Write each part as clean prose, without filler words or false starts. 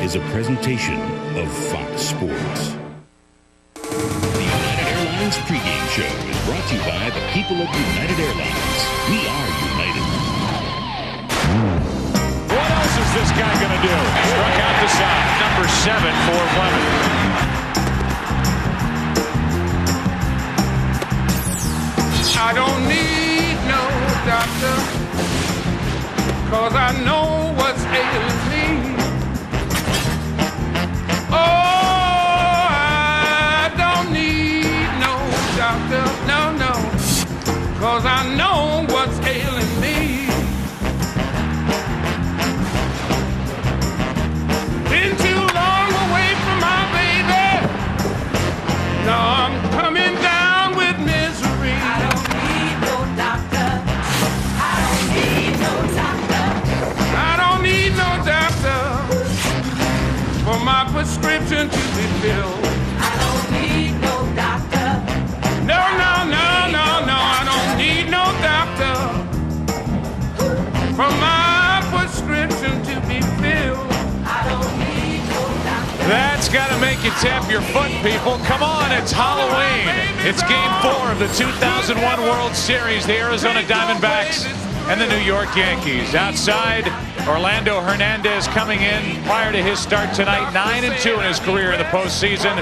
is a presentation of Fox Sports. The United Airlines pregame show is brought to you by the people of United Airlines. We are united. What else is this guy going to do? Struck out the side. Number 7 for Lemon. I don't need no doctor, 'cause I know what's ailing me. Oh, I don't need no doctor, no, 'cause I know what's ailing me. Been too long away from my baby. Now I'm coming down with misery. I don't need no doctor. I don't need no doctor. I don't need no doctor for my prescription to be filled. I don't need no doctor. No, I don't need no doctor for my prescription to be filled. I don't need no doctor. That's got to make you tap your foot, people. Come on, it's Halloween. It's Game 4 of the 2001 World Series. The Arizona Diamondbacks and the New York Yankees. Outside, Orlando Hernandez coming in prior to his start tonight, 9-2 in his career in the postseason.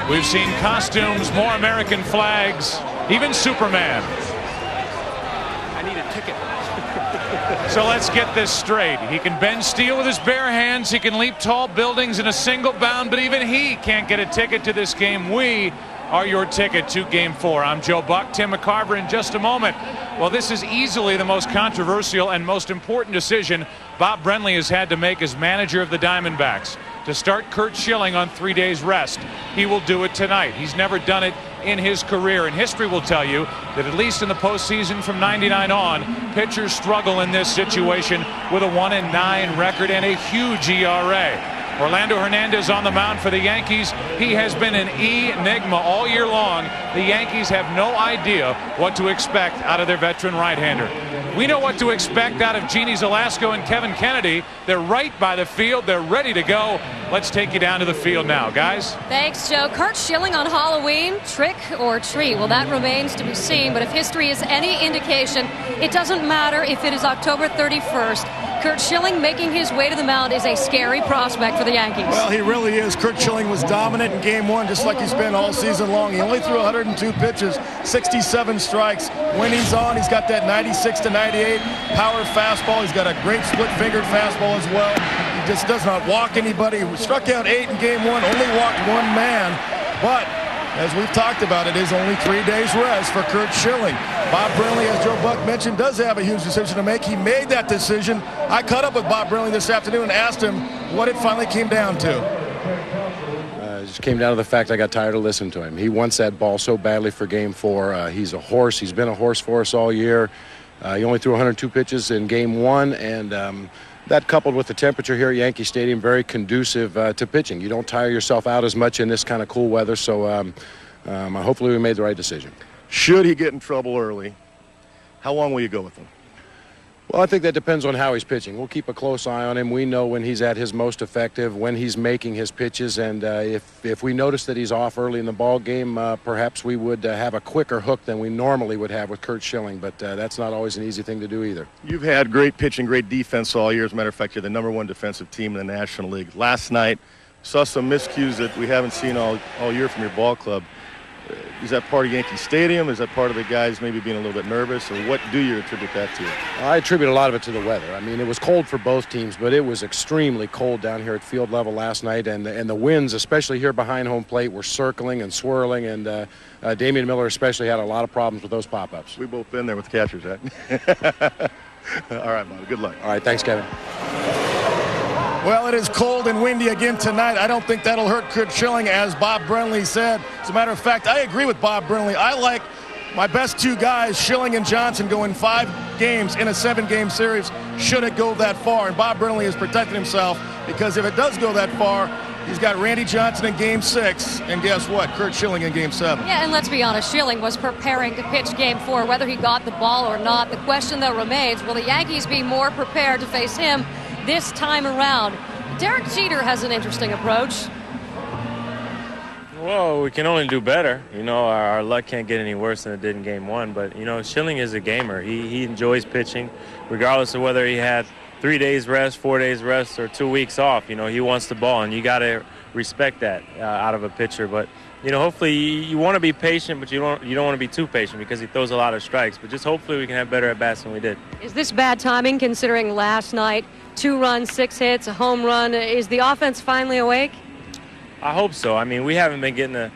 We've seen costumes, more American flags, even Superman. I need a ticket. So let's get this straight. He can bend steel with his bare hands. He can leap tall buildings in a single bound, but even he can't get a ticket to this game. We are your ticket to Game 4. I'm Joe Buck, Tim McCarver in just a moment. Well, this is easily the most controversial and most important decision Bob Brenly has had to make as manager of the Diamondbacks. To start Curt Schilling on 3 days rest. He will do it tonight. He's never done it in his career, and history will tell you that at least in the postseason from '99 on, pitchers struggle in this situation with a 1-9 record and a huge ERA. Orlando Hernandez on the mound for the Yankees. He has been an enigma all year long. The Yankees have no idea what to expect out of their veteran right-hander. We know what to expect out of Jeannie Zalasko and Kevin Kennedy. They're right by the field. They're ready to go. Let's take you down to the field now, guys. Thanks, Joe. Curt Schilling on Halloween, trick or treat? Well, that remains to be seen. But if history is any indication, it doesn't matter if it is October 31st. Curt Schilling making his way to the mound is a scary prospect for the Yankees. Well, he really is. Curt Schilling was dominant in Game 1, just like he's been all season long. He only threw 102 pitches, 67 strikes. When he's on, he's got that 96 to 98 power fastball. He's got a great split-fingered fastball as well. He just does not walk anybody. He struck out 8 in Game 1, only walked 1 man. But as we've talked about, it is only 3 days rest for Curt Schilling. Bob Brenly, as Joe Buck mentioned, does have a huge decision to make. He made that decision. I caught up with Bob Brenly this afternoon and asked him what it finally came down to. It just came down to the fact I got tired of listening to him. He wants that ball so badly for Game 4. He's a horse. He's been a horse for us all year. He only threw 102 pitches in Game 1, and that coupled with the temperature here at Yankee Stadium, very conducive to pitching. You don't tire yourself out as much in this kind of cool weather, so hopefully we made the right decision. Should he get in trouble early, how long will you go with him? Well, I think that depends on how he's pitching. We'll keep a close eye on him. We know when he's at his most effective, when he's making his pitches, and if we notice that he's off early in the ball game, perhaps we would have a quicker hook than we normally would have with Curt Schilling, but that's not always an easy thing to do either. You've had great pitching, great defense all year. As a matter of fact, you're the #1 defensive team in the National League. Last night, saw some miscues that we haven't seen all year from your ball club. Is that part of Yankee Stadium? Is that part of the guys maybe being a little bit nervous? Or what do you attribute that to? I attribute a lot of it to the weather. I mean, it was cold for both teams, but it was extremely cold down here at field level last night. And the winds, especially here behind home plate, were circling and swirling. And Damian Miller especially had a lot of problems with those pop-ups. We've both been there with catchers, right? All right, Bob. Good luck. All right. Thanks, Kevin. Well, it is cold and windy again tonight. I don't think that'll hurt Curt Schilling, as Bob Brenly said. As a matter of fact, I agree with Bob Brenly. I like my best 2 guys, Schilling and Johnson, going 5 games in a 7-game series should it go that far. And Bob Brenly has protected himself, because if it does go that far, he's got Randy Johnson in Game 6, and guess what? Curt Schilling in Game 7. Yeah, and let's be honest, Schilling was preparing to pitch Game 4, whether he got the ball or not. The question, though, remains, will the Yankees be more prepared to face him this time around? Derek Jeter has an interesting approach. Well, we can only do better. You know, our luck can't get any worse than it did in Game 1. But, you know, Schilling is a gamer. He enjoys pitching, regardless of whether he had 3 days rest, 4 days rest, or 2 weeks off. You know, he wants the ball, and you got to respect that out of a pitcher. But, you know, hopefully you want to be patient, but you don't want to be too patient because he throws a lot of strikes. But just hopefully we can have better at-bats than we did. Is this bad timing considering last night, 2 runs, 6 hits, a home run? Is the offense finally awake? I hope so. I mean, we haven't been getting the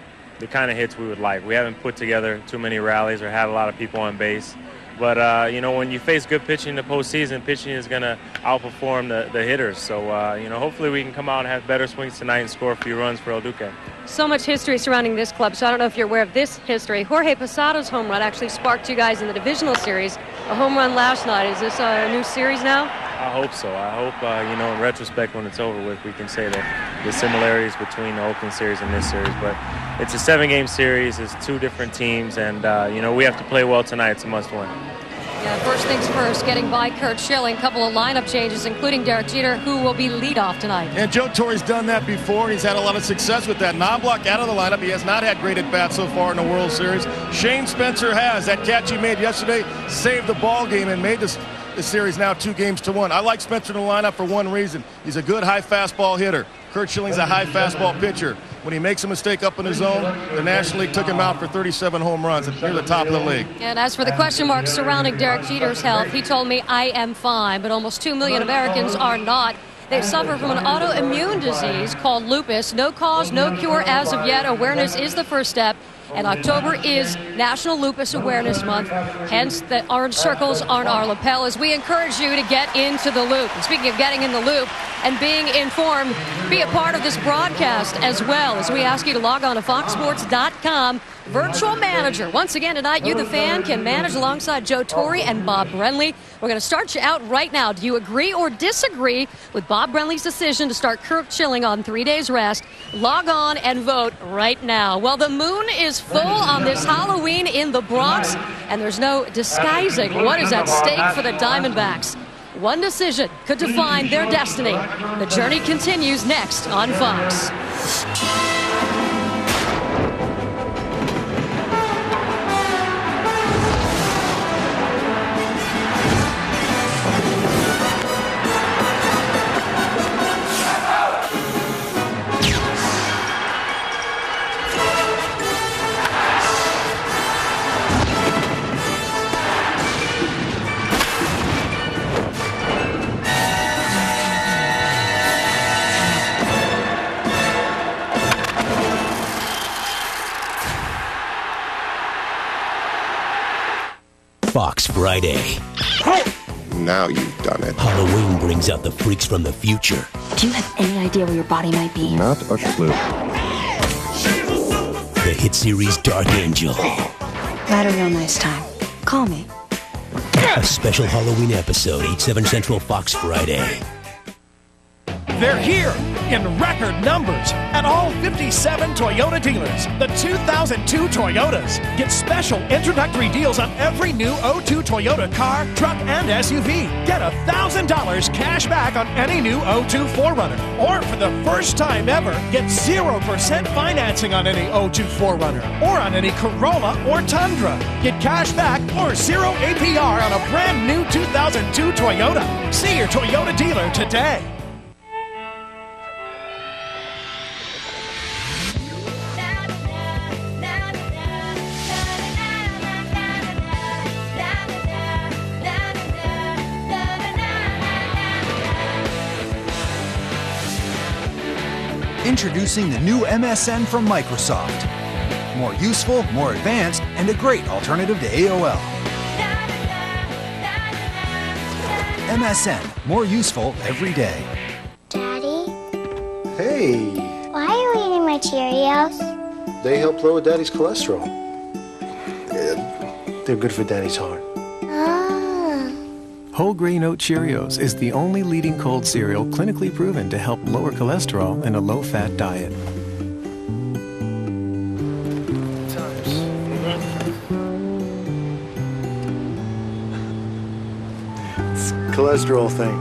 kind of hits we would like. We haven't put together too many rallies or had a lot of people on base. But, you know, when you face good pitching in the postseason, pitching is going to outperform the hitters. So, you know, hopefully we can come out and have better swings tonight and score a few runs for El Duque. So much history surrounding this club, so I don't know if you're aware of this history. Jorge Posado's home run actually sparked you guys in the divisional series. A home run last night. Is this a new series now? I hope so. I hope, you know, in retrospect, when it's over with, we can say that the similarities between the Oakland series and this series. But it's a 7-game series. It's 2 different teams. And, you know, we have to play well tonight. It's a must-win. Yeah, first things first, getting by Curt Schilling. A couple of lineup changes, including Derek Jeter, who will be leadoff tonight. And Joe Torre's done that before. He's had a lot of success with that. Knobloch out of the lineup. He has not had great at-bats so far in the World Series. Shane Spencer has. That catch he made yesterday saved the ball game and made this series now 2-1. I like Spencer in the lineup for one reason. He's a good high fastball hitter. Curt Schilling's a high fastball pitcher. When he makes a mistake up in the zone, the National League took him out for 37 home runs. Near the top of the league. And as for the question marks surrounding Derek Jeter's health, he told me, I am fine, but almost 2 million Americans are not. They suffer from an autoimmune disease called lupus. No cause, no cure as of yet. Awareness is the first step. And October is National Lupus Awareness Month. Hence, the orange circles on our lapel as we encourage you to get into the loop. And speaking of getting in the loop and being informed, be a part of this broadcast as well as we ask you to log on to foxsports.com. Virtual manager. Once again, tonight, you, the fan, can manage alongside Joe Torre and Bob Brenly. We're going to start you out right now. Do you agree or disagree with Bob Brenly's decision to start Curt Schilling on 3 days rest? Log on and vote right now. Well, the moon is full on this Halloween in the Bronx, and there's no disguising what is at stake for the Diamondbacks. One decision could define their destiny. The journey continues next on Fox. Fox Friday. Now you've done it. Halloween brings out the freaks from the future. Do you have any idea where your body might be? Not a clue. The hit series Dark Angel. I had a real nice time. Call me. A special Halloween episode, 8/7 Central, Fox Friday. They're here in record numbers at all 57 Toyota dealers. The 2002 Toyotas. Get special introductory deals on every new 02 Toyota car, truck, and SUV. Get $1,000 cash back on any new 02 4Runner. Or for the first time ever, get 0% financing on any 02 4Runner. Or on any Corolla or Tundra. Get cash back or 0 APR on a brand new 2002 Toyota. See your Toyota dealer today. Introducing the new MSN from Microsoft. More useful, more advanced, and a great alternative to AOL. MSN, more useful every day. Daddy? Hey! Why are you eating my Cheerios? They help lower Daddy's cholesterol. They're good for Daddy's heart. Whole grain oat Cheerios is the only leading cold cereal clinically proven to help lower cholesterol in a low-fat diet. It's a cholesterol thing.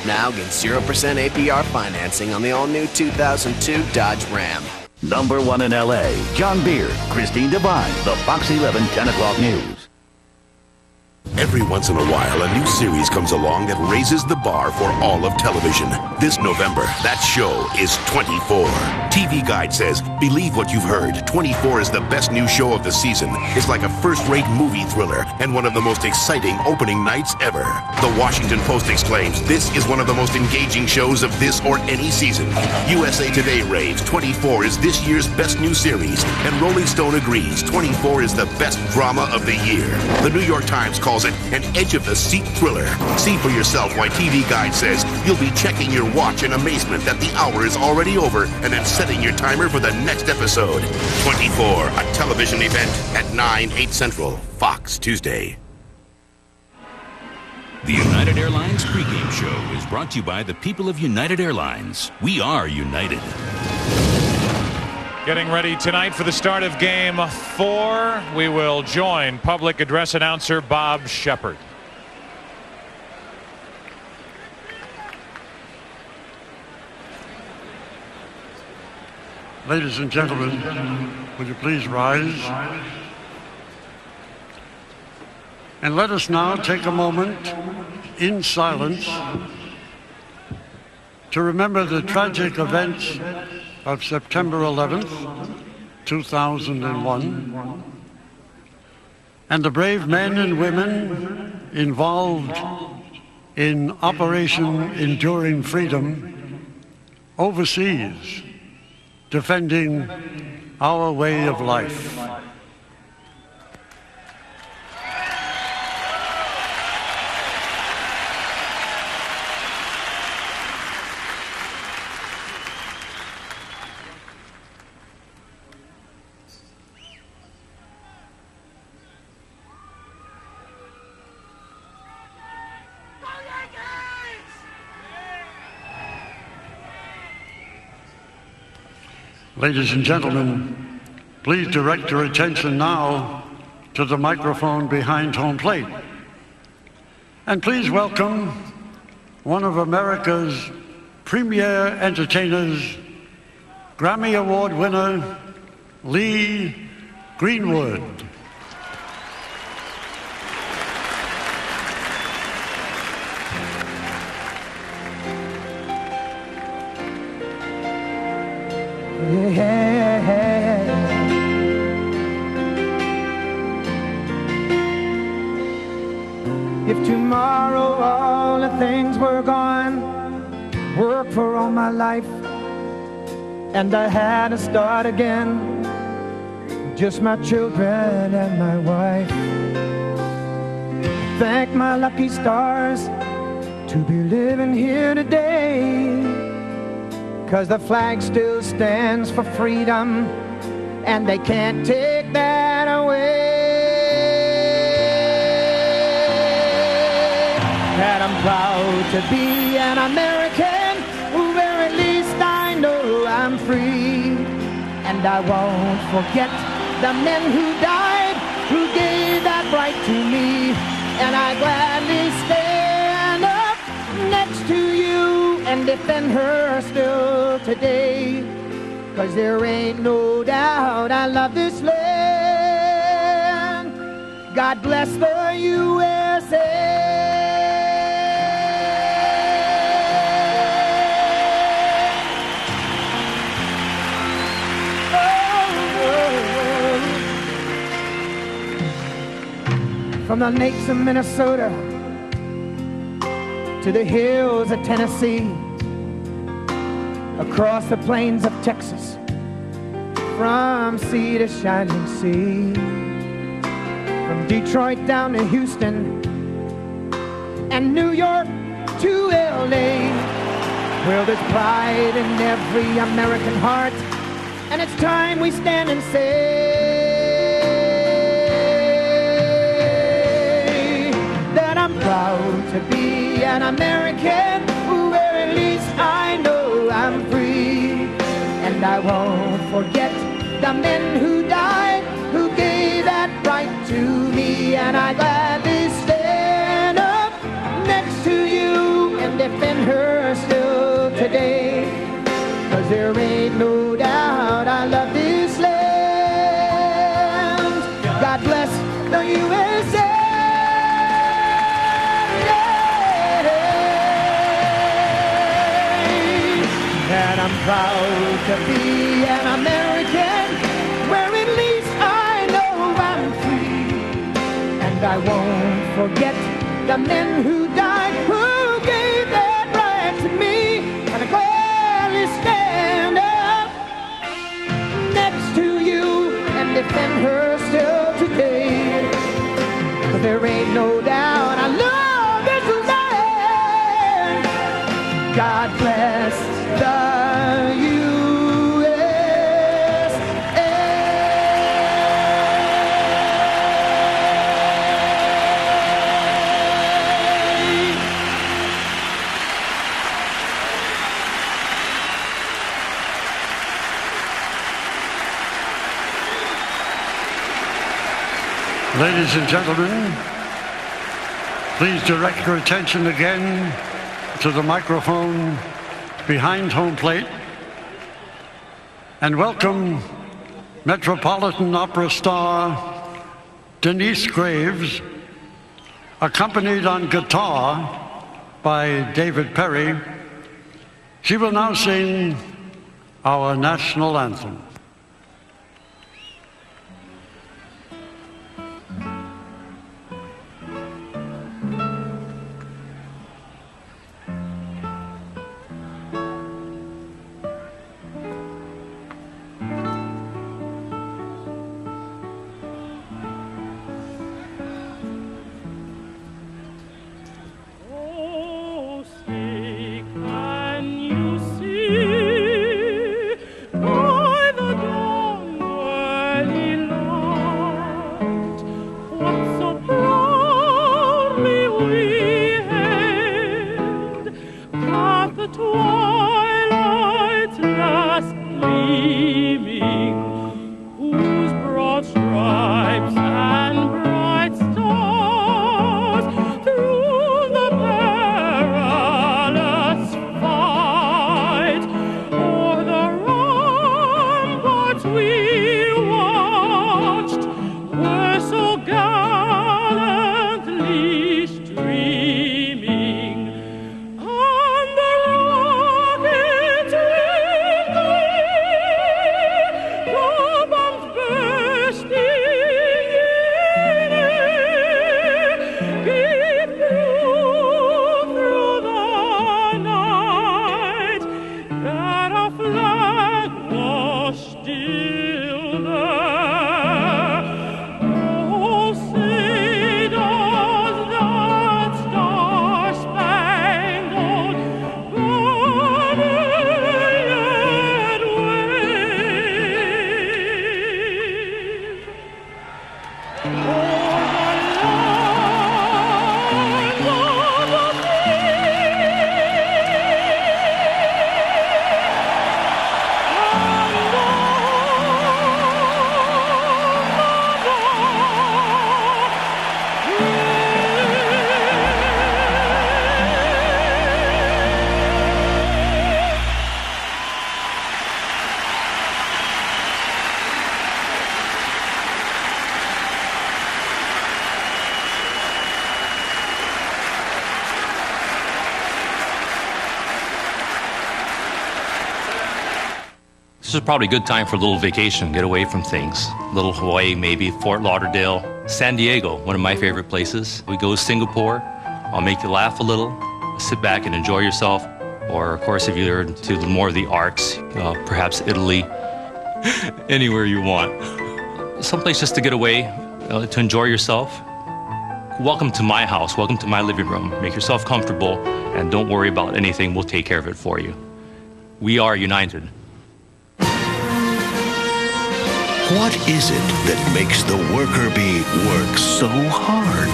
Now get 0% APR financing on the all-new 2002 Dodge Ram. Number 1 in L.A., John Beard, Christine Devine, the Fox 11 10 o'clock news. Every once in a while, a new series comes along that raises the bar for all of television. This November, that show is 24. TV Guide says, believe what you've heard. 24 is the best new show of the season. It's like a first-rate movie thriller and one of the most exciting opening nights ever. The Washington Post exclaims, this is one of the most engaging shows of this or any season. USA Today raves 24 is this year's best new series, and Rolling Stone agrees 24 is the best drama of the year. The New York Times calls it an edge-of-the-seat thriller. See for yourself why TV Guide says you'll be checking your watch in amazement that the hour is already over and then setting your timer for the next episode. 24, a television event at 9/8 Central, Fox Tuesday. The United Airlines pregame show is brought to you by the people of United Airlines. We are united. Getting ready tonight for the start of Game 4. We will join public address announcer Bob Shepard. Ladies and gentlemen, will you please rise? And let us now take a moment in silence to remember the tragic events of September 11th, 2001, and the brave men and women involved in Operation Enduring Freedom overseas, defending our way of life. Ladies and gentlemen, please direct your attention now to the microphone behind home plate. And please welcome one of America's premier entertainers, Grammy Award winner, Lee Greenwood. If tomorrow all the things were gone, worked for all my life, and I had to start again, just my children and my wife. Thank my lucky stars to be living here today, 'cause the flag still stands for freedom, and they can't take that away. And I'm proud to be an American, where at least I know I'm free. And I won't forget the men who died, who gave that right to me. And I gladly stand up next to you and defend her still today. 'Cause there ain't no doubt I love this land. God bless the USA. From the lakes of Minnesota to the hills of Tennessee, across the plains of Texas, from sea to shining sea, from Detroit down to Houston and New York to LA, well, there's pride in every American heart, and it's time we stand and say that I'm proud to be an American, where at least I know I'm free. And I won't forget the men who died, who gave that right to me. And I gladly stand up next to you and defend her still today. 'Cause there ain't no doubt I love this land. God bless the USA. And I'm proud to be an American, where at least I know I'm free. And I won't forget the men who died, who gave that right to me. And I gladly stand up next to you and defend her still today. But there ain't no doubt I love this land. God bless the Ladies and gentlemen, please direct your attention again to the microphone behind home plate and welcome Metropolitan Opera star Denise Graves, accompanied on guitar by David Perry. She will now sing our national anthem. This is probably a good time for a little vacation, get away from things. A little Hawaii, maybe, Fort Lauderdale, San Diego, one of my favorite places. We go to Singapore, I'll make you laugh a little, sit back and enjoy yourself. Or, of course, if you're into more of the arts, perhaps Italy, anywhere you want. Someplace just to get away, to enjoy yourself. Welcome to my house, welcome to my living room. Make yourself comfortable and don't worry about anything, we'll take care of it for you. We are united. What is it that makes the worker bee work so hard?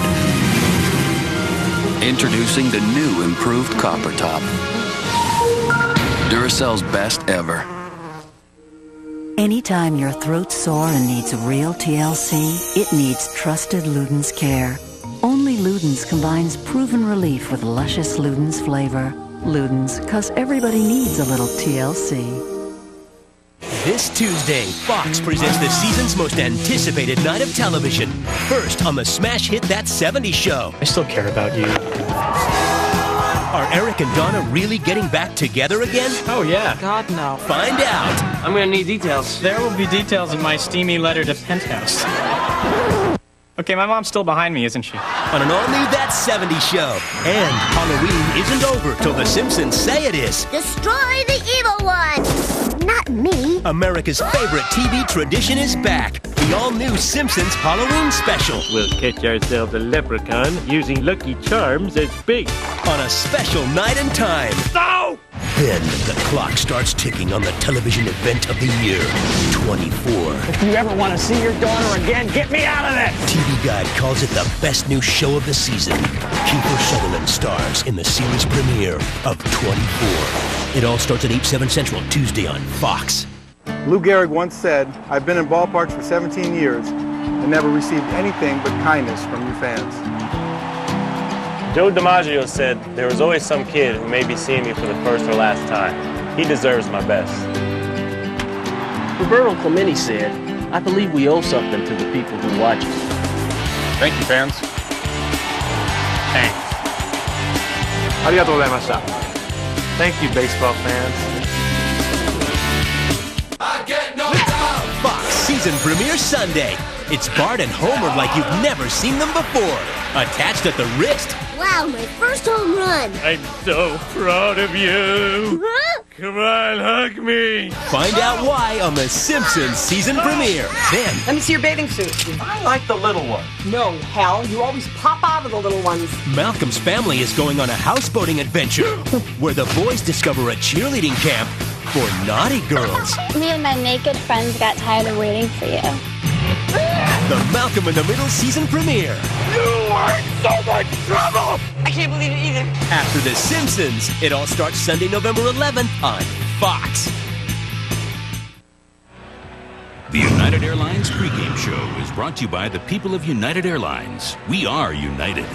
Introducing the new improved Copper Top. Duracell's best ever. Anytime your throat's sore and needs real TLC, it needs trusted Luden's care. Only Luden's combines proven relief with luscious Luden's flavor. Ludens, because everybody needs a little TLC. This Tuesday, Fox presents the season's most anticipated night of television. First on the smash hit That 70s Show. I still care about you. Are Eric and Donna really getting back together again? Oh, yeah. God, no. Find out. I'm gonna need details. There will be details in my steamy letter to Penthouse. Okay, my mom's still behind me, isn't she? On an all-new That 70s Show. And Halloween isn't over till The Simpsons say it is. Destroy the evil one! Not me. America's favorite TV tradition is back. The all-new Simpsons Halloween special. We'll catch ourselves a leprechaun using Lucky Charms as bait. On a special night and time. No! Then the clock starts ticking on the television event of the year, 24. If you ever want to see your daughter again, get me out of this! TV Guide calls it the best new show of the season. Kiefer Sutherland stars in the series premiere of 24. It all starts at 8/7 Central, Tuesday on Fox. Lou Gehrig once said, "I've been in ballparks for 17 years and never received anything but kindness from you fans." Joe DiMaggio said, "There was always some kid who may be seeing me for the first or last time. He deserves my best." Roberto Clemente said, "I believe we owe something to the people who watch us." Thank you, fans. Thanks. Arigatou gozaimashita. Thank you, baseball fans. Fox season premiere Sunday. It's Bart and Homer like you've never seen them before. Attached at the wrist. Wow, my first home run. I'm so proud of you. Huh? Come on, hug me. Find out why on the Simpsons season premiere. Then, Let me see your bathing suit. I like the little one. No, Hal, you always pop out of the little ones. Malcolm's family is going on a houseboating adventure where the boys discover a cheerleading camp for naughty girls. Me and my naked friends got tired of waiting for you. The Malcolm in the Middle season premiere. You are in so much trouble. I can't believe it either. After The Simpsons, it all starts Sunday, November 11th on Fox. The United Airlines pregame show is brought to you by the people of United Airlines. We are united.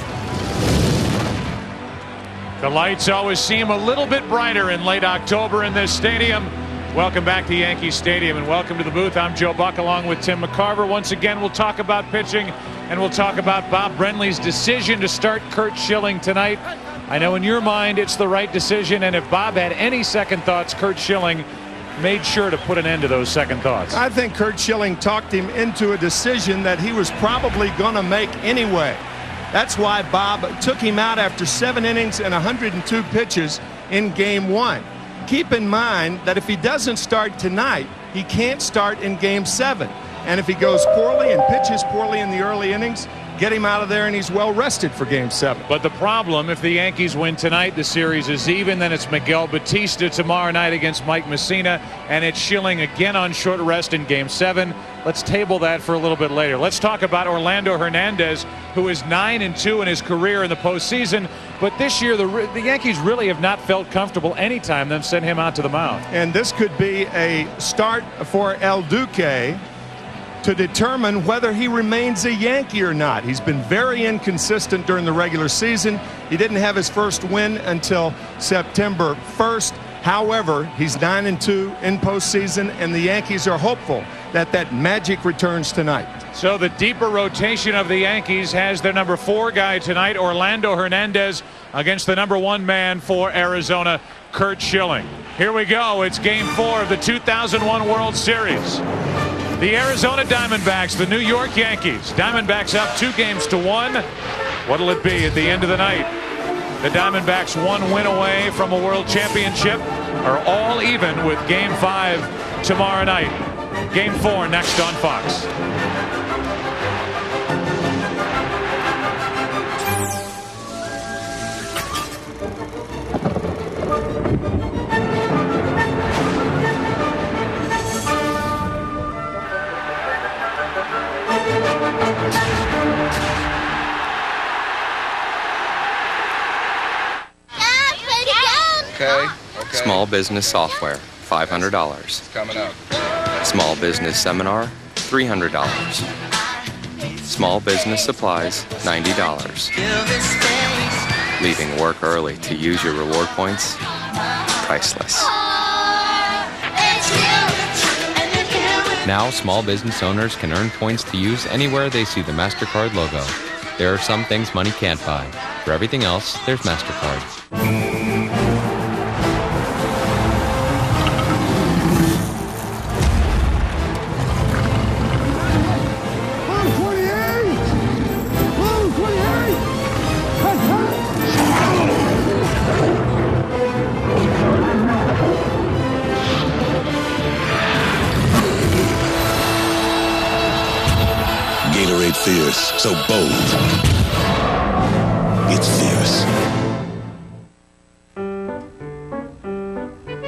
The lights always seem a little bit brighter in late October in this stadium. Welcome back to Yankee Stadium and welcome to the booth. I'm Joe Buck along with Tim McCarver. Once again, we'll talk about pitching and we'll talk about Bob Brenly's decision to start Curt Schilling tonight. I know in your mind it's the right decision, and if Bob had any second thoughts, Curt Schilling made sure to put an end to those second thoughts. I think Curt Schilling talked him into a decision that he was probably going to make anyway. That's why Bob took him out after 7 innings and 102 pitches in Game 1. Keep in mind that if he doesn't start tonight, he can't start in Game 7. And if he goes poorly and pitches poorly in the early innings, get him out of there and he's well rested for Game 7. But the problem, if the Yankees win tonight, the series is even. Then it's Miguel Batista tomorrow night against Mike Messina, and it's Schilling again on short rest in Game 7. Let's table that for a little bit later. Let's talk about Orlando Hernandez, who is 9-2 in his career in the postseason. But this year, the Yankees really have not felt comfortable anytime then send him out to the mound. And this could be a start for El Duque to determine whether he remains a Yankee or not. He's been very inconsistent during the regular season. He didn't have his first win until September 1st. However, he's 9-2 in postseason, and the Yankees are hopeful that that magic returns tonight. So the deeper rotation of the Yankees has their number 4 guy tonight, Orlando Hernandez, against the number 1 man for Arizona, Curt Schilling. Here we go. It's Game 4 of the 2001 World Series. The Arizona Diamondbacks, the New York Yankees. Diamondbacks up 2-1. What'll it be at the end of the night? The Diamondbacks 1 win away from a world championship, are all even with Game 5 tomorrow night. Game 4 next on Fox. Okay. Small business software, $500. Coming up. Small business seminar, $300. Small business supplies, $90. Leaving work early to use your reward points? Priceless. Now, small business owners can earn points to use anywhere they see the MasterCard logo. There are some things money can't buy. For everything else, there's MasterCard. Gatorade Fierce, so bold. It's fierce.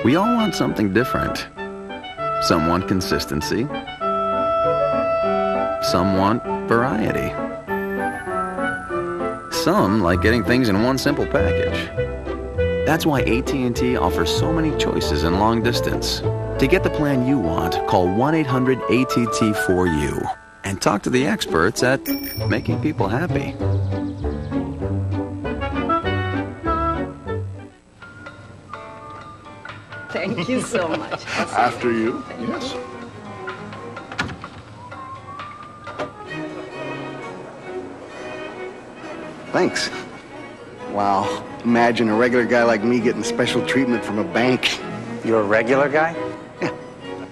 We all want something different. Some want consistency. Some want variety. Some like getting things in one simple package. That's why AT&T offers so many choices in long distance. To get the plan you want, call 1-800-ATT-4U and talk to the experts at making people happy. Thank you so much. After you, yes. Thanks. Wow. Imagine a regular guy like me getting special treatment from a bank. You're a regular guy? Yeah.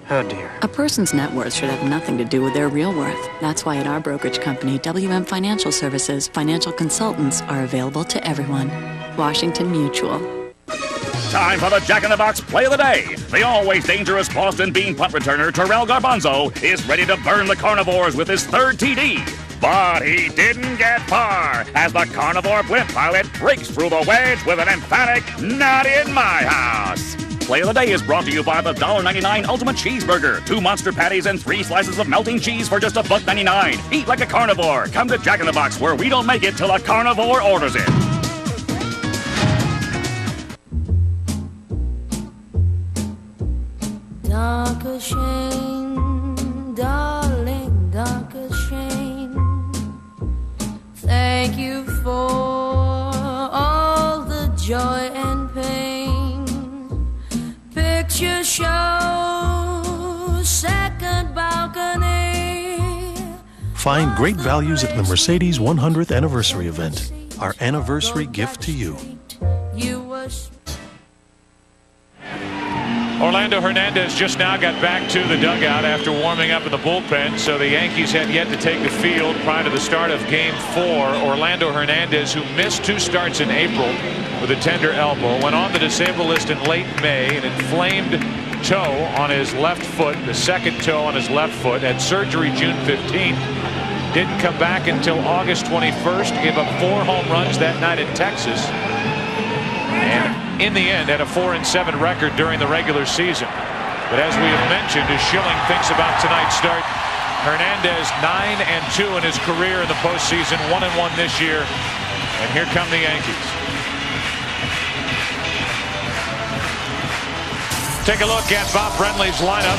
Oh, dear. A person's net worth should have nothing to do with their real worth. That's why at our brokerage company, WM Financial Services, financial consultants are available to everyone. Washington Mutual. Time for the Jack in the Box play of the day. The always dangerous Boston Bean punt returner Terrell Garbanzo is ready to burn the Carnivores with his third TD. But he didn't get far as the Carnivore blimp pilot breaks through the wedge with an emphatic, "Not in my house." Play of the day is brought to you by the $1.99 Ultimate Cheeseburger. 2 monster patties and 3 slices of melting cheese for just $1.99. Eat like a carnivore. Come to Jack in the Box, where we don't make it till a carnivore orders it. Dark a shame, darling, dark a shame. Thank you for all the joy and pain. Picture show, second balcony. Find great values at the Mercedes 100th anniversary event. Our anniversary gift to you. You were... Orlando Hernandez just now got back to the dugout after warming up in the bullpen, so the Yankees had yet to take the field prior to the start of Game 4. Orlando Hernandez, who missed 2 starts in April with a tender elbow, went on the disabled list in late May. An inflamed toe on his left foot, the second toe on his left foot, had surgery June 15th. Didn't come back until August 21st. Gave up 4 home runs that night in Texas. And in the end, had a 4-7 record during the regular season. But as we have mentioned, as Schilling thinks about tonight's start, Hernandez 9-2 in his career in the postseason, 1-1 this year. And here come the Yankees. Take a look at Bob Brenly's lineup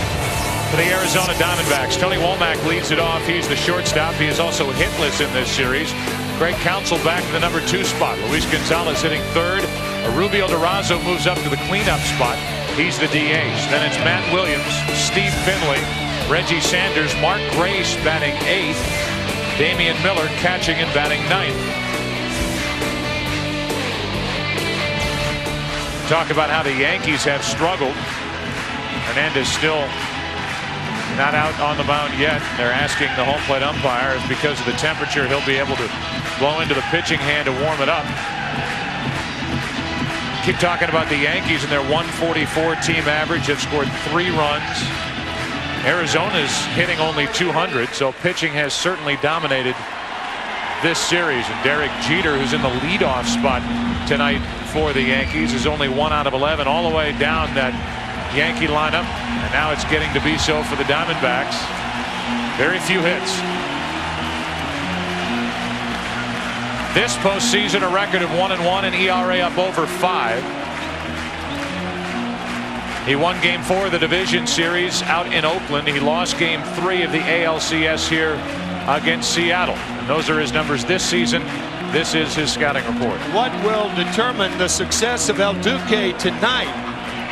for the Arizona Diamondbacks. Tony Womack leads it off. He's the shortstop. He is also hitless in this series. Greg Counsell back in the number 2 spot. Luis Gonzalez hitting third. Rubio Durazo moves up to the cleanup spot. He's the DH. Then it's Matt Williams, Steve Finley, Reggie Sanders, Mark Grace batting 8th, Damian Miller catching and batting 9th. Talk about how the Yankees have struggled. Hernandez still not out on the mound yet. They're asking the home plate umpire if because of the temperature he'll be able to blow into the pitching hand to warm it up. Keep talking about the Yankees and their 144 team average. Have scored 3 runs. Arizona's hitting only 200, so pitching has certainly dominated this series. And Derek Jeter, who's in the leadoff spot tonight for the Yankees, is only 1 out of 11 all the way down that Yankee lineup. And now it's getting to be so for the Diamondbacks. Very few hits. This postseason, a record of 1-1 and ERA up over 5. He won Game 4 of the division series out in Oakland. He lost Game 3 of the ALCS here against Seattle. And those are his numbers this season. This is his scouting report. What will determine the success of El Duque tonight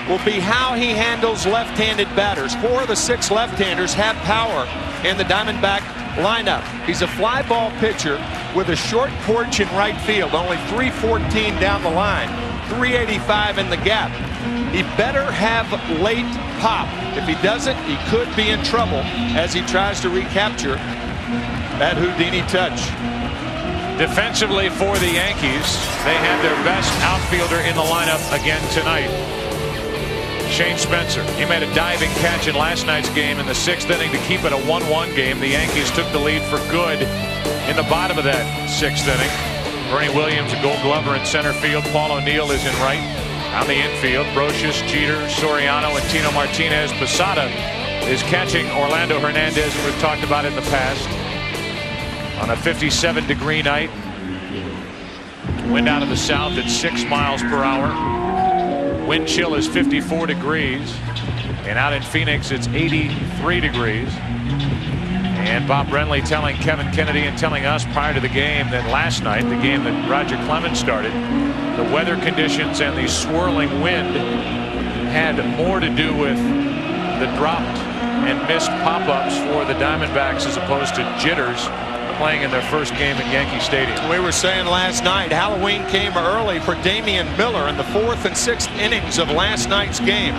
will be how he handles left-handed batters. 4 of the 6 left-handers have power in the Diamondback lineup. He's a fly ball pitcher with a short porch in right field, only 314 down the line, 385 in the gap. He better have late pop. If he doesn't, he could be in trouble as he tries to recapture that Houdini touch. Defensively for the Yankees, they had their best outfielder in the lineup again tonight. Shane Spencer. He made a diving catch in last night's game in the 6th inning to keep it a 1-1 game. The Yankees took the lead for good in the bottom of that 6th inning. Bernie Williams, a Gold Glover in center field. Paul O'Neill is in right. On the infield, Brocious, Jeter, Soriano, and Tino Martinez. Posada is catching Orlando Hernandez, and we've talked about it in the past. On a 57-degree night. Wind out of the south at 6 miles per hour. Wind chill is 54 degrees. And out in Phoenix, it's 83 degrees. And Bob Brenly telling Kevin Kennedy and telling us prior to the game that last night, the game that Roger Clemens started, the weather conditions and the swirling wind had more to do with the dropped and missed pop-ups for the Diamondbacks as opposed to jitters playing in their first game at Yankee Stadium. We were saying last night, Halloween came early for Damian Miller in the 4th and 6th innings of last night's game.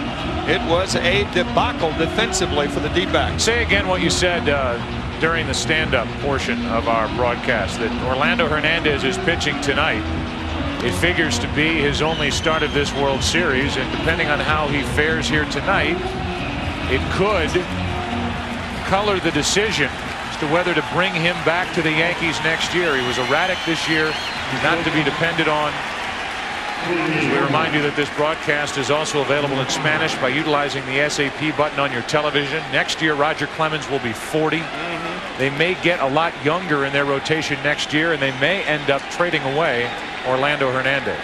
It was a debacle defensively for the D-backs. Say again what you said during the stand-up portion of our broadcast, that Orlando Hernandez is pitching tonight. It figures to be his only start of this World Series, and depending on how he fares here tonight, it could color the decision as to whether to bring him back to the Yankees next year. He was erratic this year, not to be depended on. We remind you that this broadcast is also available in Spanish by utilizing the SAP button on your television. Next year, Roger Clemens will be 40. They may get a lot younger in their rotation next year, and they may end up trading away Orlando Hernandez.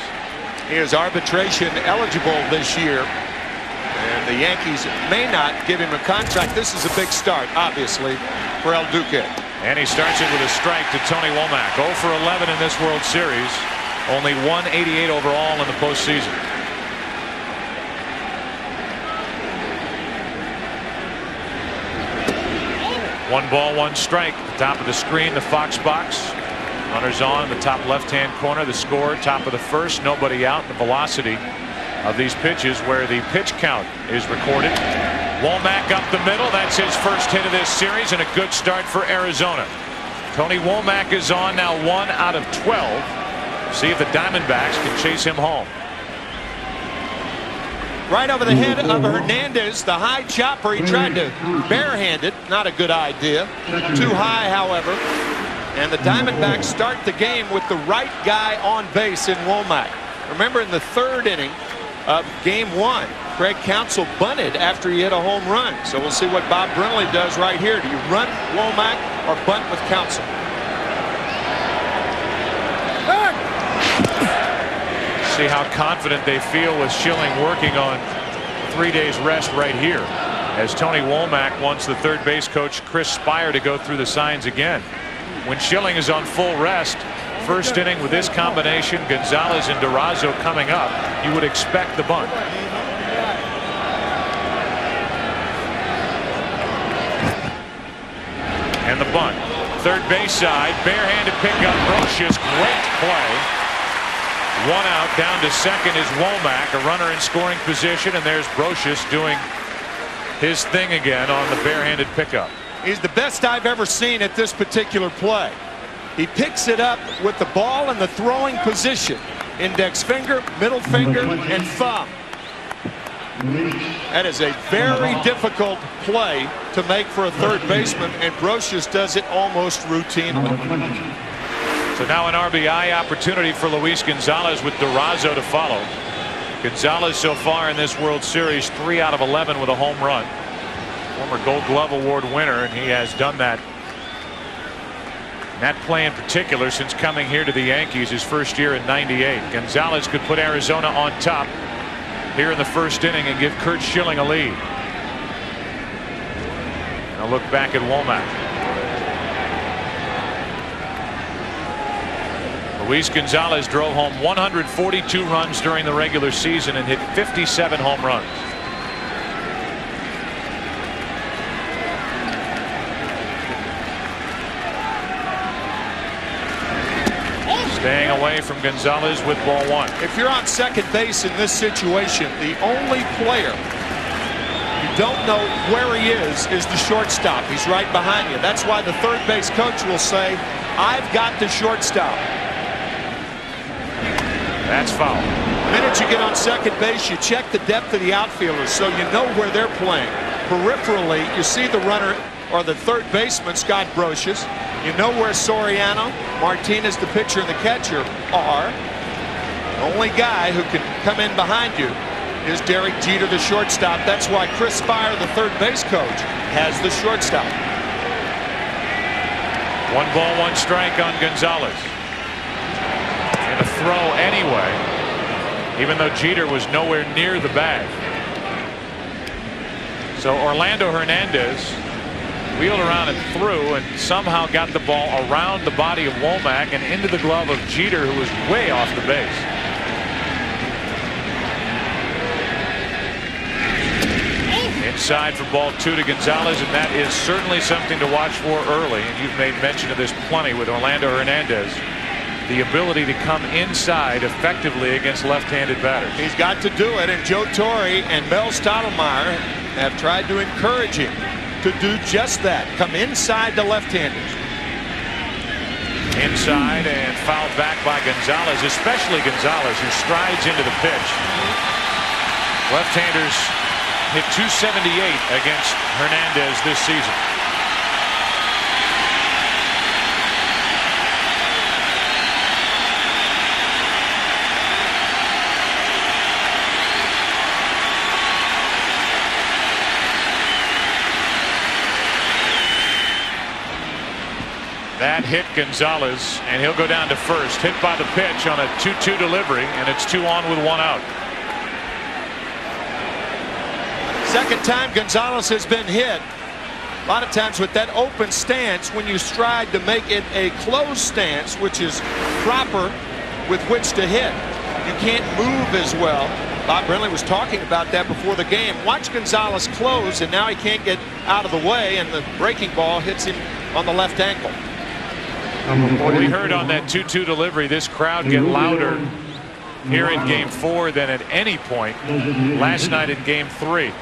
He is arbitration eligible this year, and the Yankees may not give him a contract. This is a big start, obviously, for El Duque. And he starts it with a strike to Tony Womack. 0 for 11 in this World Series. Only 188 overall in the postseason. One ball, one strike. At the top of the screen, the Fox box. Runners on in the top left-hand corner. The score, top of the first, nobody out. The velocity of these pitches where the pitch count is recorded. Womack up the middle. That's his first hit of this series, and a good start for Arizona. Tony Womack is on now, 1 out of 12. See if the Diamondbacks can chase him home. Right over the head of Hernandez, the high chopper. He tried to barehand, not a good idea. Too high, however. And the Diamondbacks start the game with the right guy on base in Womack. Remember, in the 3rd inning of Game 1, Craig Counsell bunted after he hit a home run. So we'll see what Bob Brenly does right here. Do you run Womack or bunt with Counsell? See how confident they feel with Schilling working on 3 days rest right here, as Tony Womack wants the third base coach Chris Spire to go through the signs again. When Schilling is on full rest, first inning with this combination, Gonzalez and Durazo coming up, you would expect the bunt. And the bunt. Third base side, barehanded pickup, Brocious, great play. 1 out, down to second is Womack, a runner in scoring position, and there's Brocious doing his thing again on the barehanded pickup. He's the best I've ever seen at this particular play. He picks it up with the ball in the throwing position. Index finger, middle finger, and thumb. That is a very difficult play to make for a third baseman, and Brocious does it almost routinely. So now an RBI opportunity for Luis Gonzalez with Durazo to follow. Gonzalez so far in this World Series 3 out of 11 with a home run. Former Gold Glove Award winner, and he has done that. That play in particular since coming here to the Yankees his first year in '98. Gonzalez could put Arizona on top here in the first inning and give Curt Schilling a lead. Now look back at Womack. Luis Gonzalez drove home 142 runs during the regular season and hit 57 home runs. Staying away from Gonzalez with ball one. If you're on second base in this situation, the only player you don't know where he is the shortstop. He's right behind you. That's why the third base coach will say, I've got the shortstop. That's foul. The minute you get on second base, you check the depth of the outfielders so you know where they're playing. Peripherally, you see the runner or the third baseman, Scott Brocious. You know where Soriano, Martinez, the pitcher, and the catcher are. The only guy who can come in behind you is Derek Jeter, the shortstop. That's why Chris Spire, the third base coach, has the shortstop. 1 ball, 1 strike on Gonzalez. And a throw anyway, even though Jeter was nowhere near the bag. So Orlando Hernandez wheeled around and threw and somehow got the ball around the body of Womack and into the glove of Jeter, who was way off the base. Inside for ball 2 to Gonzalez, and that is certainly something to watch for early. And you've made mention of this plenty with Orlando Hernandez. The ability to come inside effectively against left-handed batters. He's got to do it, and Joe Torre and Mel Stottlemyre have tried to encourage him to do just that. Come inside the left-handers. Inside and fouled back by Gonzalez, especially Gonzalez, who strides into the pitch. Left-handers hit .278 against Hernandez this season. That hit Gonzalez, and he'll go down to first. Hit by the pitch on a 2-2 delivery, and it's 2 on with 1 out. Second time Gonzalez has been hit. A lot of times with that open stance, when you stride to make it a closed stance, which is proper with which to hit, you can't move as well. Bob Brenly was talking about that before the game. Watch Gonzalez close, and now he can't get out of the way, and the breaking ball hits him on the left ankle. We heard on that 2-2 delivery this crowd get louder here in Game 4 than at any point last night in Game 3.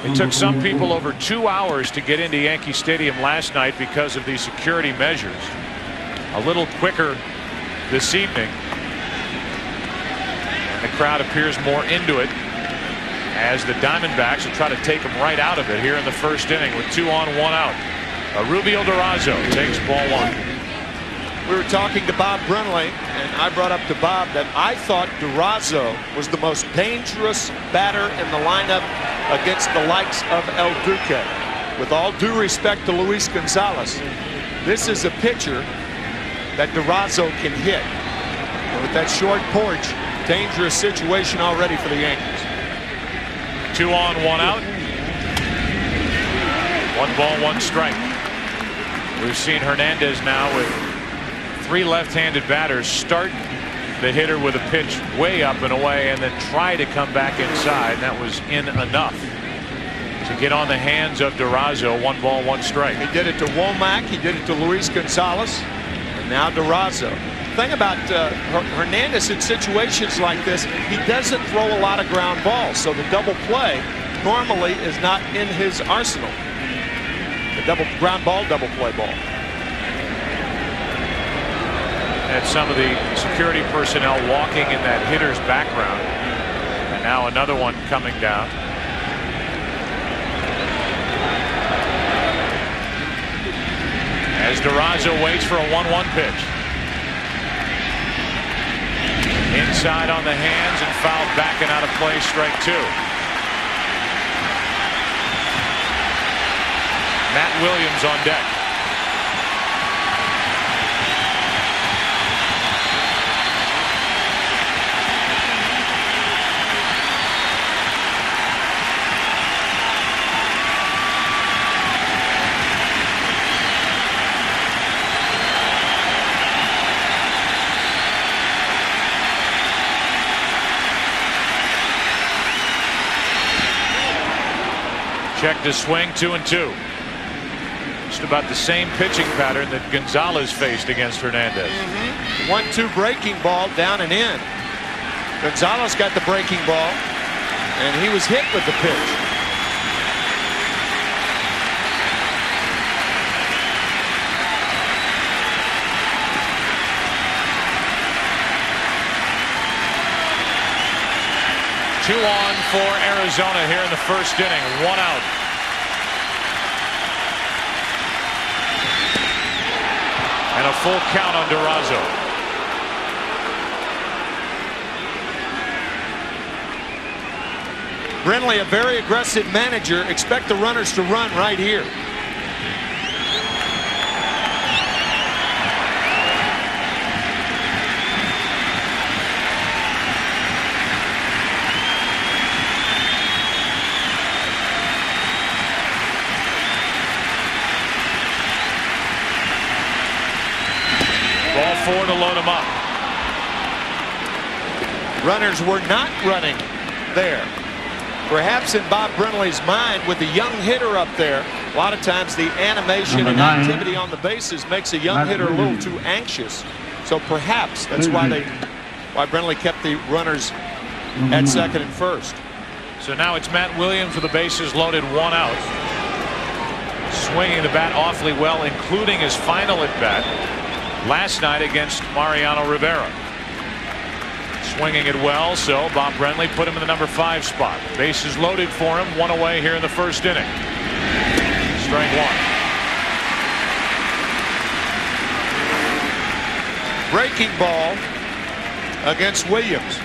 It took some people over 2 hours to get into Yankee Stadium last night because of these security measures. A little quicker this evening, and the crowd appears more into it as the Diamondbacks will try to take them right out of it here in the first inning with 2 on 1 out. Rubio Durazo takes ball 1. We were talking to Bob Brenly, and I brought up to Bob that I thought Durazo was the most dangerous batter in the lineup against the likes of El Duque. With all due respect to Luis Gonzalez, this is a pitcher that Durazo can hit. And with that short porch, dangerous situation already for the Yankees. 2 on 1 out. 1 ball, 1 strike. We've seen Hernandez now with 3 left-handed batters start the hitter with a pitch way up and away and then try to come back inside. That was in enough to get on the hands of Durazo. 1 ball, 1 strike. He did it to Womack. He did it to Luis Gonzalez. And now Durazo. The thing about Hernandez in situations like this, he doesn't throw a lot of ground balls. So the double play normally is not in his arsenal. The double ground ball, double play ball. Had some of the security personnel walking in that hitter's background, and now another one coming down. As Durazo waits for a 1-1 pitch. Inside on the hands and fouled back and out of play, strike 2. Matt Williams on deck. Check to swing, 2-2. Just about the same pitching pattern that Gonzalez faced against Hernandez. 1-2 breaking ball down and in. Gonzalez got the breaking ball, and he was hit with the pitch. Two on for Arizona here in the first inning. 1 out. And a full count on Durazo. Brinley, a very aggressive manager. Expect the runners to run right here. Ball 4 to load him up. Runners were not running there. Perhaps in Bob Brinley's mind, with the young hitter up there, a lot of times the animation and activity on the bases makes a young hitter a little too anxious. So perhaps that's why Brinley kept the runners at second and first. So now it's Matt Williams with the bases loaded, 1 out. Swinging the bat awfully well, including his final at bat last night against Mariano Rivera. Swinging it well, so Bob Brenly put him in the number 5 spot. Bases loaded for him, 1 away here in the first inning. Strike 1. Breaking ball against Williams.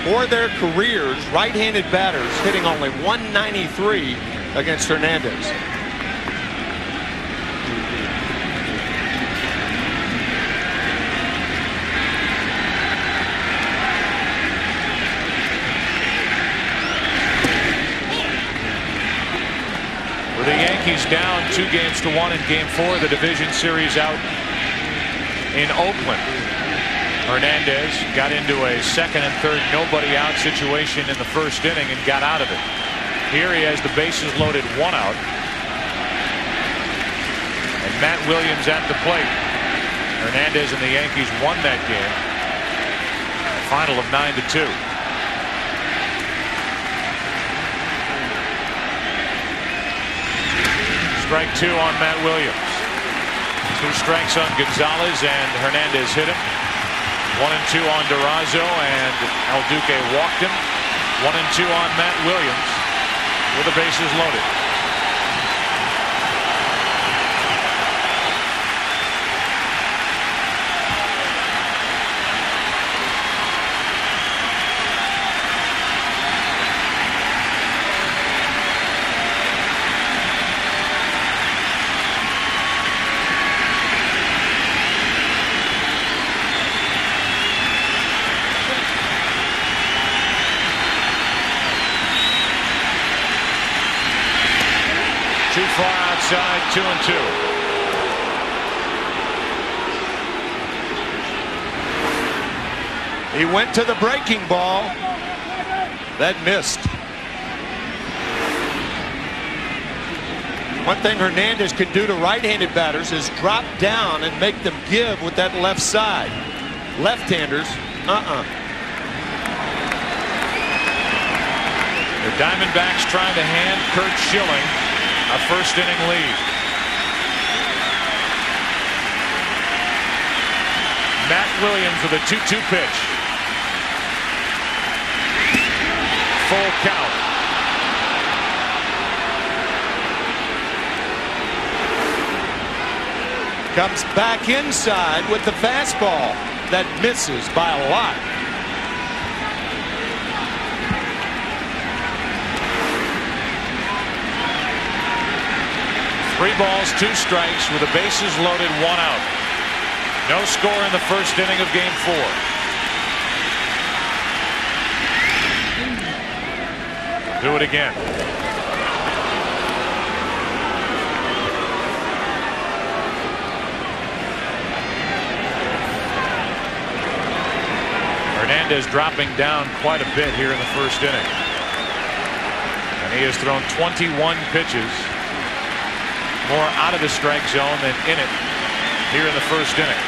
For their careers, right-handed batters hitting only 193 against Hernandez. With the Yankees down 2-1 in Game 4 of the division series out in Oakland. Hernandez got into a second and third nobody out situation in the first inning and got out of it. Here he has the bases loaded, 1 out. And Matt Williams at the plate. Hernandez and the Yankees won that game. A final of 9-2. Strike 2 on Matt Williams. 2 strikes on Gonzalez, and Hernandez hit him. 1-2 on Durazo, and El Duque walked him. 1-2 on Matt Williams with the bases loaded. Too far outside, 2-2. He went to the breaking ball. That missed. One thing Hernandez can do to right-handed batters is drop down and make them give with that left side. Left-handers, The Diamondbacks trying to hand Curt Schilling a first inning lead. Matt Williams with a 2-2 pitch. Full count. comes back inside with the fastball that misses by a lot. Three balls, two strikes with the bases loaded, one out. No score in the first inning of Game 4. Do it again. Hernandez dropping down quite a bit here in the first inning. And And he has thrown 21 pitches, more out of the strike zone than in it here in the first inning.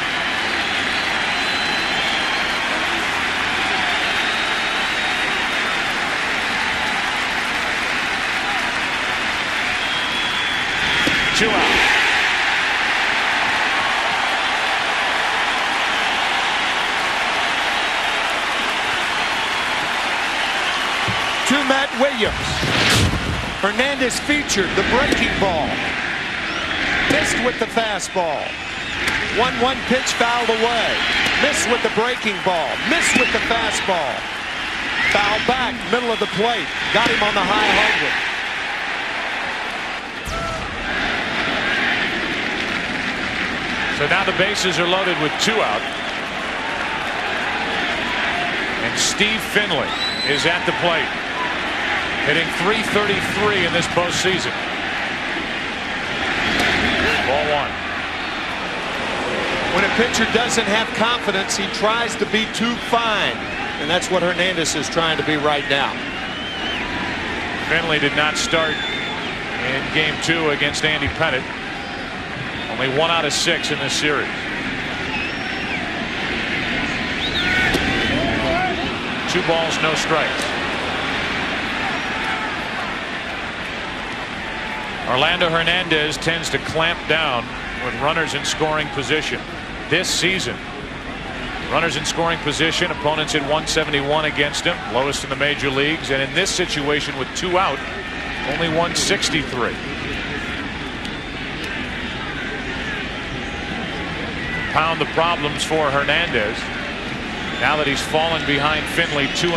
Two out. To Matt Williams. Hernandez featured the breaking ball. Missed with the fastball. 1-1 pitch fouled away. Missed with the breaking ball. Missed with the fastball. Foul back, middle of the plate. Got him on the high 100. So now the bases are loaded with 2 out. And Steve Finley is at the plate, hitting .333 in this postseason. Ball 1. When a pitcher doesn't have confidence, he tries to be too fine. And that's what Hernandez is trying to be right now. Finley did not start in game 2 against Andy Pettit. Only 1 out of 6 in this series. Two balls, no strikes. Orlando Hernandez tends to clamp down with runners in scoring position this season. Runners in scoring position, opponents at 171 against him, lowest in the major leagues, and in this situation with 2 out, only 163. Pound the problems for Hernandez now that he's fallen behind Finley 2-0.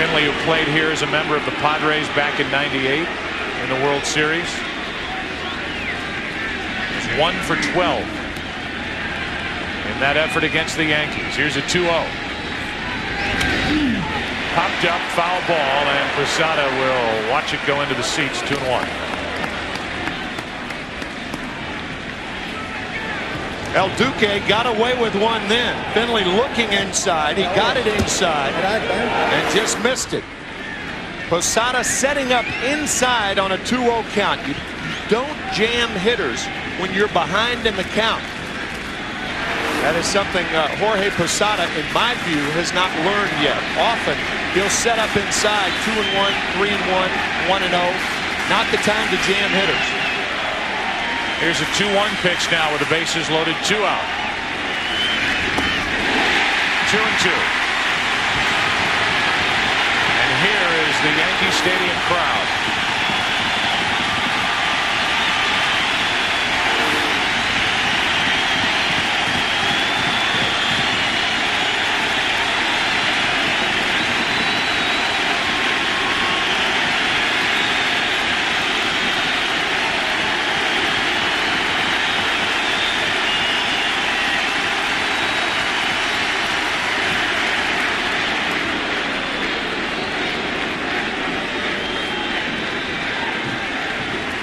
Finley, who played here as a member of the Padres back in '98 in the World Series, is 1 for 12 in that effort against the Yankees. Here's a 2-0. Popped up, foul ball, and Posada will watch it go into the seats. 2-1. El Duque got away with one then. Finley looking inside. He got it inside and just missed it. Posada setting up inside on a 2-0 count. You don't jam hitters when you're behind in the count. That is something Jorge Posada, in my view, has not learned yet. Often he'll set up inside 2-1, 3-1, 1-0. Not the time to jam hitters. Here's a 2-1 pitch now with the bases loaded, 2 out. 2-2. And here is the Yankee Stadium crowd.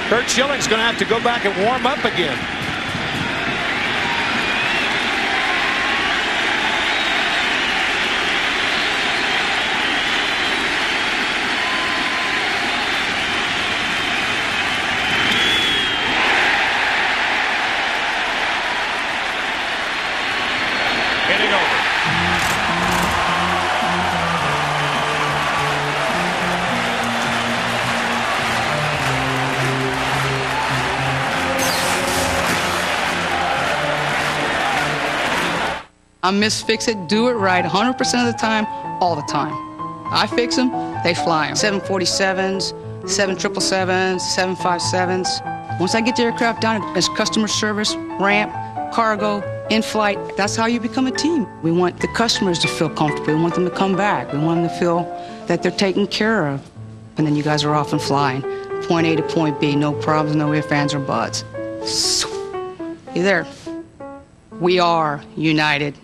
Curt Schilling's going to have to go back and warm up again. Inning over. I'm Miss Fix It, do it right 100% of the time, all the time. I fix them, they fly them. 747s, 777s, 757s. Once I get the aircraft done, it's customer service, ramp, cargo, in-flight. That's how you become a team. We want the customers to feel comfortable. We want them to come back. We want them to feel that they're taken care of. And then you guys are off and flying. Point A to point B, no problems, no ifs, ands, or buts. You there? We are united.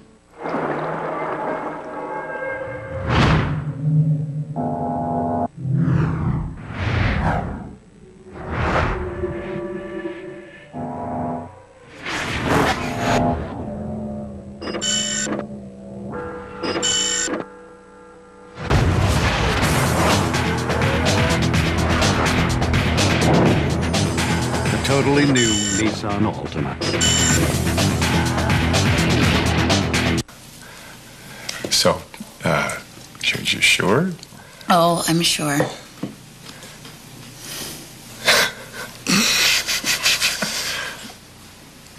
totally new Nissan Altima. So, you're sure? Oh, I'm sure.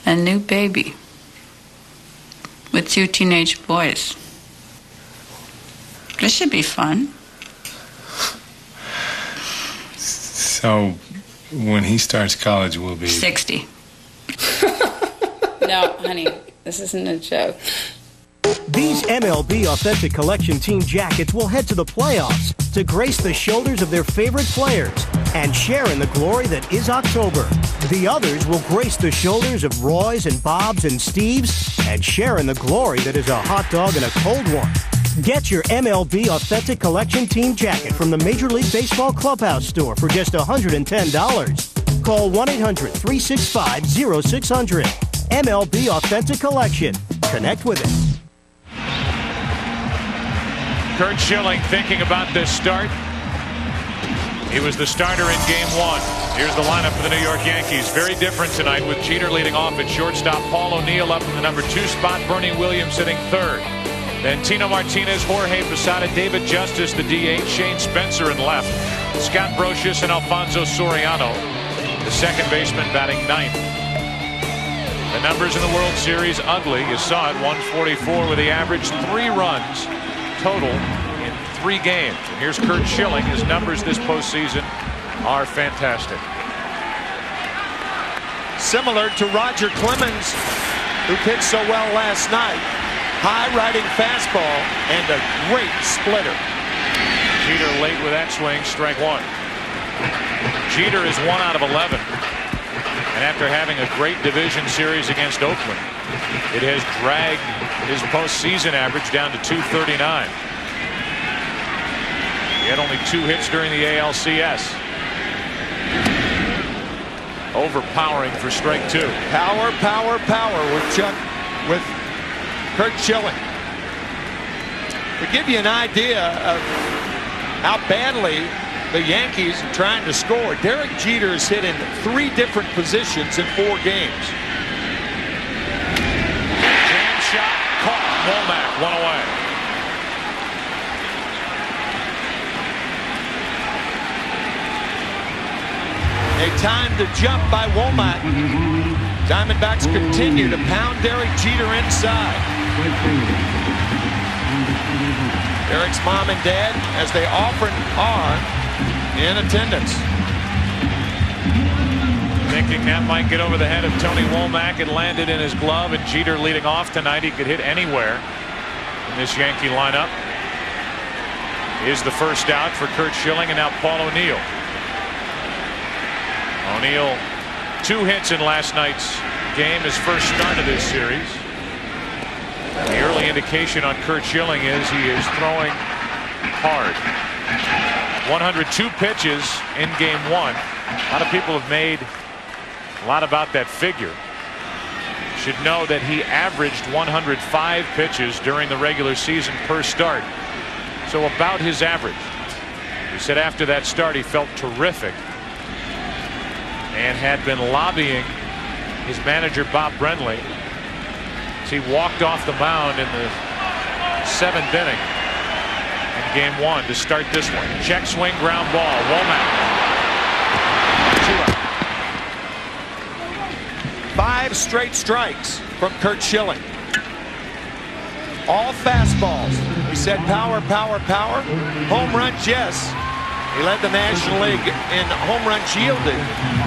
A new baby with 2 teenage boys. This should be fun. So, when he starts college, we'll be 60. No, honey, this isn't a joke. These MLB Authentic Collection team jackets will head to the playoffs to grace the shoulders of their favorite players and share in the glory that is October. The others will grace the shoulders of Roys and Bobs and Steves and share in the glory that is a hot dog and a cold one. Get your MLB Authentic Collection team jacket from the Major League Baseball Clubhouse store for just $110. Call 1-800-365-0600. MLB Authentic Collection. Connect with it. Curt Schilling thinking about this start. He was the starter in Game 1. Here's the lineup for the New York Yankees. Very different tonight with Jeter leading off at shortstop. Paul O'Neill up in the number 2 spot. Bernie Williams hitting third. Then Tino Martinez, Jorge Posada, David Justice, the DH, Shane Spencer in left. Scott Brocious and Alfonso Soriano, the second baseman, batting ninth. The numbers in the World Series ugly. You saw it, 144 with the average 3 runs total in 3 games. And here's Curt Schilling. His numbers this postseason are fantastic. Similar to Roger Clemens, who pitched so well last night. High riding fastball and a great splitter. Jeter late with that swing, strike 1. Jeter is 1 out of 11. And after having a great division series against Oakland, it has dragged his postseason average down to 239. He had only 2 hits during the ALCS. Overpowering for strike 2. Power, power, power with Curt Schilling. To give you an idea of how badly the Yankees are trying to score, Derek Jeter is hit in 3 different positions in 4 games. Jam shot, caught. Womack, 1 away. A timed jump by Womack. Diamondbacks continue to pound Derek Jeter inside. Derek's mom and dad, as they often are, in attendance. Thinking that might get over the head of Tony Womack. It landed in his glove, and Jeter leading off tonight. He could hit anywhere in this Yankee lineup. Is the first out for Curt Schilling, and now Paul O'Neill. O'Neill, 2 hits in last night's game, his first start of this series. The early indication on Curt Schilling is he is throwing hard. 102 pitches in Game 1. A lot of people have made a lot about that figure. Should know that he averaged 105 pitches during the regular season per start. So about his average. He said after that start he felt terrific and had been lobbying his manager Bob Brenly as he walked off the mound in the 7th inning in Game 1 to start this one. Check swing, ground ball. Womack. 2 out. 5 straight strikes from Curt Schilling. All fastballs. We said power, power, power. Home runs, yes. He led the National League in home runs yielded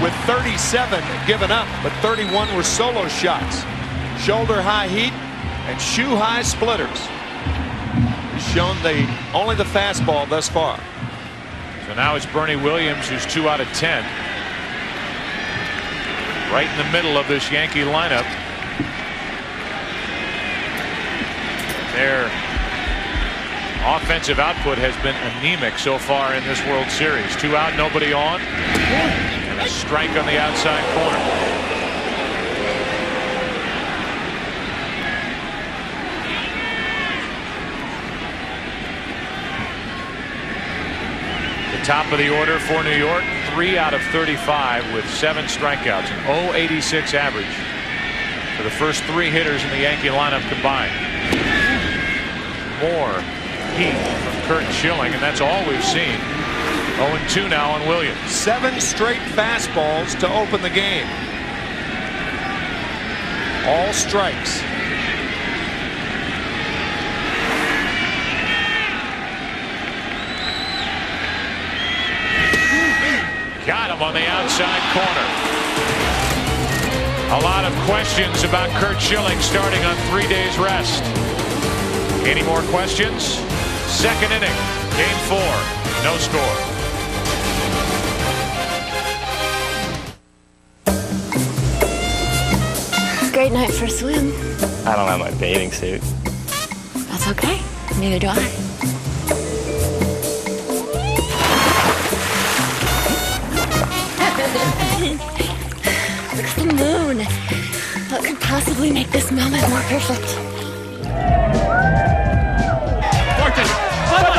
with 37 given up, but 31 were solo shots. Shoulder high heat and shoe high splitters. He's shown only the fastball thus far. So now it's Bernie Williams, who's 2 out of 10. Right in the middle of this Yankee lineup. Their offensive output has been anemic so far in this World Series. 2 out, nobody on, and a strike on the outside corner. The top of the order for New York, 3 out of 35 with 7 strikeouts, an .086 average for the first 3 hitters in the Yankee lineup combined. More heat from Curt and Schilling, and that's all we've seen. 0-2 now on Williams. 7 straight fastballs to open the game. All strikes. Got him on the outside corner. A lot of questions about Curt Schilling starting on 3 days rest. Any more questions? Second inning, game 4, no score. Great night for a swim. I don't have my bathing suit. That's okay. Neither do I. Look at the moon. What could possibly make this moment more perfect?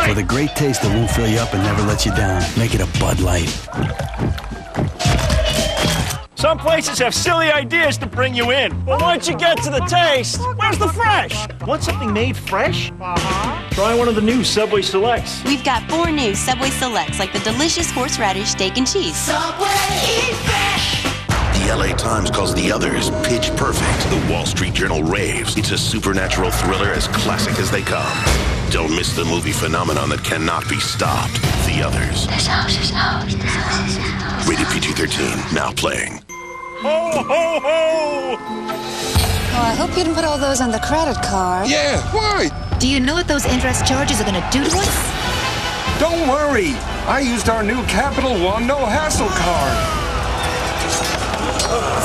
For the great taste that won't fill you up and never let you down, make it a Bud Light. Some places have silly ideas to bring you in. But once you get to the taste, where's the fresh? Want something made fresh? Try one of the new Subway Selects. We've got 4 new Subway Selects, like the delicious horseradish steak and cheese. Subway, eat fresh! The LA Times calls The Others pitch perfect. The Wall Street Journal raves. It's a supernatural thriller as classic as they come. Don't miss the movie phenomenon that cannot be stopped. The Others. Rated PG-13, now playing. Ho, ho, ho! Oh, I hope you didn't put all those on the credit card. Yeah, why? Do you know what those interest charges are going to do to us? Don't worry. I used our new Capital One No Hassle card.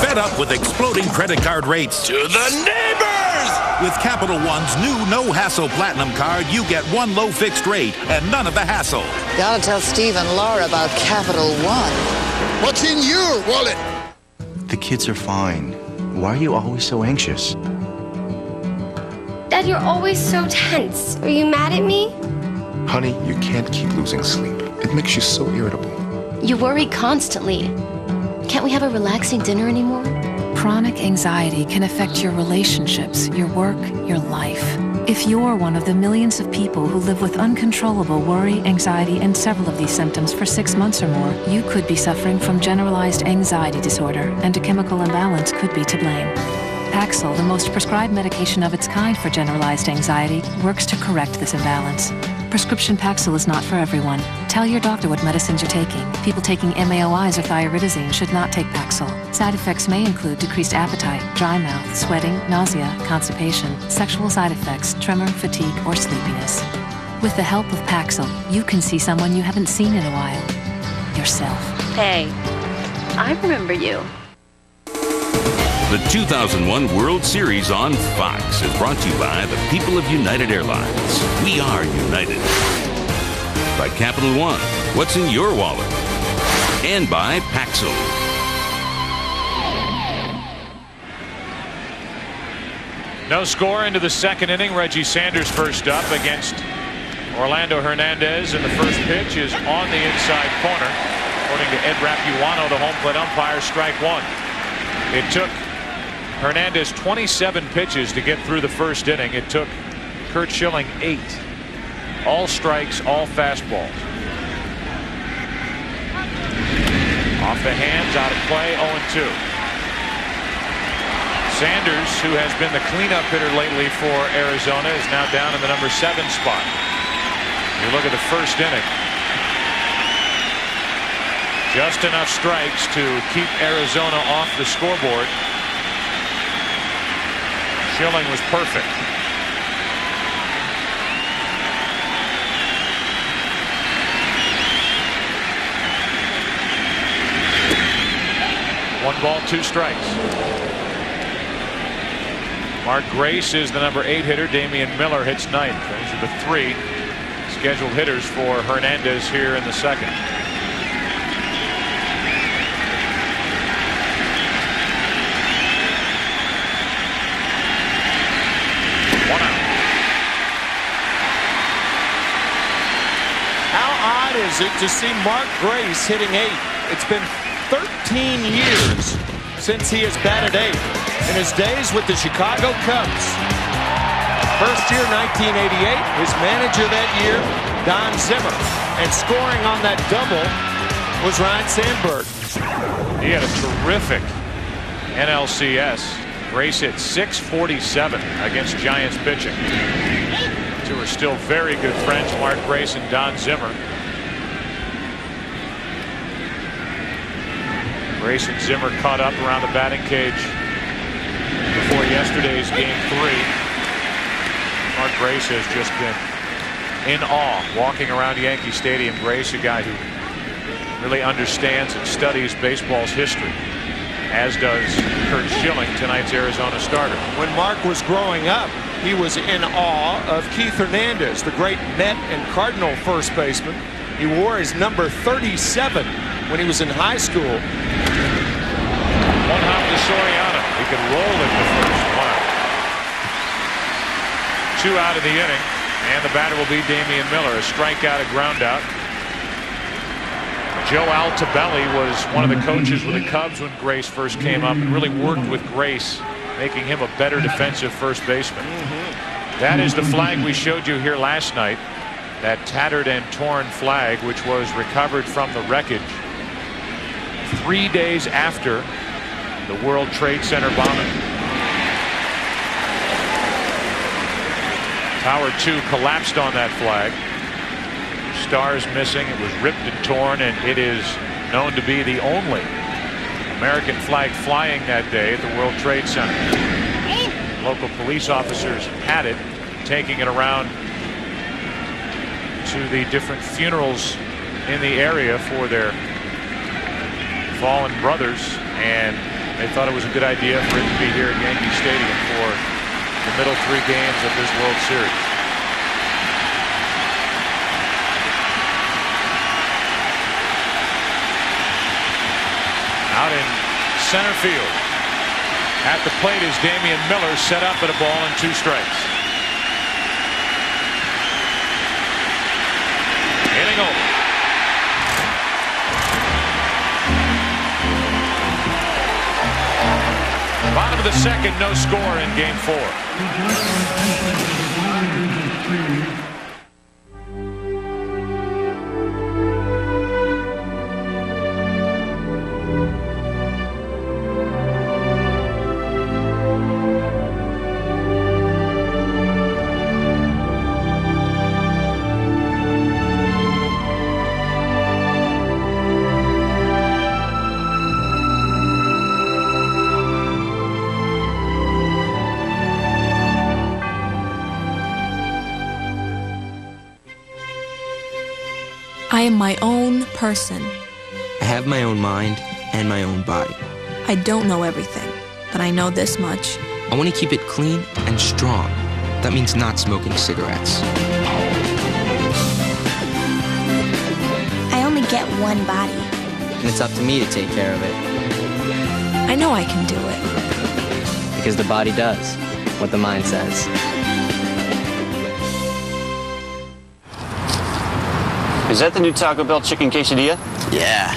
Fed up with exploding credit card rates? To the neighbors! With Capital One's new No Hassle Platinum card, you get 1 low fixed rate and none of the hassle. Gotta tell Steve and Laura about Capital One. What's in your wallet? The kids are fine. Why are you always so anxious? Dad, you're always so tense. Are you mad at me? Honey, you can't keep losing sleep. It makes you so irritable. You worry constantly. Can't we have a relaxing dinner anymore? Chronic anxiety can affect your relationships, your work, your life. If you're one of the millions of people who live with uncontrollable worry, anxiety, and several of these symptoms for 6 months or more, you could be suffering from generalized anxiety disorder, and a chemical imbalance could be to blame. Paxil, the most prescribed medication of its kind for generalized anxiety, works to correct this imbalance. Prescription Paxil is not for everyone. Tell your doctor what medicines you're taking. People taking MAOIs or thiaridazine should not take Paxil. Side effects may include decreased appetite, dry mouth, sweating, nausea, constipation, sexual side effects, tremor, fatigue, or sleepiness. With the help of Paxil, you can see someone you haven't seen in a while. Yourself. Hey, I remember you. The 2001 World Series on Fox is brought to you by the people of United Airlines. We are united. By Capital One, what's in your wallet? And by Paxil. No score into the second inning. Reggie Sanders first up against Orlando Hernandez, and the first pitch is on the inside corner. According to Ed Rapuano, the home plate umpire, strike 1. It took Hernandez 27 pitches to get through the first inning. It took Curt Schilling 8. All strikes, all fastballs. Off the hands, out of play, 0-2. Sanders, who has been the cleanup hitter lately for Arizona, is now down in the number 7 spot. You look at the first inning. Just enough strikes to keep Arizona off the scoreboard. Schilling was perfect. One ball, 2 strikes. Mark Grace is the number 8 hitter. Damian Miller hits 9th. Those are the 3 scheduled hitters for Hernandez here in the second. How odd is it to see Mark Grace hitting 8? It's been 13 years since he has batted eighth in his days with the Chicago Cubs. First year, 1988. His manager that year, Don Zimmer. And scoring on that double was Ryan Sandberg. He had a terrific NLCS. Grace hit .647 against Giants pitching. Two are still very good friends, Mark Grace and Don Zimmer. Grace and Zimmer caught up around the batting cage before yesterday's Game 3. Mark Grace has just been in awe walking around Yankee Stadium. Grace, a guy who really understands and studies baseball's history, as does Curt Schilling, tonight's Arizona starter. When Mark was growing up, he was in awe of Keith Hernandez, the great Met and Cardinal first baseman. He wore his number 37 when he was in high school. One hop to Soriano. He could roll it the first. Wow. 2 out of the inning, and the batter will be Damian Miller. A strikeout, a ground out. Joe Altobelli was one of the coaches with the Cubs when Grace first came up and really worked with Grace, making him a better defensive first baseman. That is the flag we showed you here last night, that tattered and torn flag, which was recovered from the wreckage 3 days after the World Trade Center bombing. Tower 2 collapsed on that flag. Stars missing. It was ripped and torn, and it is known to be the only American flag flying that day at the World Trade Center. Local police officers had it, taking it around to the different funerals in the area for their fallen brothers, and they thought it was a good idea for it to be here at Yankee Stadium for the middle 3 games of this World Series. Out in center field. At the plate is Damian Miller, set up at a ball and 2 strikes. Inning over. Bottom of the second, no score in Game 4. I am my own person. I have my own mind and my own body. I don't know everything, but I know this much. I want to keep it clean and strong. That means not smoking cigarettes. I only get one body. And it's up to me to take care of it. I know I can do it. Because the body does what the mind says. Is that the new Taco Bell chicken quesadilla? Yeah.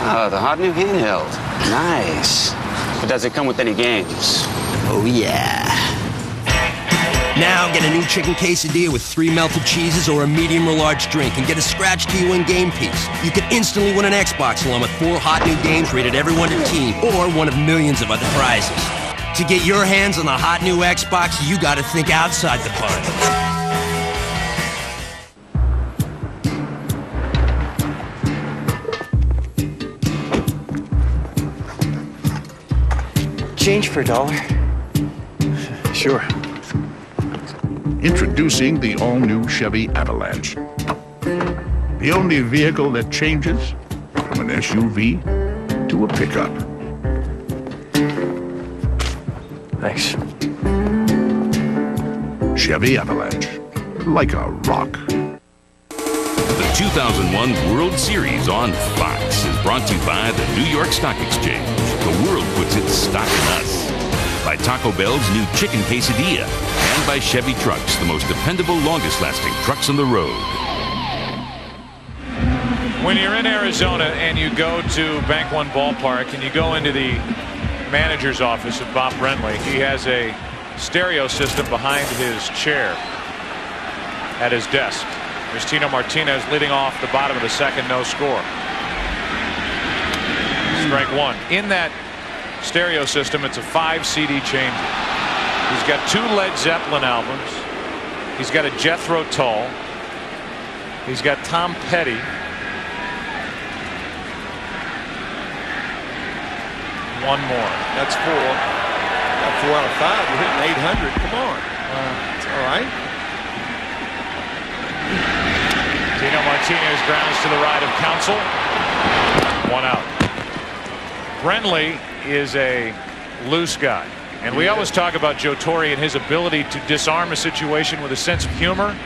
Ah, the hot new handheld. Nice. But does it come with any games? Oh, yeah. Now get a new chicken quesadilla with 3 melted cheeses or a medium or large drink and get a scratch to win game piece. You can instantly win an Xbox along with 4 hot new games rated everyone to teen or one of millions of other prizes. To get your hands on the hot new Xbox, you gotta think outside the box. Change for $1. Sure. Introducing the all-new Chevy Avalanche. The only vehicle that changes from an SUV to a pickup. Thanks. Chevy Avalanche. Like a rock. The 2001 World Series on Fox is brought to you by the New York Stock Exchange. The world puts its stock in us. By Taco Bell's new chicken quesadilla. And by Chevy Trucks, the most dependable, longest-lasting trucks on the road. When you're in Arizona and you go to Bank One Ballpark and you go into the manager's office of Bob Brenly, he has a stereo system behind his chair at his desk. There's Tino Martinez leading off the bottom of the second, no score. Strike one. In that stereo system, it's a 5 CD changer. He's got 2 Led Zeppelin albums. He's got a Jethro Tull. He's got Tom Petty. One more. That's 4. Got 4 out of 5. You're hitting 800. Come on. It's all right. Tino Martinez grounds to the right of Counsell. 1 out. Brenly is a loose guy. And we always talk about Joe Torre and his ability to disarm a situation with a sense of humor.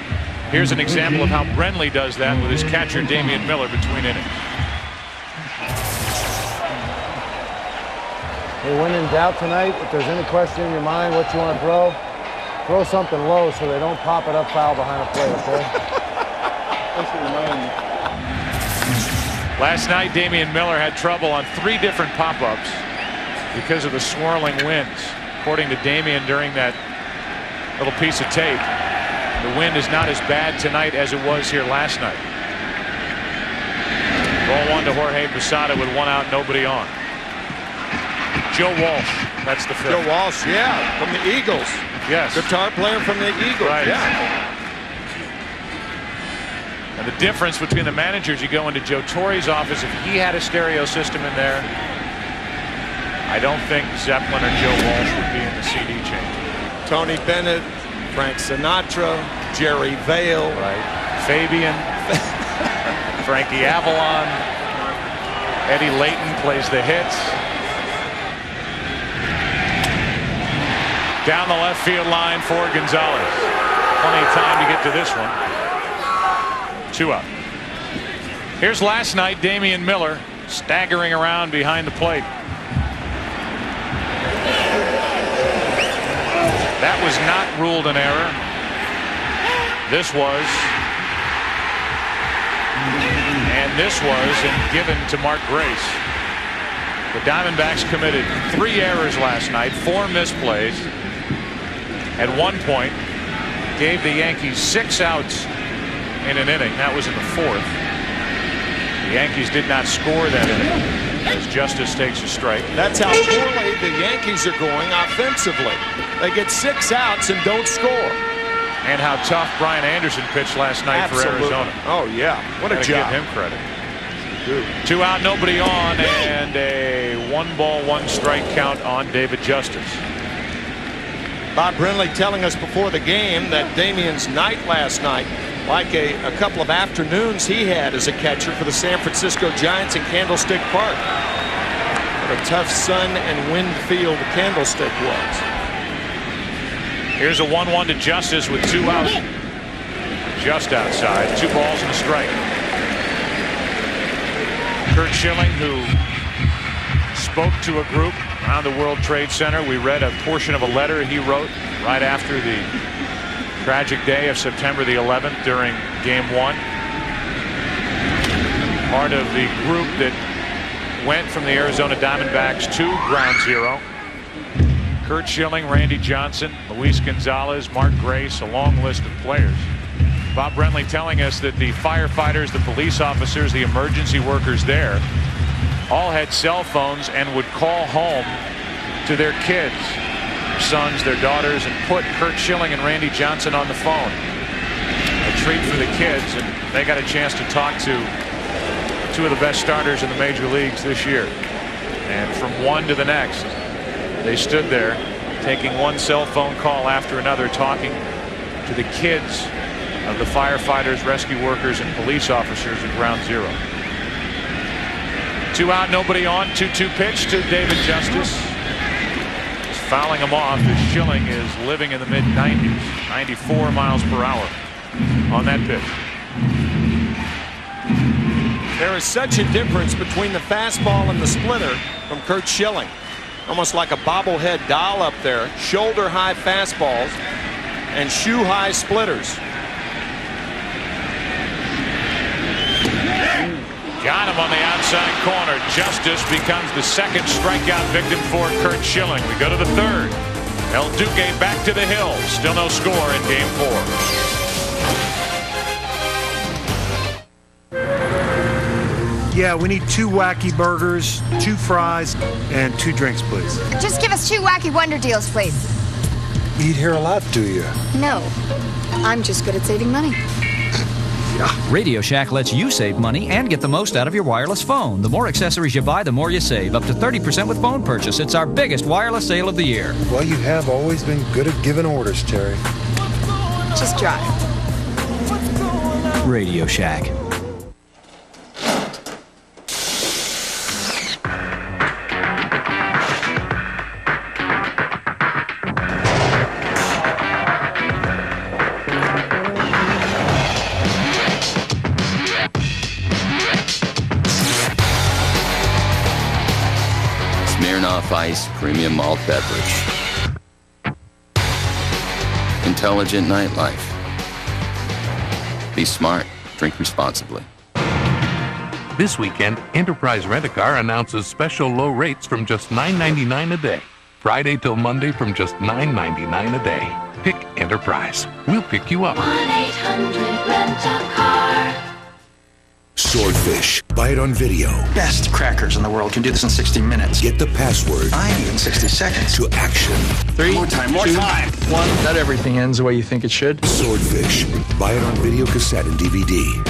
Here's an example of how Brenly does that with his catcher Damian Miller between innings. Hey, when in doubt tonight, if there's any question in your mind what you want to throw something low so they don't pop it up foul behind a plate, okay? Last night, Damian Miller had trouble on 3 different pop-ups because of the swirling winds. According to Damian during that little piece of tape, the wind is not as bad tonight as it was here last night. Ball 1 to Jorge Posada with 1 out, nobody on. Joe Walsh, that's the 5th. Joe Walsh, yeah, from the Eagles. Yes. Guitar player from the Eagles, right. Yeah. And the difference between the managers, you go into Joe Torre's office, if he had a stereo system in there, I don't think Zeppelin or Joe Walsh would be in the CD changer. Tony Bennett, Frank Sinatra, Jerry Vale. Right. Fabian. Frankie Avalon. Eddie Layton plays the hits. Down the left field line for Gonzalez. Plenty of time to get to this one. 2 out. Here's last night, Damian Miller staggering around behind the plate. That was not ruled an error. This was. And this was, and given to Mark Grace. The Diamondbacks committed 3 errors last night, 4 misplays. At one point, gave the Yankees 6 outs in an inning. That was in the 4th. The Yankees did not score that inning as Justice takes a strike. That's how poorly the Yankees are going offensively. They get 6 outs and don't score. And how tough Brian Anderson pitched last night for Arizona. Oh, yeah. What a job. Give him credit. 2 out, nobody on, and a 1-ball, 1-strike count on David Justice. Bob Brenly telling us before the game that Damian's night last night, like a couple of afternoons he had as a catcher for the San Francisco Giants in Candlestick Park. What a tough sun and wind field Candlestick was. Here's a 1-1 to Justice with 2 out. Just outside. 2 balls and a strike. Curt Schilling, who spoke to a group around the World Trade Center. We read a portion of a letter he wrote right after the tragic day of September the 11th during Game 1. Part of the group that went from the Arizona Diamondbacks to Ground Zero. Curt Schilling, Randy Johnson, Luis Gonzalez, Mark Grace, a long list of players. Bob Brenly telling us that the firefighters, the police officers, the emergency workers there all had cell phones and would call home to their kids, their sons, their daughters, and put Curt Schilling and Randy Johnson on the phone. A treat for the kids, and they got a chance to talk to 2 of the best starters in the major leagues this year. And from one to the next, they stood there taking one cell phone call after another, talking to the kids of the firefighters, rescue workers, and police officers at Ground Zero. 2 out, nobody on. 2-2 pitch to David Justice. He's fouling him off as Schilling is living in the mid-90s. 94 miles per hour on that pitch. There is such a difference between the fastball and the splitter from Curt Schilling. Almost like a bobblehead doll up there. Shoulder-high fastballs and shoe-high splitters. Got him on the outside corner. Justice becomes the second strikeout victim for Curt Schilling. We go to the third. El Duque back to the hill. Still no score in Game 4. Yeah, we need 2 wacky burgers, 2 fries, and 2 drinks, please. Just give us 2 wacky wonder deals, please. Eat here a lot, do you? No. I'm just good at saving money. Radio Shack lets you save money and get the most out of your wireless phone. The more accessories you buy, the more you save. Up to 30% with phone purchase. It's our biggest wireless sale of the year. Well, you have always been good at giving orders, Terry. Just drive. Radio Shack. Ice premium malt beverage. Intelligent nightlife. Be smart. Drink responsibly. This weekend, Enterprise Rent-A-Car announces special low rates from just $9.99 a day. Friday till Monday from just $9.99 a day. Pick Enterprise. We'll pick you up. 1-800-RENT-A-CAR. Swordfish. Buy it on video. Best crackers in the world can do this in 60 minutes. Get the password. I need in 60 seconds. To action. 3, more time, 1. Not everything ends the way you think it should. Swordfish. Buy it on video cassette and DVD.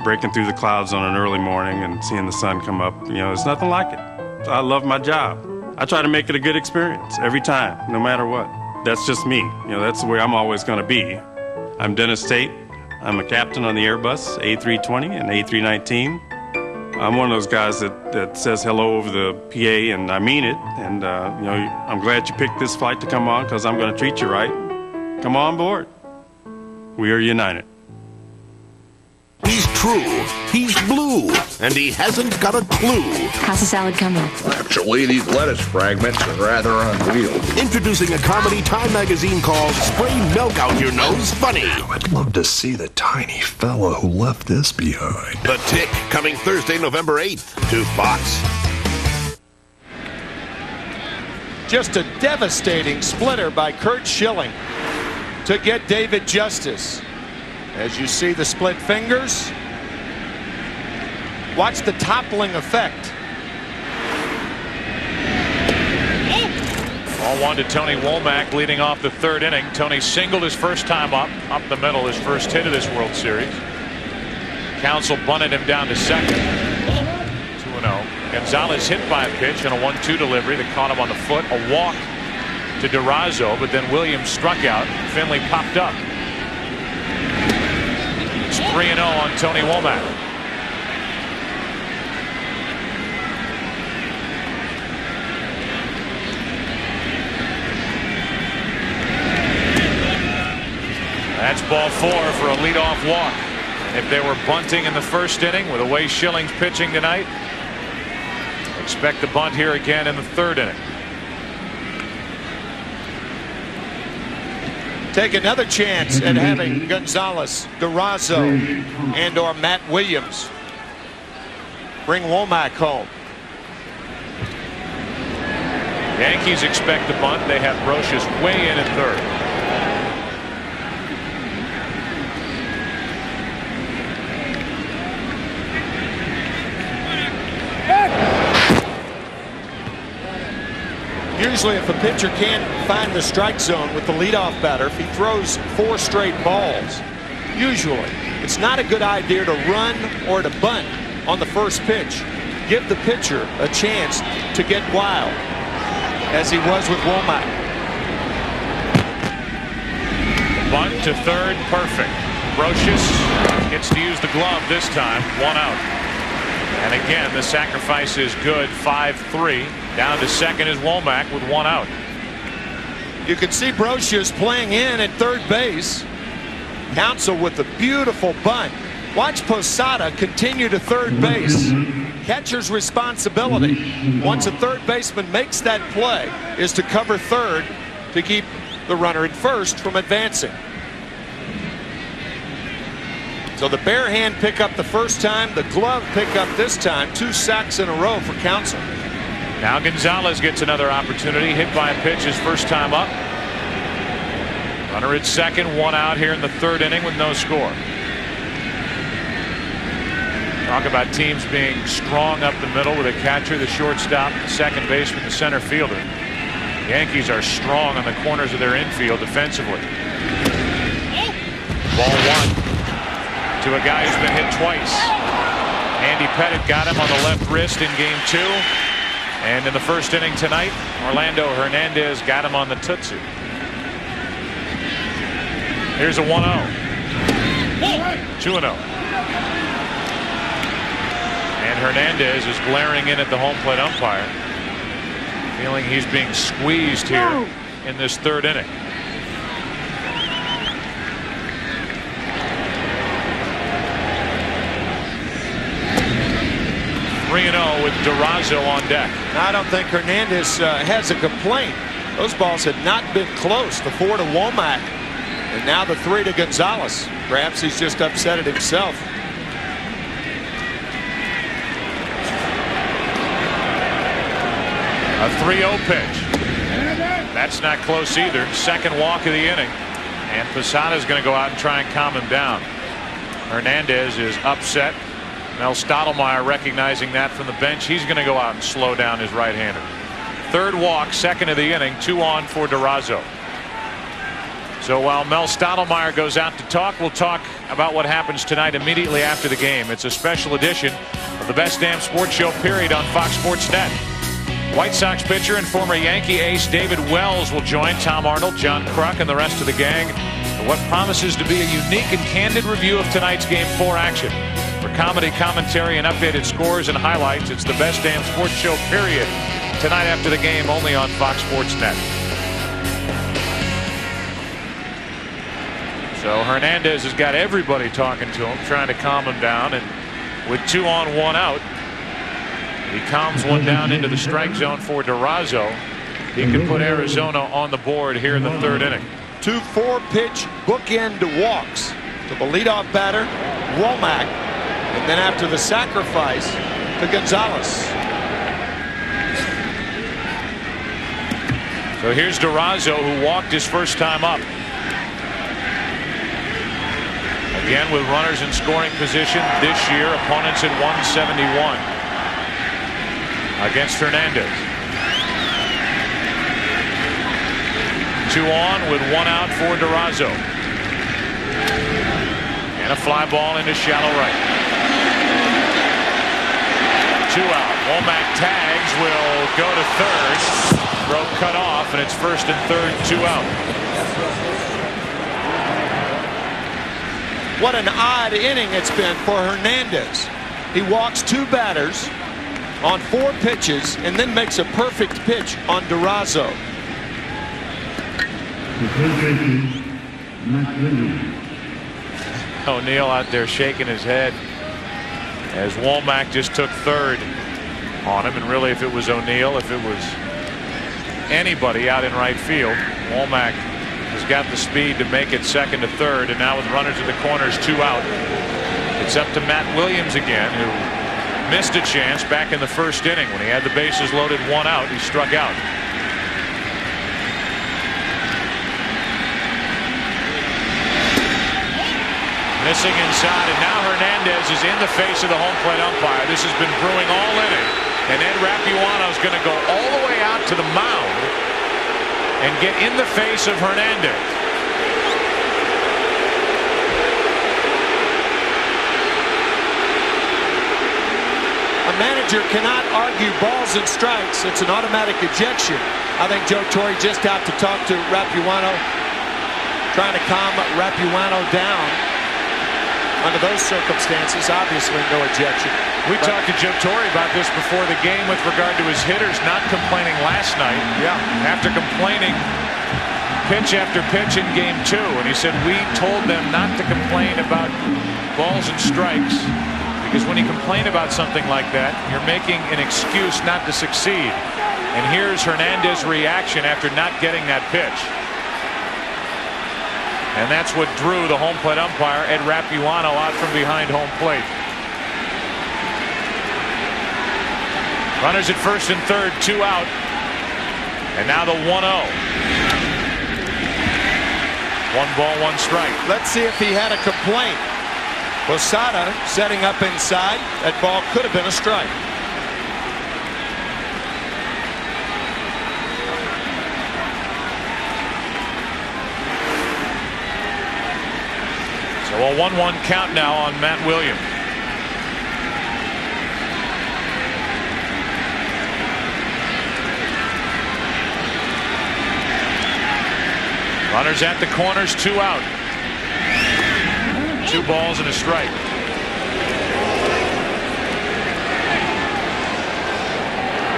Breaking through the clouds on an early morning and seeing the sun come up, there's nothing like it. I love my job. I try to make it a good experience every time, no matter what. That's just me. That's the way I'm always going to be. I'm Dennis Tate. I'm a captain on the Airbus A320 and A319. I'm one of those guys that says hello over the PA, and I mean it. And, I'm glad you picked this flight to come on because I'm going to treat you right. Come on board. We are united. He's true, he's blue, and he hasn't got a clue. How's the salad coming? Actually, these lettuce fragments are rather unwieldy. Introducing a comedy Time magazine called Spray Milk Out Your Nose Funny. I'd love to see the tiny fella who left this behind. The Tick, coming Thursday, November 8th to Fox. Just a devastating splitter by Curt Schilling to get David Justice. As you see the split fingers, watch the toppling effect. 0-1 to Tony Womack leading off the third inning. Tony singled his first time up the middle, his first hit of this World Series. Counsell bunted him down to second. 2-0. Gonzalez hit by a pitch and a 1-2 delivery that caught him on the foot. A walk to Durazo, but then Williams struck out. Finley popped up. It's 3-0 on Tony Womack. That's ball 4 for a leadoff walk. If there were bunting in the first inning with the way Schilling's pitching tonight, expect the bunt here again in the third inning. Take another chance at having Gonzalez, Durazo, and or Matt Williams bring Womack home. Yankees expect the bunt. They have Brocious way in at third. Usually if a pitcher can't find the strike zone with the leadoff batter, if he throws 4 straight balls, usually it's not a good idea to run or to bunt on the first pitch. Give the pitcher a chance to get wild, as he was with Womack. Bunt to third, perfect. Brocious gets to use the glove this time, 1 out. And again, the sacrifice is good, 5-3. Down to second is Womack with 1 out. You can see Brocious playing in at third base. Counsell with a beautiful bunt. Watch Posada continue to third base. Catcher's responsibility, once a third baseman makes that play, is to cover third to keep the runner at first from advancing. So the bare hand pickup the first time, the glove pickup this time, 2 sacks in a row for Counsell. Now Gonzalez gets another opportunity, hit by a pitch his first time up. Runner at second, 1 out here in the 3rd inning with no score. Talk about teams being strong up the middle with a catcher, the shortstop, the second baseman, the center fielder. The Yankees are strong on the corners of their infield defensively. Ball 1 to a guy who's been hit twice. Andy Pettitte got him on the left wrist in game 2. And in the 1st inning tonight, Orlando Hernandez got him on the Tootsie. Here's a 1-0. 2-0. And Hernandez is glaring in at the home plate umpire, feeling he's being squeezed here in this 3rd inning. With Durazo on deck. I don't think Hernandez has a complaint. Those balls had not been close. The 4 to Womack, and now the 3 to Gonzalez. Perhaps he's just upset at himself. A 3-0 pitch. That's not close either. Second walk of the inning, and Posada's going to go out and try and calm him down. Hernandez is upset. Mel Stottlemyre recognizing that from the bench. He's going to go out and slow down his right-hander. 3rd walk, 2nd of the inning, 2 on for Durazo. So while Mel Stottlemyre goes out to talk, we'll talk about what happens tonight immediately after the game. It's a special edition of the Best Damn Sports Show period on Fox Sports Net. White Sox pitcher and former Yankee ace David Wells will join Tom Arnold, John Kruk, and the rest of the gang for what promises to be a unique and candid review of tonight's Game 4 action. For comedy, commentary, and updated scores and highlights, it's the Best Damn Sports Show period. Tonight after the game, only on Fox Sports Net. So Hernandez has got everybody talking to him, trying to calm him down, and with 2 on, 1 out, he calms one down into the strike zone for Durazo. He can put Arizona on the board here in the 3rd inning. 2 4-pitch bookend walks to the leadoff batter, Womack, and then after the sacrifice to Gonzalez. So here's Durazo, who walked his first time up. Again with runners in scoring position this year, opponents at 171 against Hernandez. 2 on with 1 out for Durazo. And a fly ball into shallow right. 2 out. Womack tags, will go to 3rd. Throw cut off, and it's 1st and 3rd, 2 out. What an odd inning it's been for Hernandez. He walks 2 batters on 4 pitches and then makes a perfect pitch on Durazo. O'Neill out there shaking his head as Womack just took 3rd on him. And really, if it was O'Neill, if it was anybody out in right field, Womack has got the speed to make it 2nd to 3rd. And now with runners at the corners, 2 out, it's up to Matt Williams again, who missed a chance back in the 1st inning when he had the bases loaded, 1 out. He struck out. Missing inside, and now Hernandez is in the face of the home plate umpire. This has been brewing all inning, and Ed Rapuano is going to go all the way out to the mound and get in the face of Hernandez. A manager cannot argue balls and strikes. It's an automatic ejection. I think Joe Torre just out to talk to Rapuano, trying to calm Rapuano down. Under those circumstances, obviously no ejection. We talked to Joe Torre about this before the game with regard to his hitters not complaining last night. Yeah. After complaining pitch after pitch in game 2, and he said we told them not to complain about balls and strikes, because when you complain about something like that, you're making an excuse not to succeed. And here's Hernandez's reaction after not getting that pitch. And that's what drew the home plate umpire, Ed Rapuano, out from behind home plate. Runners at first and third, 2 out. And now the 1-0. 1 ball, 1 strike. Let's see if he had a complaint. Posada setting up inside. That ball could have been a strike. So a 1-1 count now on Matt Williams. Runners at the corners, 2 out. 2 balls and a strike.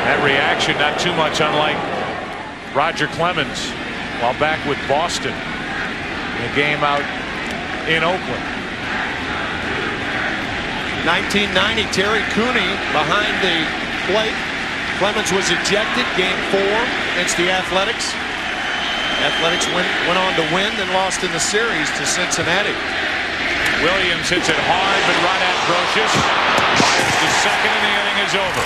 That reaction not too much unlike Roger Clemens while back with Boston in a game out in Oakland. 1990, Terry Cooney behind the plate. Clemens was ejected game 4 against the Athletics. Athletics went on to win, then lost in the series to Cincinnati. Williams hits it hard, but right at Brocious. Fires to second, and the inning is over.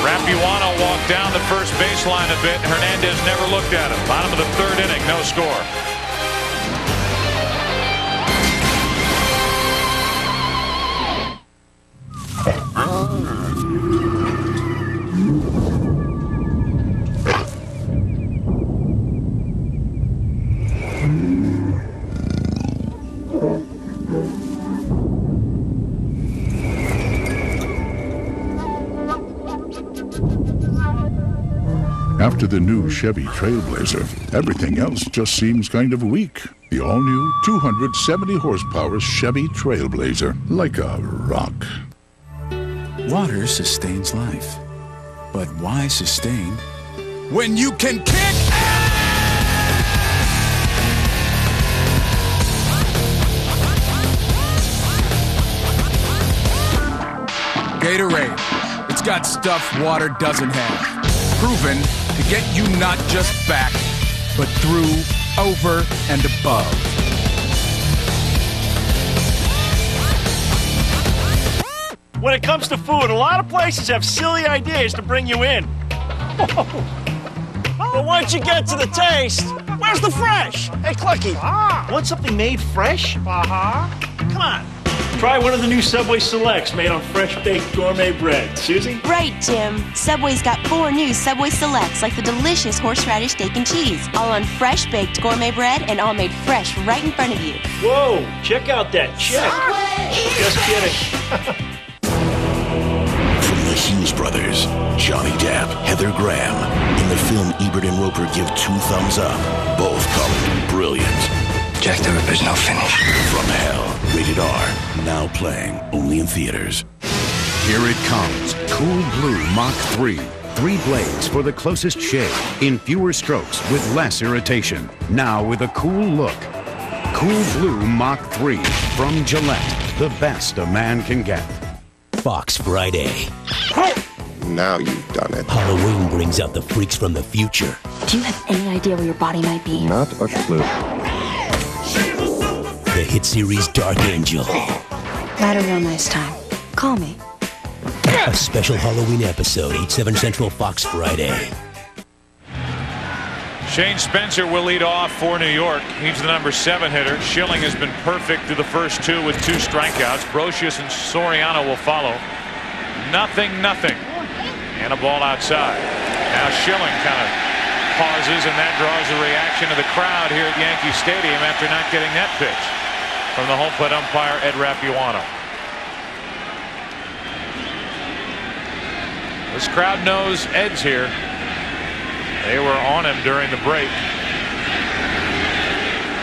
Rapuano walked down the first baseline a bit. Hernandez never looked at him. Bottom of the 3rd inning, no score. After the new Chevy Trailblazer, everything else just seems kind of weak. The all-new 270 horsepower Chevy Trailblazer, like a rock. Water sustains life. But why sustain when you can kick Gatorade. It's got stuff water doesn't have. Proven to get you not just back, but through, over, and above. When it comes to food, a lot of places have silly ideas to bring you in. But once you get to the taste, where's the fresh? Hey, Clucky, want something made fresh? Come on. Try one of the new Subway Selects made on fresh-baked gourmet bread. Susie? Right, Jim. Subway's got 4 new Subway Selects, like the delicious horseradish steak and cheese, all on fresh-baked gourmet bread and all made fresh right in front of you. Whoa, check out that check. Just kidding. From the Hughes brothers, Johnny Depp, Heather Graham. In the film, Ebert and Roper give 2 thumbs up. Both call it brilliant. Jack the Ripper's no finish. From Hell, rated R, now playing only in theaters. Here it comes, Cool Blue Mach 3. 3 blades for the closest shave, in fewer strokes with less irritation. Now with a cool look. Cool Blue Mach 3 from Gillette, the best a man can get. Fox Friday. Now you've done it. Halloween brings out the freaks from the future. Do you have any idea where your body might be? Not a clue. The hit series Dark Angel. Had a real nice time. Call me. A special Halloween episode, 8/7 Central, Fox Friday. Shane Spencer will lead off for New York. He's the number 7 hitter. Schilling has been perfect through the first 2 with 2 strikeouts. Brocious and Soriano will follow. 0-0. And a ball outside. Now Schilling kind of pauses, and that draws a reaction of the crowd here at Yankee Stadium after not getting that pitch from the home plate umpire, Ed Rapuano. This crowd knows Ed's here. They were on him during the break.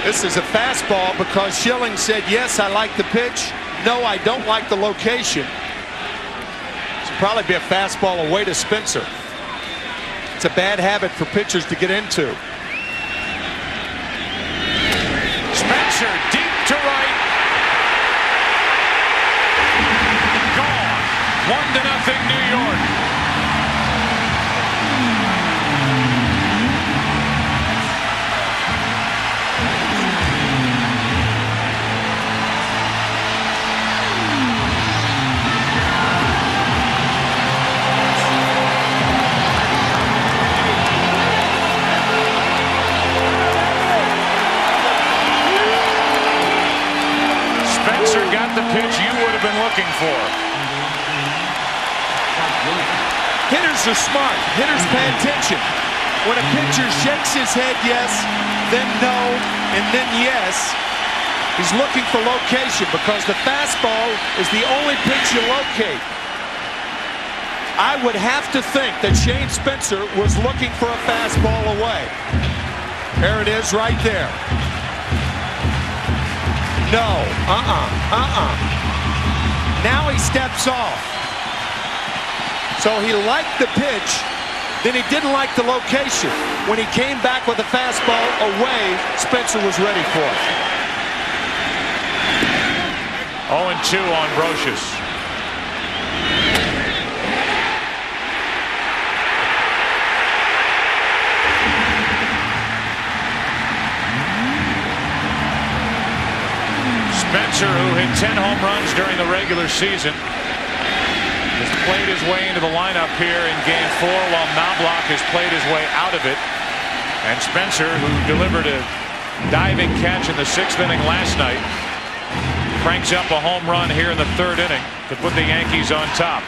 This is a fastball because Schilling said, yes, I like the pitch. No, I don't like the location. This will probably be a fastball away to Spencer. It's a bad habit for pitchers to get into. Spencer deep to right. Gone. 1-0 New York. the pitch you would have been looking for. Hitters are smart. Hitters pay attention. When a pitcher shakes his head yes, then no, and then yes, he's looking for location because the fastball is the only pitch you locate. I would have to think that Shane Spencer was looking for a fastball away. There it is right there. No, Now he steps off. So he liked the pitch, then he didn't like the location. When he came back with a fastball away, Spencer was ready for it. 0-2 on Brocious. Spencer, who hit 10 home runs during the regular season, has played his way into the lineup here in Game 4 while Knobloch has played his way out of it. And Spencer, who delivered a diving catch in the 6th inning last night, cranks up a home run here in the 3rd inning to put the Yankees on top.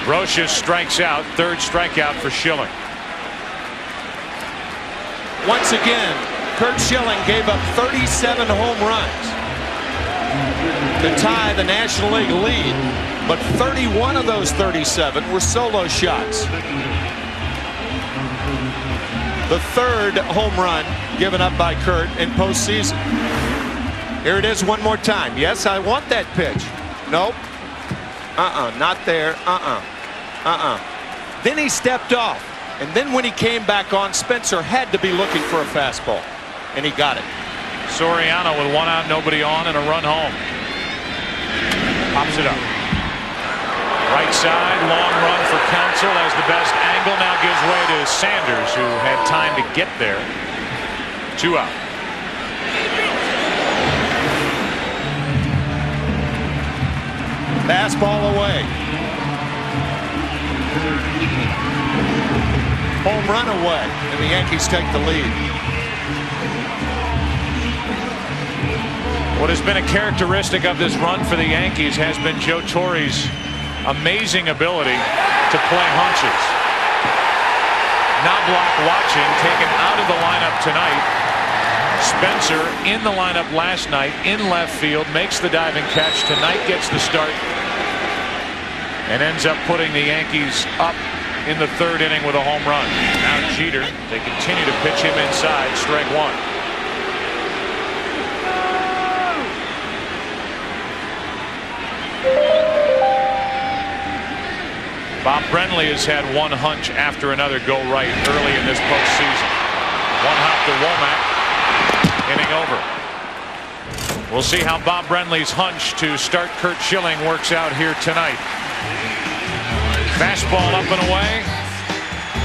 Brocious strikes out, 3rd strikeout for Schilling. Once again, Curt Schilling gave up 37 home runs to tie the National League lead, but 31 of those 37 were solo shots. The 3rd home run given up by Curt in postseason. Here it is one more time. Yes, I want that pitch. Nope. Not there. Then he stepped off. And then when he came back on, Spencer had to be looking for a fastball. And he got it. Soriano with 1 out, nobody on, and a run home. Pops it up. Right side, long run for Counsell as the best angle. Now gives way to Sanders, who had time to get there. 2 out. Fastball away. Home run away, and the Yankees take the lead. What has been a characteristic of this run for the Yankees has been Joe Torre's amazing ability to play hunches. Knobloch watching, taken out of the lineup tonight. Spencer in the lineup last night in left field, makes the diving catch. Tonight gets the start and ends up putting the Yankees up in the 3rd inning with a home run. Now Jeter, they continue to pitch him inside, strike 1. Bob Brenly has had one hunch after another go right early in this postseason. One hop to Womack, inning over. We'll see how Bob Brenly's hunch to start Curt Schilling works out here tonight. Fastball up and away,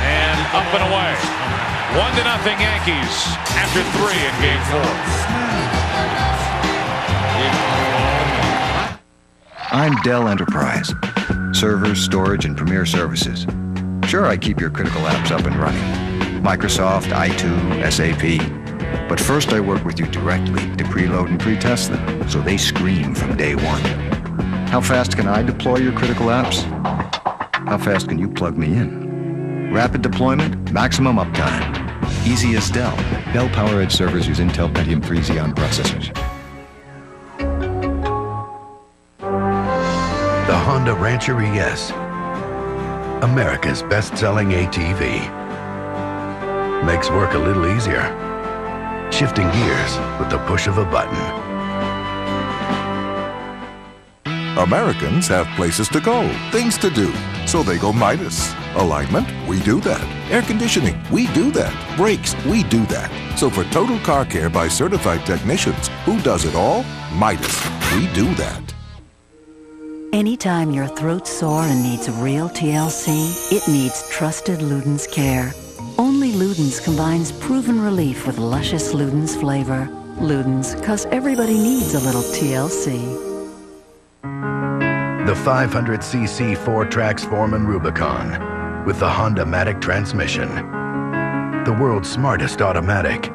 and up and away. 1-0 Yankees after 3 in Game 4. I'm Dell Enterprise. Servers, storage, and premier services. Sure, I keep your critical apps up and running. Microsoft, i2, SAP. But first I work with you directly to preload and pre-test them, so they scream from day one. How fast can I deploy your critical apps? How fast can you plug me in? Rapid deployment, maximum uptime. Easy as Dell. Dell PowerEdge servers use Intel Pentium 3 Xeon processors. The Honda Rancher ES, America's best-selling ATV. Makes work a little easier, shifting gears with the push of a button. Americans have places to go, things to do, so they go Midas. Alignment, we do that. Air conditioning, we do that. Brakes, we do that. So for total car care by certified technicians, who does it all? Midas, we do that. Anytime your throat's sore and needs real TLC, it needs trusted Luden's care. Only Luden's combines proven relief with luscious Luden's flavor. Luden's, 'cause everybody needs a little TLC. The 500cc 4-Trax Foreman Rubicon with the Honda-Matic transmission. the world's smartest automatic.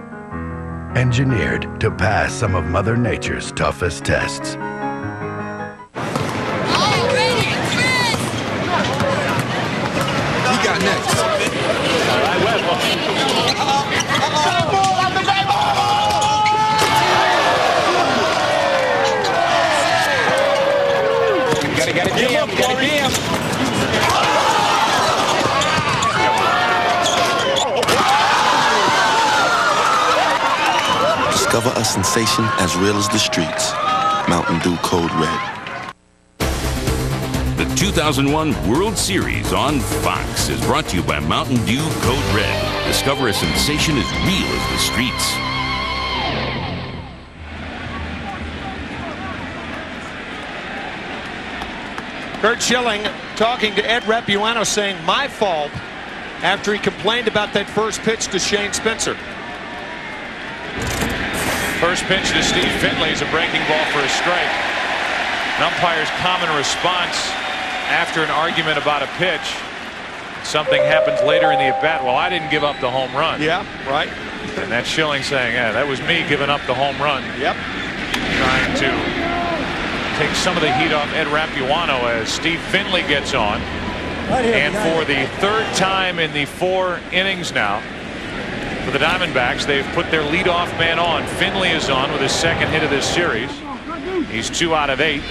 Engineered to pass some of Mother Nature's toughest tests. He got next. Gotta get a jam, gotta jam. Discover a sensation as real as the streets. Mountain Dew Code Red. The 2001 World Series on Fox is brought to you by Mountain Dew Code Red. Discover a sensation as real as the streets. Curt Schilling talking to Ed Repuano saying, my fault, after he complained about that first pitch to Shane Spencer. First pitch to Steve Finley is a breaking ball for a strike. An umpire's common response after an argument about a pitch. Something happens later in the at-bat. Well, I didn't give up the home run. Yeah, right. And that's Schilling saying, yeah, that was me giving up the home run. Yep. Trying to take some of the heat off Ed Repuano as Steve Finley gets on. And for the third time in the 4 innings now for the Diamondbacks, they've put their leadoff man on. Finley is on with his second hit of this series. He's 2 out of 8.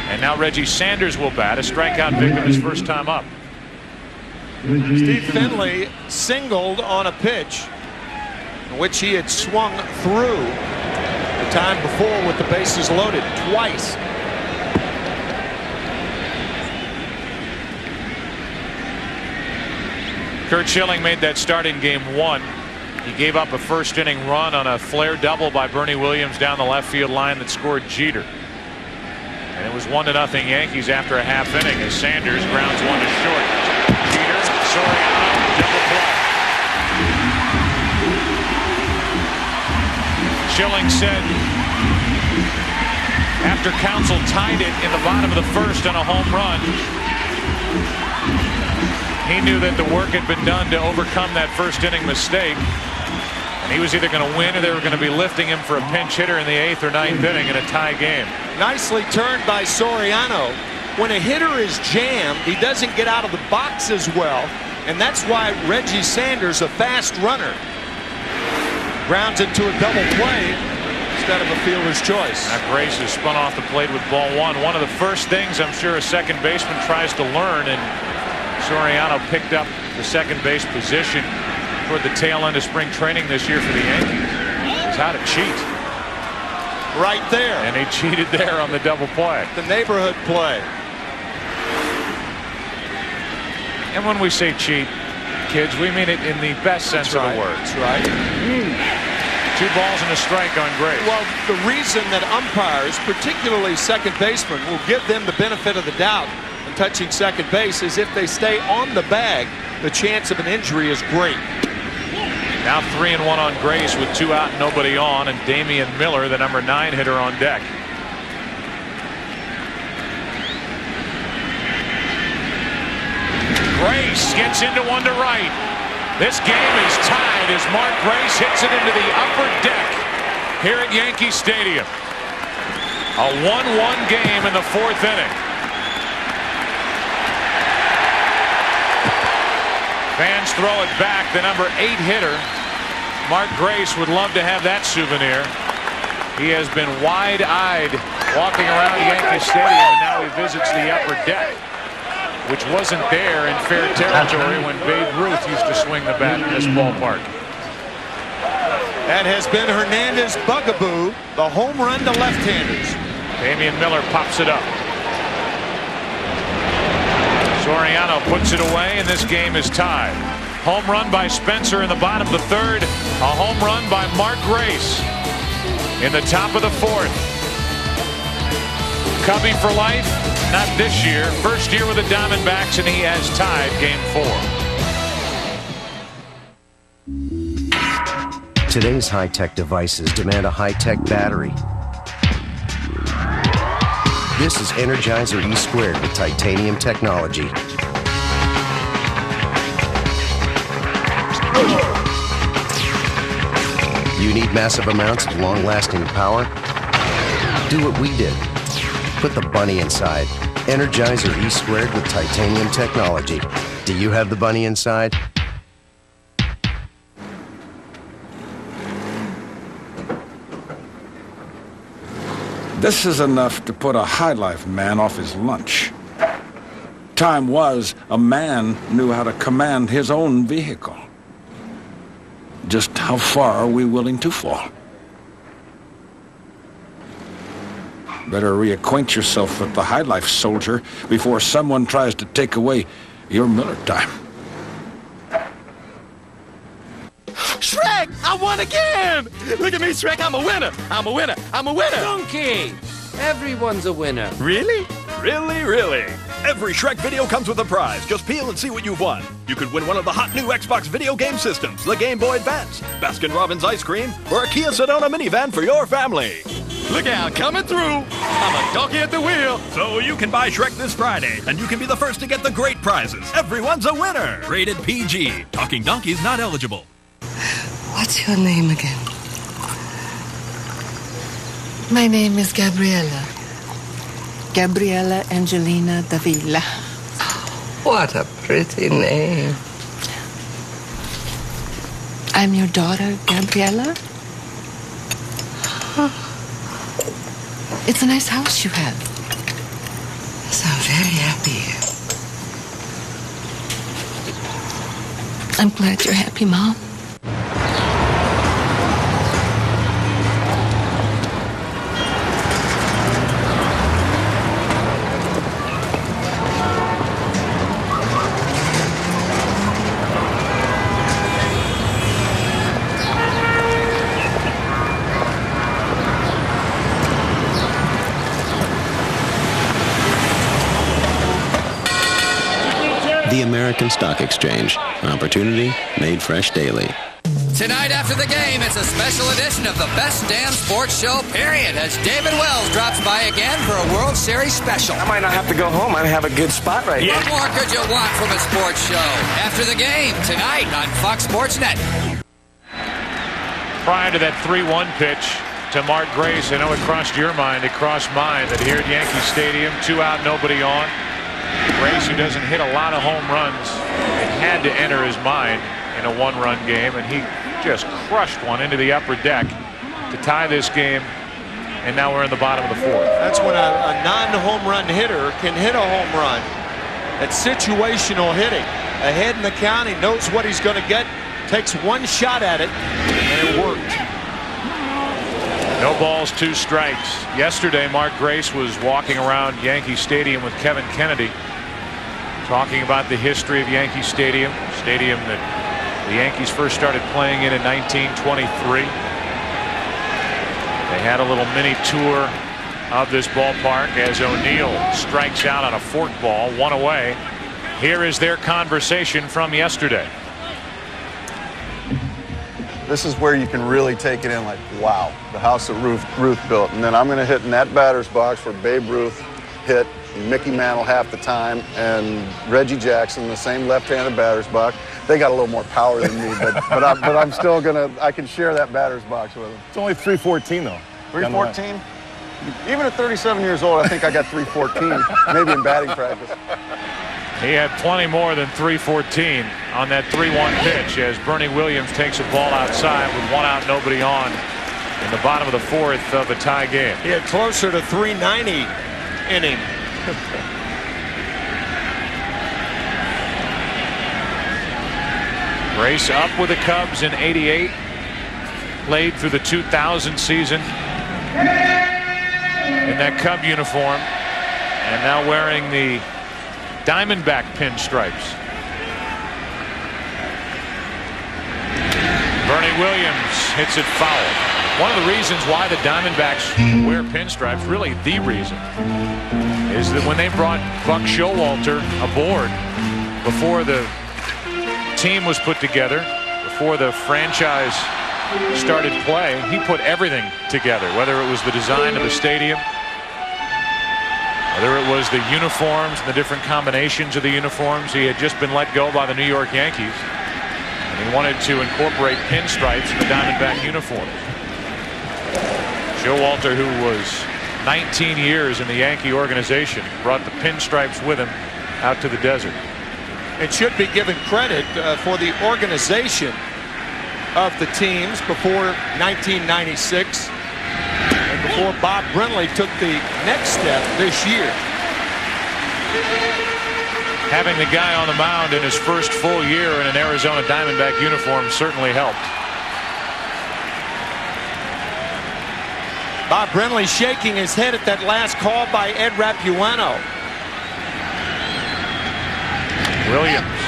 And now Reggie Sanders will bat, a strikeout victim his first time up. Steve Finley singled on a pitch in which he had swung through the time before with the bases loaded twice. Curt Schilling made that start in game 1. He gave up a first inning run on a flare double by Bernie Williams down the left field line that scored Jeter. And it was 1-0 Yankees after a half inning as Sanders grounds one to short. Jeter, Soriano, double play. Schilling said after Counsell tied it in the bottom of the first on a home run, he knew that the work had been done to overcome that first inning mistake. And he was either going to win or they were going to be lifting him for a pinch hitter in the 8th or 9th inning in a tie game. Nicely turned by Soriano. When a hitter is jammed, he doesn't get out of the box as well. And that's why Reggie Sanders, a fast runner, grounds into a double play instead of a fielder's choice. Matt Grace has spun off the plate with ball 1. One of the first things I'm sure a second baseman tries to learn, and Soriano picked up the second base position toward the tail end of spring training this year for the Yankees, is how to cheat. Right there. And he cheated there on the double play. The neighborhood play. And when we say cheat, kids, we mean it in the best sense of the word. That's right. 2 balls and a strike on Grace. Well, the reason that umpires, particularly second basemen, will give them the benefit of the doubt in touching second base is if they stay on the bag, the chance of an injury is great. Now 3-1 on Grace with 2 out and nobody on, and Damian Miller, the number 9 hitter, on deck. Grace gets into one to right. This game is tied as Mark Grace hits it into the upper deck here at Yankee Stadium. A 1-1 game in the 4th inning. Fans throw it back. The number 8 hitter, Mark Grace, would love to have that souvenir. He has been wide-eyed walking around Yankee Stadium, and now he visits the upper deck, which wasn't there in fair territory when Babe Ruth used to swing the bat in this ballpark. That has been Hernandez' bugaboo, the home run to left-handers. Damian Miller pops it up. Soriano puts it away, and this game is tied. Home run by Spencer in the bottom of the 3rd. A home run by Mark Grace in the top of the 4th. Cubby for life. Not this year. First year with the Diamondbacks, and he has tied game 4. Today's high-tech devices demand a high-tech battery. This is Energizer E² with titanium technology. You need massive amounts of long-lasting power? Do what we did. Put the bunny inside. Energizer E² with titanium technology. Do you have the bunny inside? This is enough to put a high-life man off his lunch. Time was a man knew how to command his own vehicle. Just how far are we willing to fall? Better reacquaint yourself with the high-life soldier before someone tries to take away your Miller time. Shrek, I won again! Look at me, Shrek, I'm a winner! I'm a winner! I'm a winner! Donkey! Everyone's a winner. Really? Really, really? Every Shrek video comes with a prize. Just peel and see what you've won. You could win one of the hot new Xbox video game systems, the Game Boy Advance, Baskin-Robbins ice cream, or a Kia Sedona minivan for your family. Look out, coming through! I'm a donkey at the wheel! So you can buy Shrek this Friday, and you can be the first to get the great prizes. Everyone's a winner! Rated PG. Talking donkeys not eligible. What's your name again? My name is Gabriella. Gabriella Angelina Davila. What a pretty name. I'm your daughter, Gabriella. Huh. It's a nice house you have. So very happy. I'm glad you're happy, Mom. The American Stock Exchange. Opportunity made fresh daily. Tonight after the game, it's a special edition of the best damn sports show, period, as David Wells drops by again for a World Series special. I might not have to go home. I have a good spot right here. What more could you want from a sports show? After the game, tonight on Fox Sports Net. Prior to that 3-1 pitch to Mark Grace, I know it crossed your mind, it crossed mine, that here at Yankee Stadium, 2 out, nobody on. Grace, who doesn't hit a lot of home runs, it had to enter his mind in a 1-run game, and he just crushed one into the upper deck to tie this game, and now we're in the bottom of the 4th. That's when a non-home run hitter can hit a home run. It's situational hitting. Ahead in the count, he knows what he's going to get, takes one shot at it, and it worked. No balls, 2 strikes. Yesterday, Mark Grace was walking around Yankee Stadium with Kevin Kennedy, talking about the history of Yankee Stadium, stadium that the Yankees first started playing in 1923. They had a little mini tour of this ballpark as O'Neill strikes out on a forkball, 1 away. Here is their conversation from yesterday. This is where you can really take it in, like, wow, the house that Ruth built. And then I'm going to hit in that batter's box where Babe Ruth hit, Mickey Mantle half the time, and Reggie Jackson, the same left-handed batter's box. They got a little more power than me, but I'm still going to, I can share that batter's box with them. It's only 314, though. 314? Even at 37 years old, I think I got 314, maybe in batting practice. He had plenty more than 314 on that 3-1 pitch as Bernie Williams takes a ball outside with 1 out, nobody on in the bottom of the 4th of a tie game. He had closer to 390 inning. Grace up with the Cubs in '88, played through the 2000 season in that Cub uniform, and now wearing the Diamondback pinstripes. Bernie Williams hits it foul. One of the reasons why the Diamondbacks wear pinstripes, really the reason, is that when they brought Buck Showalter aboard before the team was put together, before the franchise started play, he put everything together, whether it was the design of the stadium, whether it was the uniforms and the different combinations of the uniforms. He had just been let go by the New York Yankees. He wanted to incorporate pinstripes in the Diamondback uniform. Showalter, who was 19 years in the Yankee organization, brought the pinstripes with him out to the desert. It should be given credit for the organization of the teams before 1996 and before Bob Brenly took the next step this year. Having the guy on the mound in his first full year in an Arizona Diamondback uniform certainly helped. Bob Brenly shaking his head at that last call by Ed Rapuano. Williams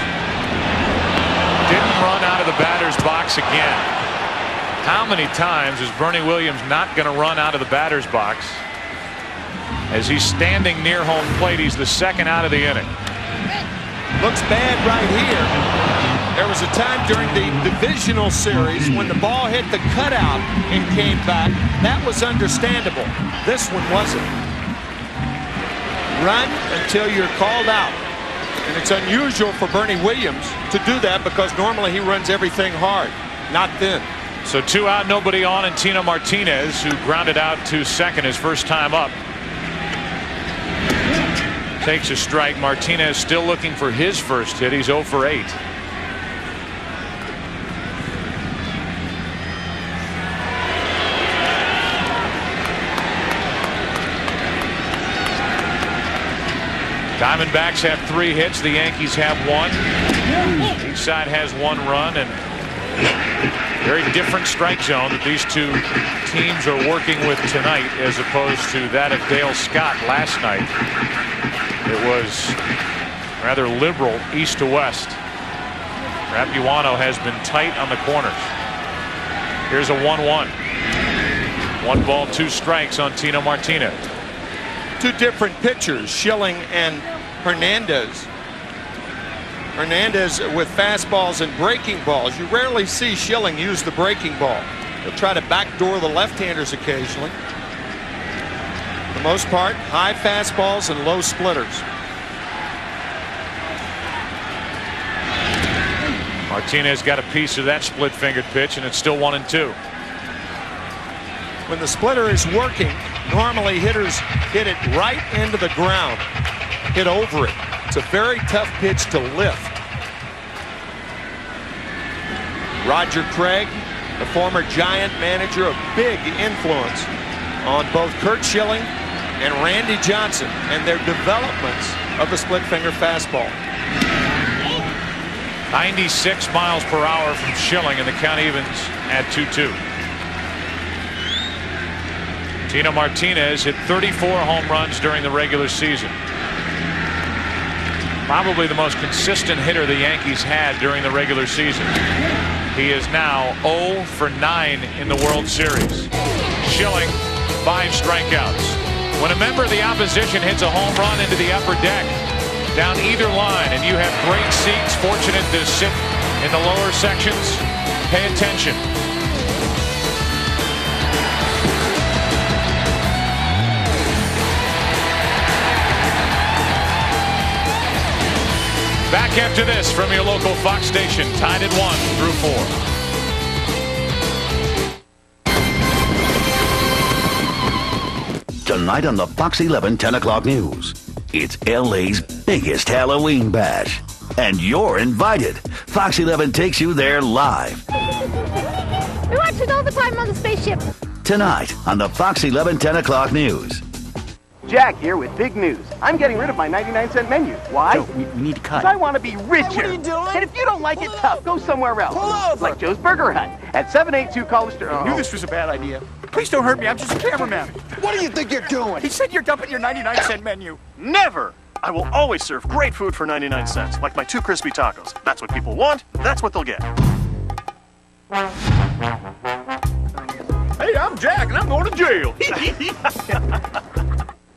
didn't run out of the batter's box again. How many times is Bernie Williams not going to run out of the batter's box? As he's standing near home plate, he's the second out of the inning. Looks bad right here. There was a time during the divisional series when the ball hit the cutout and came back. That was understandable. This one wasn't. Run until you're called out. And it's unusual for Bernie Williams to do that because normally he runs everything hard, not thin. So 2 out, nobody on, and Tino Martinez, who grounded out to second his first time up, takes a strike. Martinez still looking for his first hit. He's 0 for 8. Diamondbacks have 3 hits. The Yankees have 1. Each side has 1 run, and very different strike zone that these two teams are working with tonight as opposed to that of Dale Scott last night. It was rather liberal east to west. Rapuano has been tight on the corners. Here's a 1-1. 1 ball, 2 strikes on Tino Martinez. 2 different pitchers, Schilling and Hernandez. Hernandez with fastballs and breaking balls. You rarely see Schilling use the breaking ball. He'll try to backdoor the left-handers occasionally. For the most part, high fastballs and low splitters. Martinez got a piece of that split-fingered pitch, and it's still 1-2. When the splitter is working, normally hitters hit it right into the ground, hit over it. It's a very tough pitch to lift. Roger Craig, the former Giant manager, a big influence on both Curt Schilling and Randy Johnson and their developments of the split finger fastball. 96 miles per hour from Schilling, and the count evens at 2-2. Tino Martinez hit 34 home runs during the regular season. Probably the most consistent hitter the Yankees had during the regular season. He is now 0 for 9 in the World Series. Schilling, 5 strikeouts. When a member of the opposition hits a home run into the upper deck, down either line, and you have great seats, fortunate to sit in the lower sections, pay attention. Back after this from your local Fox station, tied at 1 through 4. Tonight on the Fox 11 10 o'clock news, it's LA's biggest Halloween bash. And you're invited. Fox 11 takes you there live. We watch it all the time on the spaceship. Tonight on the Fox 11 10 o'clock news. Jack here with big news. I'm getting rid of my 99-cent menu. Why? Joe, we need to cut. Because I want to be richer. What are you doing? And if you don't like it, tough, go somewhere else. Pull over. Like Joe's Burger Hut at 782 College Street. I knew this was a bad idea. Please don't hurt me. I'm just a cameraman. What do you think you're doing? He said you're dumping your 99-cent menu. Never! I will always serve great food for 99 cents, like my 2 crispy tacos. That's what people want. That's what they'll get. Hey, I'm Jack, and I'm going to jail.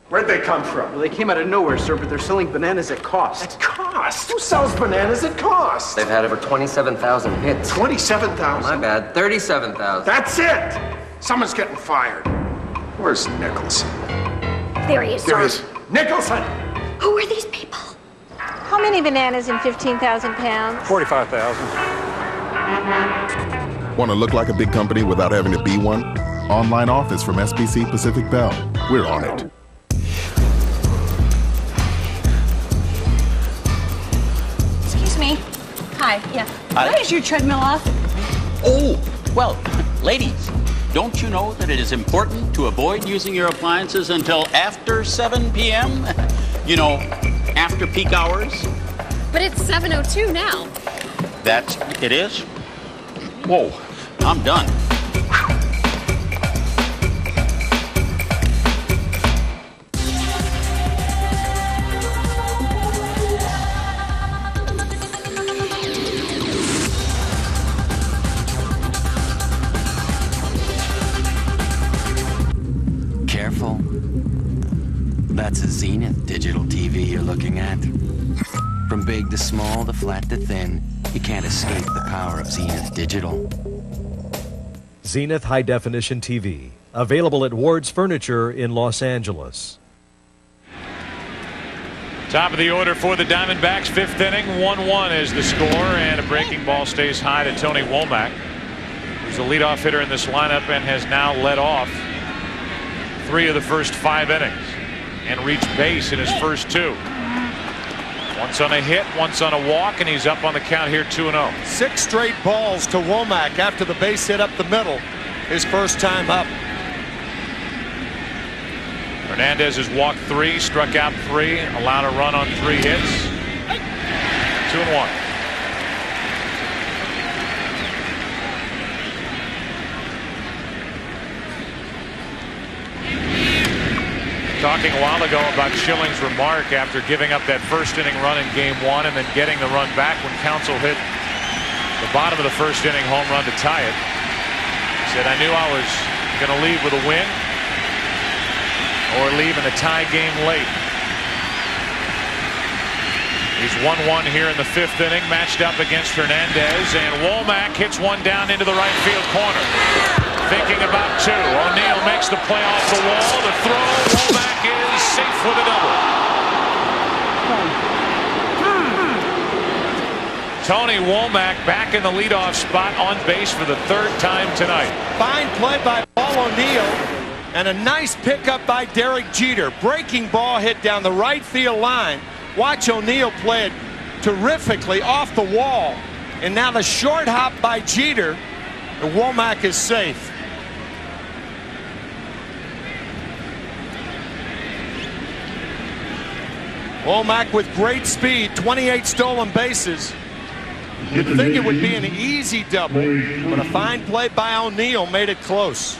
Where'd they come from? Well, they came out of nowhere, sir, but they're selling bananas at cost. At cost? Who sells bananas at cost? They've had over 27,000 hits. 27,000? My bad, 37,000. That's it! Someone's getting fired. Where's Nicholson? There he is, There he sir. is. Nicholson! Who are these people? How many bananas in 15,000 pounds? 45,000. Want to look like a big company without having to be one? Online office from SBC Pacific Bell. We're on it. Excuse me. Hi, yeah. Why is your treadmill off? Oh, well, ladies, don't you know that it is important to avoid using your appliances until after 7 p.m.? You know, after peak hours? But it's 7:02 now. It is? Whoa, I'm done. Careful. That's a Zenith digital TV you're looking at. From big to small, to flat to thin, you can't escape the power of Zenith Digital. Zenith High Definition TV, available at Ward's Furniture in Los Angeles. Top of the order for the Diamondbacks, fifth inning, 1-1 is the score, and a breaking ball stays high to Tony Womack, who's the leadoff hitter in this lineup and has now led off 3 of the first 5 innings and reached base in his first 2. Once on a hit, once on a walk, and he's up on the count here 2-0. 6 straight balls to Womack after the base hit up the middle. His first time up. Hernandez has walked 3, struck out 3, allowed a run on 3 hits. 2-1. Talking a while ago about Schilling's remark after giving up that first inning run in game 1 and then getting the run back when Counsell hit the bottom of the first inning home run to tie it. He said, I knew I was going to leave with a win or leave in a tie game late. He's 1-1 here in the 5th inning, matched up against Hernandez, and Womack hits one down into the right field corner. Thinking about 2. O'Neill makes the play off the wall. The throw. Womack is safe with a double. Tony Womack back in the leadoff spot on base for the 3rd time tonight. Fine play by Paul O'Neill and a nice pickup by Derek Jeter. Breaking ball hit down the right field line. Watch O'Neill play it terrifically off the wall. And now the short hop by Jeter. And Womack is safe. Womack with great speed, 28 stolen bases. You'd think it would be an easy double, but a fine play by O'Neill made it close.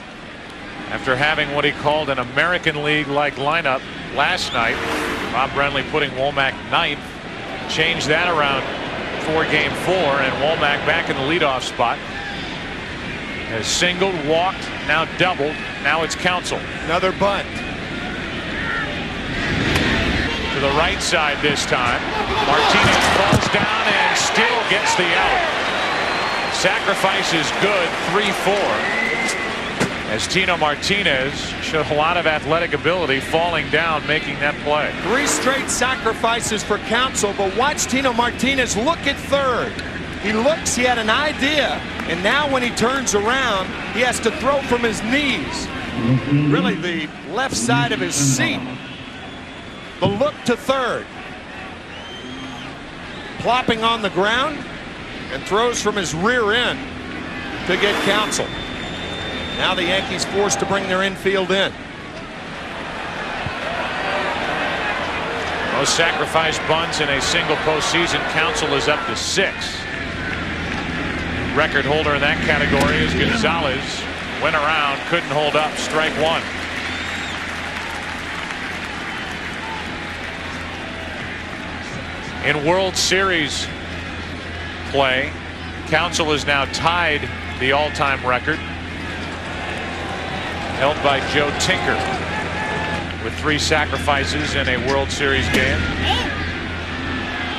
After having what he called an American League-like lineup last night, Bob Brenly putting Womack 9th, changed that around for game 4, and Womack back in the leadoff spot. Has singled, walked, now doubled. Now it's Counsell. Another bunt. To the right side this time. Martinez falls down and still gets the out. Sacrifice is good, 3-4. As Tino Martinez showed a lot of athletic ability, falling down, making that play. 3 straight sacrifices for Counsell, but watch Tino Martinez look at third. He looks, he had an idea, and now when he turns around, he has to throw from his knees. Really the left side of his seat. The look to third. Plopping on the ground and throws from his rear end to get Counsell. Now the Yankees forced to bring their infield in. Most sacrifice bunts in a single postseason. Counsell is up to 6. Record holder in that category is Gonzalez. Went around, couldn't hold up. Strike 1. In World Series play, Counsell has now tied the all-time record held by Joe Tinker with 3 sacrifices in a World Series game.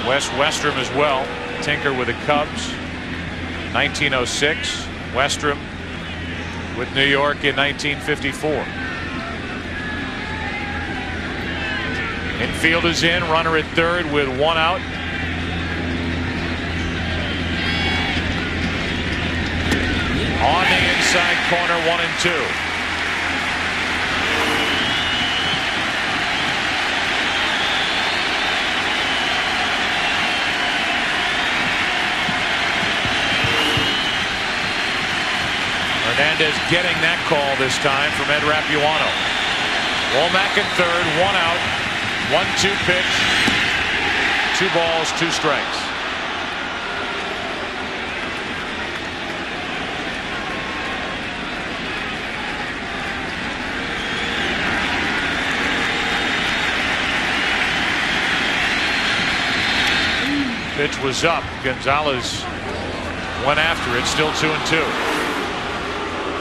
Wes Westrom as well. Tinker with the Cubs 1906. Westrom with New York in 1954. Infield is in, runner at third with 1 out. On the inside corner, 1-2. Hernandez getting that call this time from Ed Rapuano. Womack in third, 1 out, 1-2 pitch, 2 balls, 2 strikes. Pitch was up. Gonzalez went after it. Still 2-2.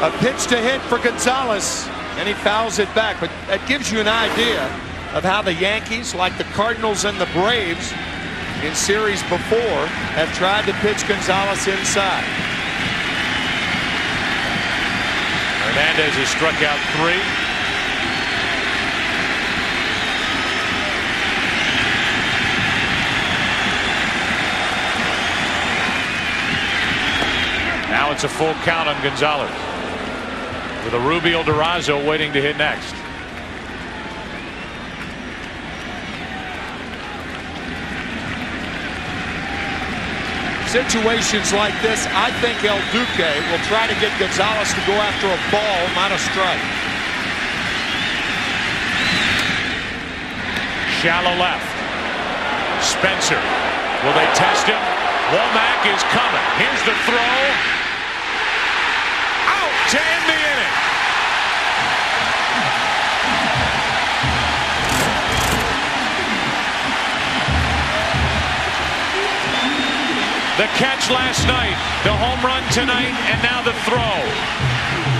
A pitch to hit for Gonzalez, and he fouls it back. But that gives you an idea of how the Yankees, like the Cardinals and the Braves in series before, have tried to pitch Gonzalez inside. Hernandez has struck out 3. Now it's a full count on Gonzalez, with a Rubio Durazo waiting to hit next. Situations like this, I think El Duque will try to get Gonzalez to go after a ball, not a strike. Shallow left. Spencer. Will they test him? Womack is coming. Here's the throw. To end the inning. The catch last night, the home run tonight, and now the throw.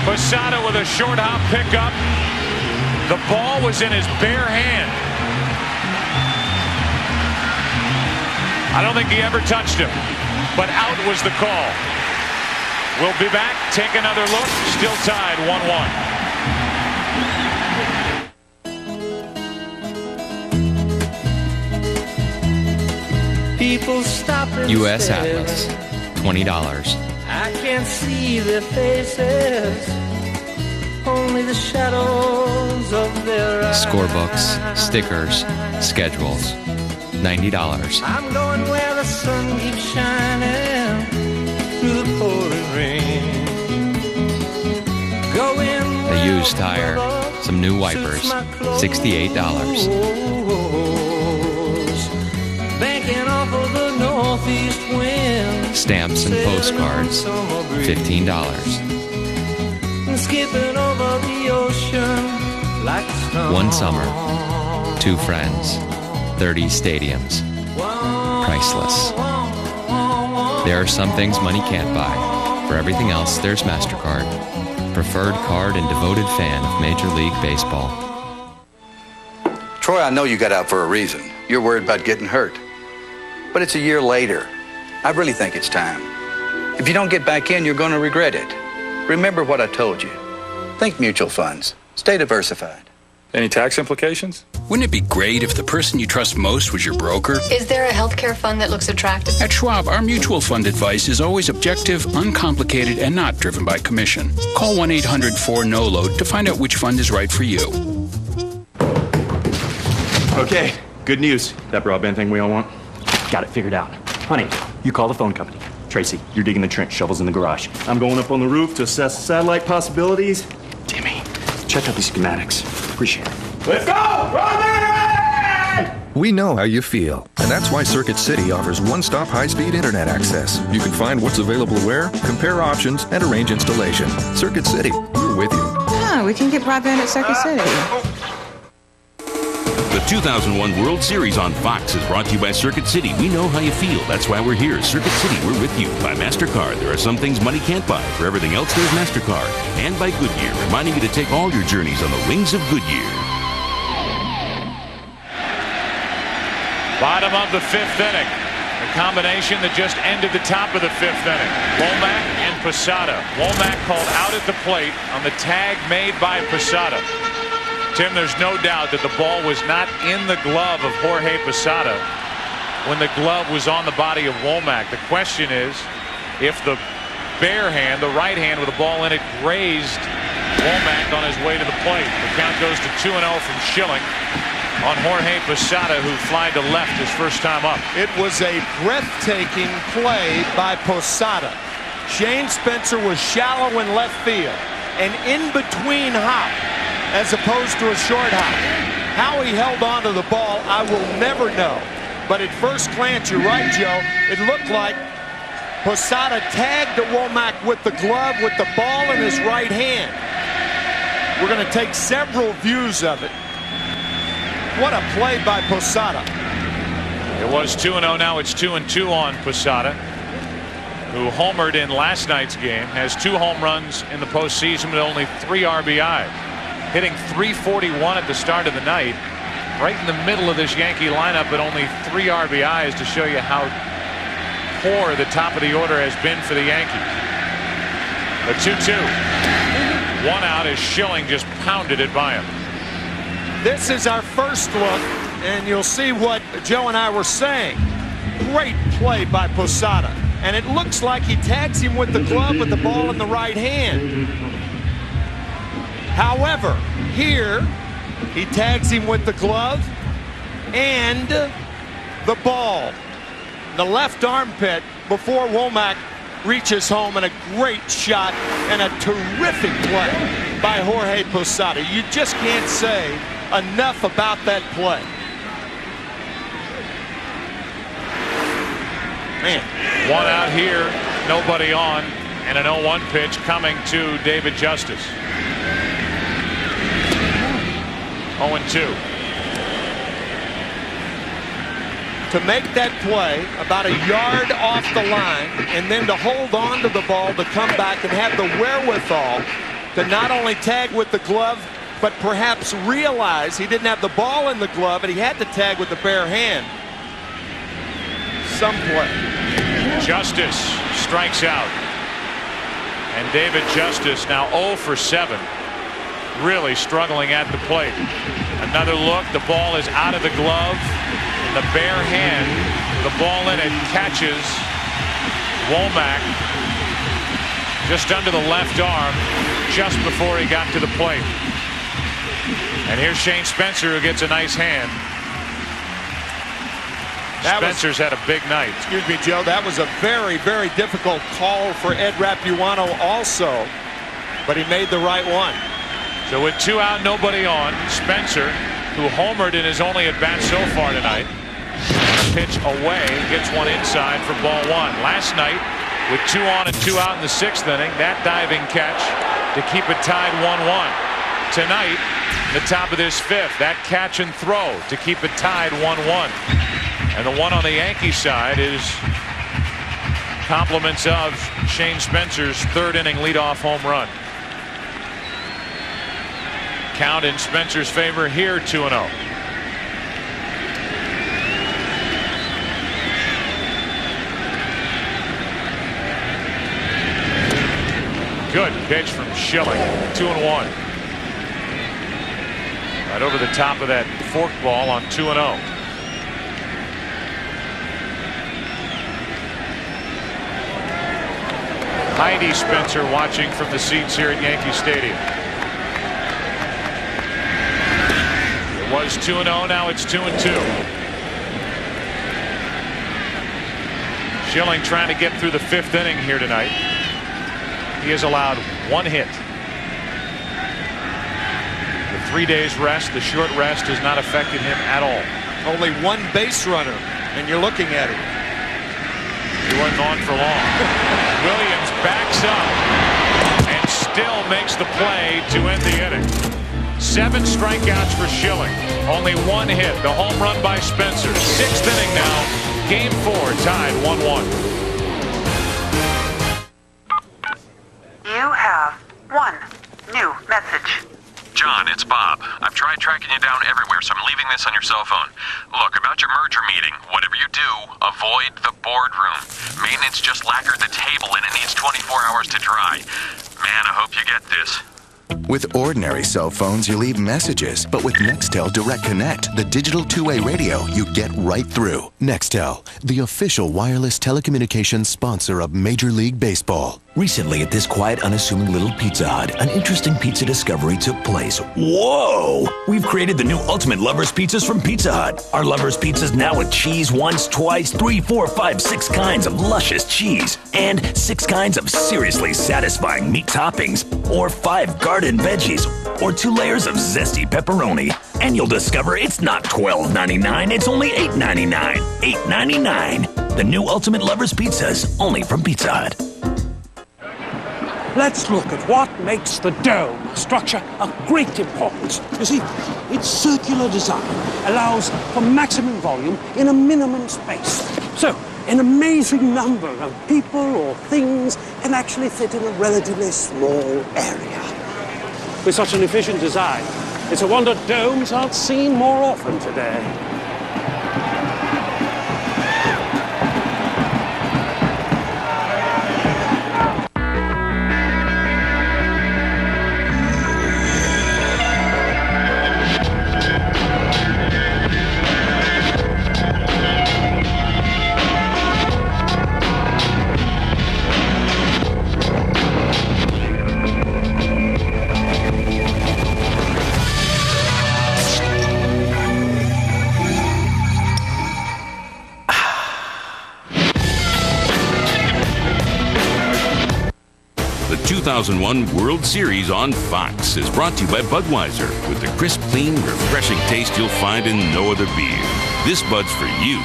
Posada with a short hop pickup. The ball was in his bare hand. I don't think he ever touched him, but out was the call. We'll be back, take another look, still tied 1-1. People stop and U.S. stare. Atlas, $20. I can't see their faces, only the shadows of their eyes. Scorebooks, stickers, schedules, $90. I'm going where the sun keeps shining through the pouring rain. Going A used tire, some new wipers, $68. Banking off of the northeast wind. Stamps and postcards, $15. And skipping over the ocean like a stone. One summer, 2 friends, 30 stadiums, priceless. There are some things money can't buy. For everything else, there's MasterCard. Preferred card and devoted fan of Major League Baseball. Troy, I know you got out for a reason. You're worried about getting hurt. But it's a year later. I really think it's time. If you don't get back in, you're going to regret it. Remember what I told you. Think mutual funds. Stay diversified. Any tax implications? Wouldn't it be great if the person you trust most was your broker? Is there a healthcare fund that looks attractive? At Schwab, our mutual fund advice is always objective, uncomplicated, and not driven by commission. Call 1-800-4-NO-LOAD to find out which fund is right for you. Okay, good news. That broadband thing we all want? Got it figured out. Honey, you call the phone company. Tracy, you're digging the trench, shovels in the garage. I'm going up on the roof to assess satellite possibilities. Timmy, check out these schematics. Appreciate it. Let's go! Broadband! We know how you feel, and that's why Circuit City offers one-stop high-speed internet access. You can find what's available where, compare options, and arrange installation. Circuit City, we're with you. Huh, we can get broadband at Circuit City. The 2001 World Series on Fox is brought to you by Circuit City. We know how you feel. That's why we're here. Circuit City, we're with you. By MasterCard, there are some things money can't buy. For everything else, there's MasterCard. And by Goodyear, reminding you to take all your journeys on the wings of Goodyear. Bottom of the 5th inning. The combination that just ended the top of the 5th inning. Womack and Posada. Womack called out at the plate on the tag made by Posada. Tim, there's no doubt that the ball was not in the glove of Jorge Posada when the glove was on the body of Womack. The question is, if the bare hand, the right hand with a ball in it, grazed Womack on his way to the plate. The count goes to 2-0 from Schilling on Jorge Posada, who flied to left his first time up. It was a breathtaking play by Posada. Shane Spencer was shallow in left field, an in-between hop as opposed to a short hop. How he held on to the ball, I will never know. But at first glance, you're right, Joe, it looked like Posada tagged Womack with the glove with the ball in his right hand. We're going to take several views of it. What a play by Posada. It was 2-0. Now it's 2-2 on Posada, who homered in last night's game, has 2 home runs in the postseason with only 3 RBI. Hitting .341 at the start of the night, right in the middle of this Yankee lineup, but only 3 RBIs to show you how poor the top of the order has been for the Yankees. A 2-2. 1 out as Schilling just pounded it by him. This is our first look, and you'll see what Joe and I were saying. Great play by Posada. And it looks like he tags him with the glove with the ball in the right hand. However, here, he tags him with the glove and the ball. The left armpit before Womack reaches home, and a great shot and a terrific play by Jorge Posada. You just can't say enough about that play. Man. 1 out here, nobody on, and an 0-1 pitch coming to David Justice. 0-2. To make that play about a yard off the line and then to hold on to the ball to come back and have the wherewithal to not only tag with the glove but perhaps realize he didn't have the ball in the glove and he had to tag with the bare hand. Some play. Justice strikes out, and David Justice now 0 for 7, really struggling at the plate. Another look, the ball is out of the glove. The bare hand, the ball in it, catches Womack just under the left arm just before he got to the plate. And here's Shane Spencer, who gets a nice hand. Spencer's had a big night. Excuse me, Joe. That was a very, very difficult call for Ed Rapuano also, but he made the right one. So with 2 out, nobody on, Spencer, who homered in his only at bat so far tonight, pitch away, gets one inside for ball 1. Last night, with 2 on and 2 out in the 6th inning, that diving catch to keep it tied 1-1. Tonight, the top of this 5th, that catch and throw to keep it tied 1-1. And the one on the Yankee side is compliments of Shane Spencer's 3rd inning leadoff home run. Count in Spencer's favor here, 2-0. Good pitch from Schilling. 2-1. Right over the top of that forked ball on 2-0. Heidi Spencer watching from the seats here at Yankee Stadium. It was 2-0, now it's 2-2. Schilling trying to get through the 5th inning here tonight. He has allowed 1 hit. The 3 days rest, the short rest, has not affected him at all. Only 1 base runner, and you're looking at it. He wasn't on for long. Williams backs up and still makes the play to end the inning. 7 strikeouts for Schilling. Only 1 hit. The home run by Spencer. 6th inning now. Game 4 tied 1-1. You have 1 new message. John, it's Bob. I've tried tracking you down everywhere, so I'm leaving this on your cell phone. Look, about your merger meeting, whatever you do, avoid the boardroom. Maintenance just lacquered the table and it needs 24 hours to dry. Man, I hope you get this. With ordinary cell phones, you leave messages. But with Nextel Direct Connect, the digital two-way radio, you get right through. Nextel, the official wireless telecommunications sponsor of Major League Baseball. Recently, at this quiet, unassuming little Pizza Hut, an interesting pizza discovery took place. Whoa! We've created the new Ultimate Lovers Pizzas from Pizza Hut. Our Lovers Pizzas now with cheese once, twice, 3, 4, 5, 6 kinds of luscious cheese, and 6 kinds of seriously satisfying meat toppings, or 5 garden veggies, or 2 layers of zesty pepperoni. And you'll discover it's not $12.99, it's only $8.99. $8.99. The new Ultimate Lovers Pizzas, only from Pizza Hut. Let's look at what makes the dome structure of great importance. You see, its circular design allows for maximum volume in a minimum space. So, an amazing number of people or things can actually fit in a relatively small area. With such an efficient design, it's a wonder domes aren't seen more often today. The 2001 World Series on Fox is brought to you by Budweiser with the crisp, clean, refreshing taste you'll find in no other beer. This Bud's for you.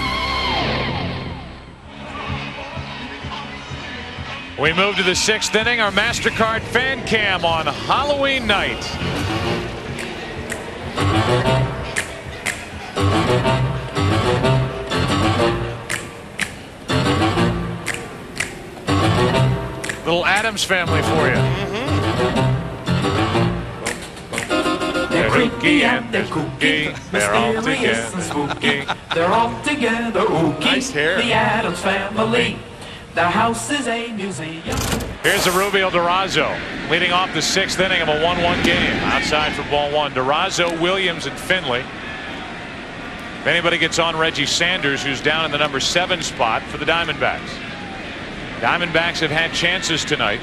We move to the 6th inning, our MasterCard fan cam on Halloween night. Little Addams Family for you. They're creaky and they're kooky, they're all together and spooky, they're all together ooky. Nice hair. The Addams Family, their house is a museum. Here's a Rubio Durazo leading off the 6th inning of a 1-1 game. Outside for ball 1. Durazo, Williams, and Finley. If anybody gets on, Reggie Sanders, who's down in the number 7 spot for the Diamondbacks. Diamondbacks have had chances tonight.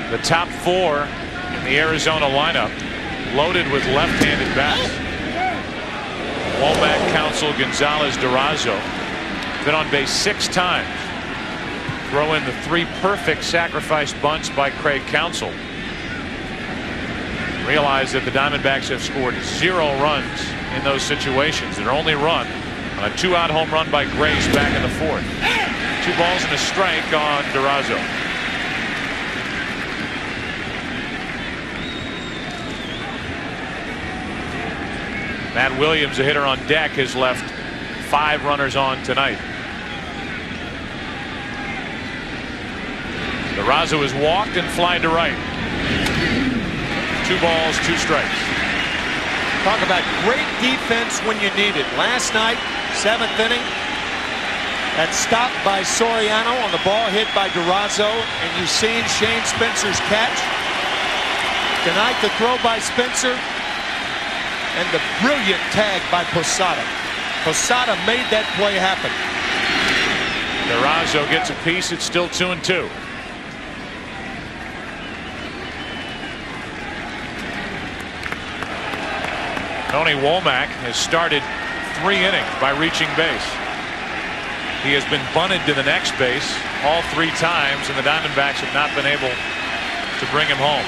The top 4 in the Arizona lineup loaded with left-handed bats. Womack, Counsell, Gonzalez, Durazo. Been on base 6 times. Throw in the 3 perfect sacrifice bunts by Craig Counsell. Realize that the Diamondbacks have scored 0 runs in those situations. Their only run on a 2-out home run by Grace back in the 4th. 2 balls and a strike on Durazo. Matt Williams, a hitter on deck, has left 5 runners on tonight. Durazo is walked and flied to right. 2 balls, 2 strikes. Talk about great defense when you need it. Last night, 7th inning, that stop by Soriano on the ball hit by Durazo, and you've seen Shane Spencer's catch. Tonight, the throw by Spencer and the brilliant tag by Posada. Posada made that play happen. Durazo gets a piece. It's still 2-2. Tony Womack has started 3 innings by reaching base. He has been bunted to the next base all 3 times, and the Diamondbacks have not been able to bring him home.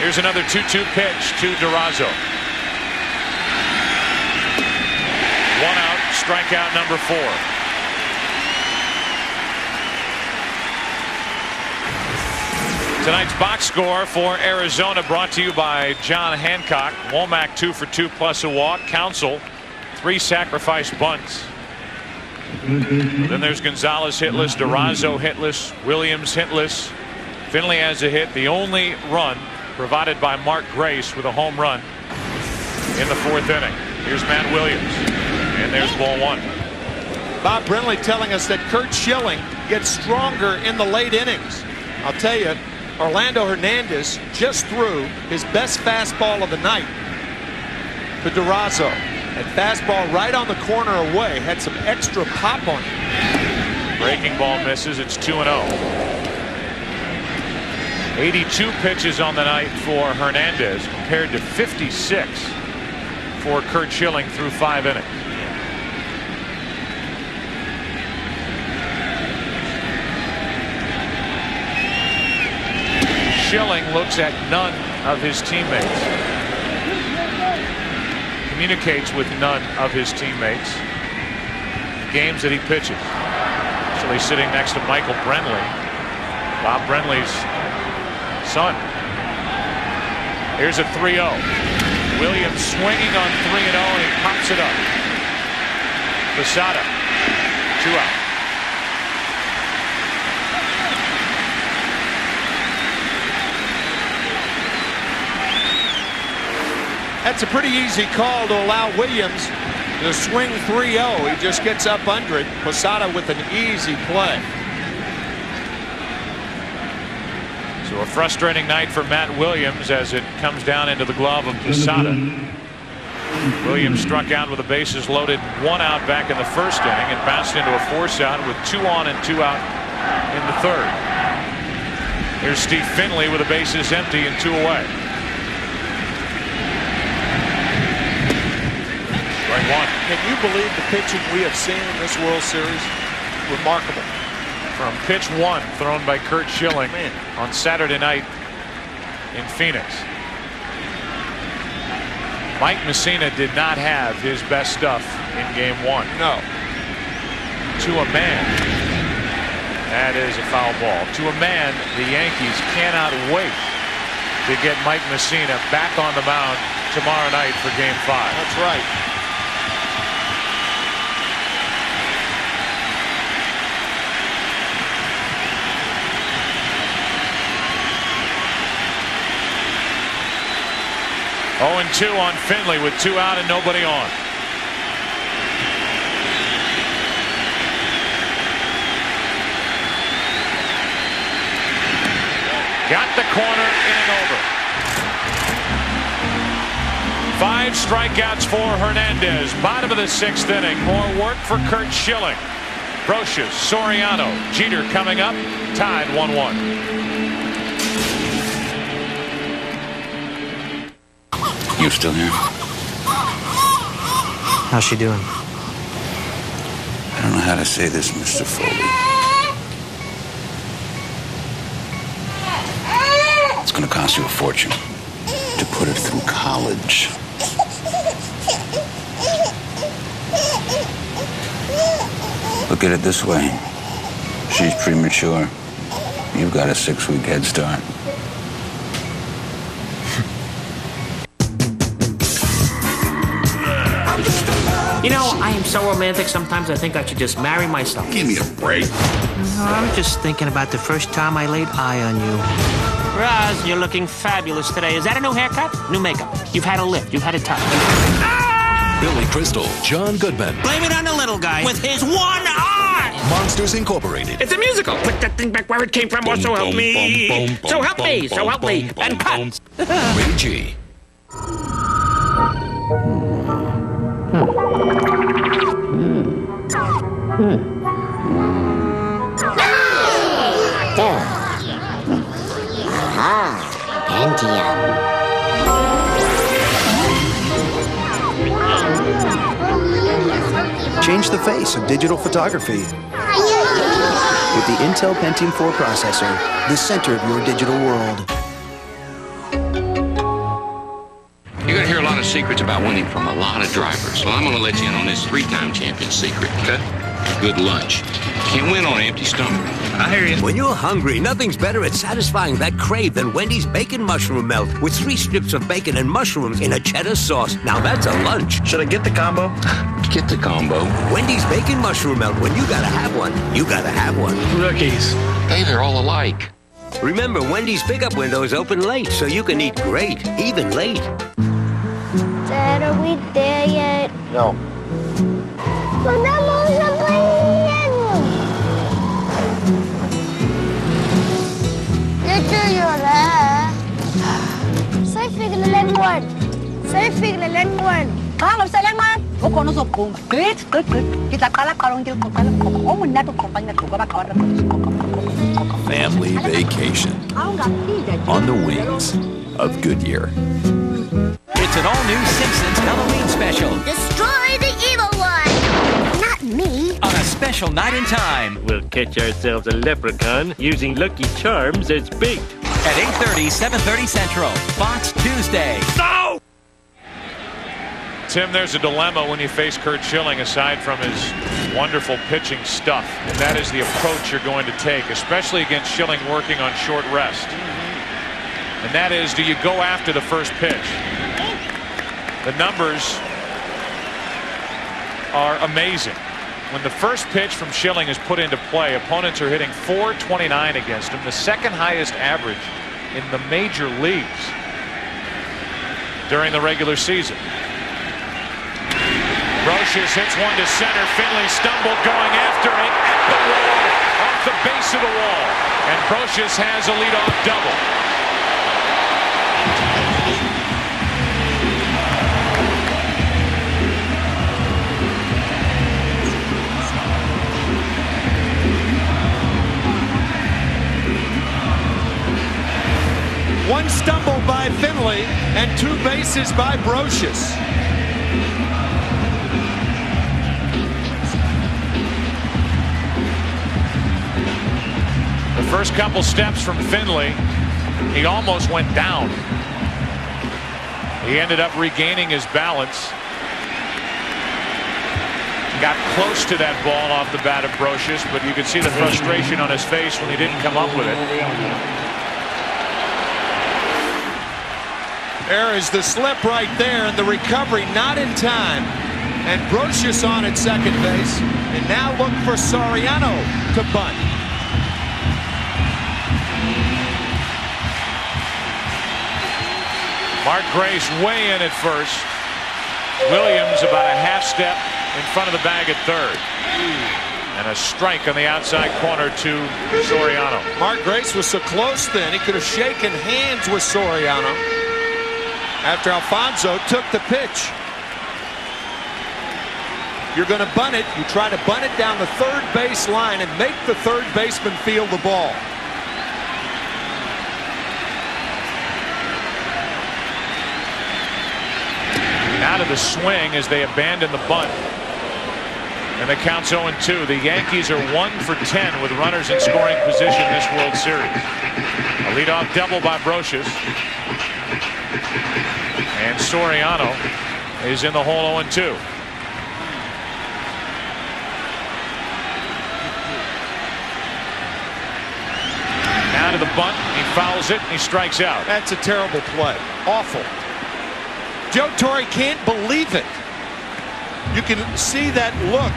Here's another 2-2 pitch to Durazo. 1 out, strikeout number 4. Tonight's box score for Arizona brought to you by John Hancock. Womack 2 for 2 plus a walk. Counsell 3 sacrifice bunts. Then there's Gonzalez hitless, Durazo hitless, Williams hitless. Finley has a hit. The only run provided by Mark Grace with a home run in the 4th inning. Here's Matt Williams, and there's ball 1. Bob Brenly telling us that Curt Schilling gets stronger in the late innings. I'll tell you, Orlando Hernandez just threw his best fastball of the night to Durazo. And fastball right on the corner away, had some extra pop on it. Breaking ball misses. It's 2-0. 82 pitches on the night for Hernandez compared to 56 for Curt Schilling through 5 innings. Schilling looks at none of his teammates. Communicates with none of his teammates. Games that he pitches. Actually sitting next to Michael Brenly, Bob Brenly's son. Here's a 3-0. Williams swinging on 3-0 and he pops it up. Posada, 2 out. That's a pretty easy call to allow Williams to swing 3-0. He just gets up under it. Posada with an easy play. So a frustrating night for Matt Williams as it comes down into the glove of Posada. Williams struck out with the bases loaded, 1 out back in the first inning and bounced into a force out with 2 on and 2 out in the third. Here's Steve Finley with the bases empty and 2 away. One. Can you believe the pitching we have seen in this World Series? Remarkable. From pitch 1 thrown by Curt Schilling on Saturday night in Phoenix. Mike Messina did not have his best stuff in game 1. No. To a man. That is a foul ball. To a man, the Yankees cannot wait to get Mike Messina back on the mound tomorrow night for game 5. That's right. Oh, and 2 on Finley with 2 out and nobody on. Got the corner, inning over. 5 strikeouts for Hernandez. Bottom of the 6th inning. More work for Curt Schilling. Brocious, Soriano, Jeter coming up. Tied 1-1. You still here? How's she doing? I don't know how to say this, Mr. Foley. It's going to cost you a fortune to put her through college. Look at it this way. She's premature. You've got a 6-week head start. You know, I am so romantic, sometimes I think I should just marry myself. Give me a break. I was just thinking about the first time I laid eye on you. Roz, you're looking fabulous today. Is that a new haircut? New makeup. You've had a lift. You've had a touch. Billy Crystal, John Goodman. Blame it on the little guy with his one eye! Monsters Incorporated. It's a musical. Put that thing back where it came from, or so help me. So help me. So help me. And cut. Ray G. Change the face of digital photography with the Intel Pentium 4 processor, the center of your digital world. You're going to hear a lot of secrets about winning from a lot of drivers. Well, I'm going to let you in on this 3-time champion secret, okay? Good lunch. Can't win on an empty stomach. I hear you. When you're hungry, nothing's better at satisfying that crave than Wendy's Bacon Mushroom Melt with 3 strips of bacon and mushrooms in a cheddar sauce. Now that's a lunch. Should I get the combo? Get the combo. Wendy's Bacon Mushroom Melt. When you gotta have one, you gotta have one. Rookies. Hey, they're all alike. Remember, Wendy's pickup window is open late, so you can eat great, even late. Dad, are we there yet? No. Podemos Saya fikir lain buat. Malam saya lain Family vacation on the wings of Goodyear. It's an all-new Simpsons Halloween special. Destroy the evil one! Not me. On a special night in time. We'll catch ourselves a leprechaun using Lucky Charms as bait. At 8:30, 7:30 Central. Fox Tuesday. No! Tim, there's a dilemma when you face Curt Schilling, aside from his wonderful pitching stuff, and that is the approach you're going to take, especially against Schilling working on short rest. And that is, do you go after the first pitch? The numbers are amazing. When the first pitch from Schilling is put into play, opponents are hitting .429 against him, the second highest average in the major leagues during the regular season. Brocious hits one to center. Finley stumbled going after it at the wall, off the base of the wall. And Brocious has a leadoff double. One stumble by Finley and 2 bases by Brocious. The first couple steps from Finley, he almost went down. He ended up regaining his balance. Got close to that ball off the bat of Brocious, but you could see the frustration on his face when he didn't come up with it. There is the slip right there, and the recovery not in time. And Brocious on at second base. And now look for Soriano to bunt. Mark Grace way in at first. Williams about a half step in front of the bag at third. And a strike on the outside corner to Soriano. Mark Grace was so close then, he could have shaken hands with Soriano after Alfonso took the pitch. You're going to bunt it. You try to bunt it down the third base line and make the third baseman feel the ball. Out of the swing as they abandon the bunt. And the count's 0-2. The Yankees are 1 for 10 with runners in scoring position this World Series. A leadoff double by Brocious. And Soriano is in the hole 0-2. Now to the bunt. He fouls it and he strikes out. That's a terrible play. Awful. Joe Torre can't believe it. You can see that look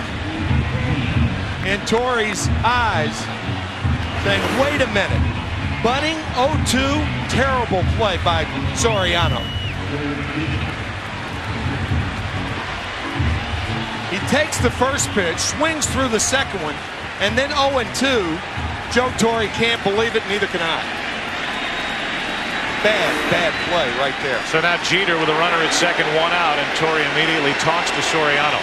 in Torre's eyes saying, wait a minute. Bunting 0-2, terrible play by Soriano. He takes the first pitch, swings through the second one, and then 0-2. Joe Torre can't believe it, neither can I. Bad play right there. So now Jeter with a runner at second, 1 out, and Torre immediately talks to Soriano.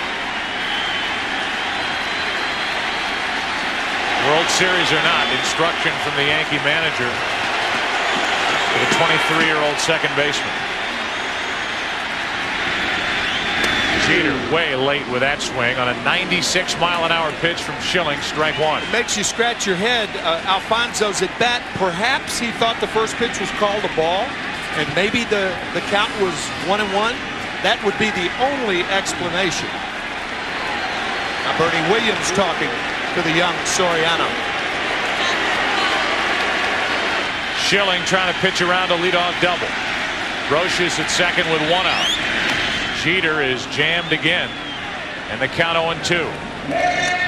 World Series or not, instruction from the Yankee manager for the 23-year-old second baseman. Jeter way late with that swing on a 96-mile-an-hour pitch from Schilling, strike 1. It makes you scratch your head. Alfonso's at bat. Perhaps he thought the first pitch was called a ball, and maybe the count was 1-1. That would be the only explanation. Now Bernie Williams talking to the young Soriano. Schilling trying to pitch around a leadoff double. Brocious at second with 1 out. Jeter is jammed again, and the count 0-2.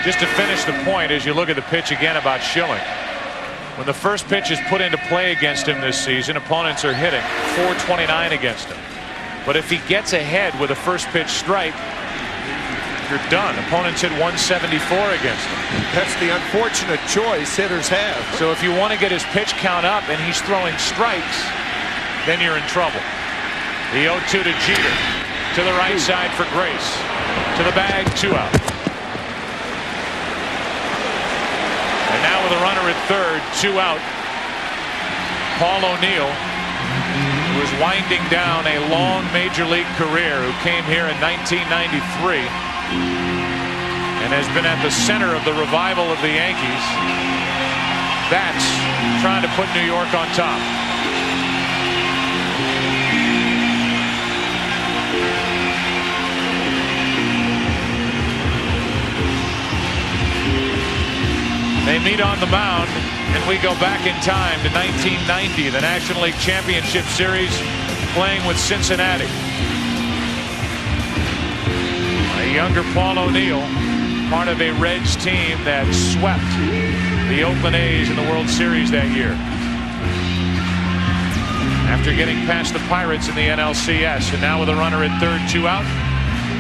Just to finish the point, as you look at the pitch again about Schilling, when the first pitch is put into play against him this season, opponents are hitting .429 against him. But if he gets ahead with a first pitch strike, you're done. Opponents hit .174 against him. That's the unfortunate choice hitters have. So if you want to get his pitch count up and he's throwing strikes, then you're in trouble. The 0-2 to Jeter. To the right side for Grace. To the bag, 2 out. And now with a runner at third, 2 out. Paul O'Neill, who is winding down a long major league career, who came here in 1993 and has been at the center of the revival of the Yankees. That's trying to put New York on top. They meet on the mound, and we go back in time to 1990, the National League Championship Series, playing with Cincinnati. A younger Paul O'Neill, part of a Reds team that swept the Oakland A's in the World Series that year. After getting past the Pirates in the NLCS, and now with a runner at third, 2 out,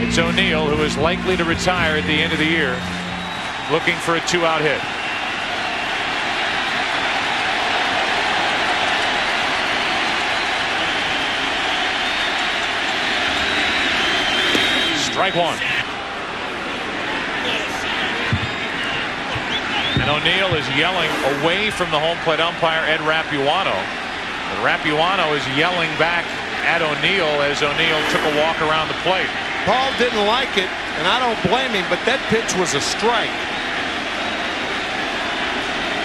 it's O'Neill, who is likely to retire at the end of the year, looking for a 2-out hit. Strike 1. And O'Neill is yelling away from the home plate umpire, Ed Rapuano. And Rapuano is yelling back at O'Neill as O'Neill took a walk around the plate. Paul didn't like it, and I don't blame him, but that pitch was a strike.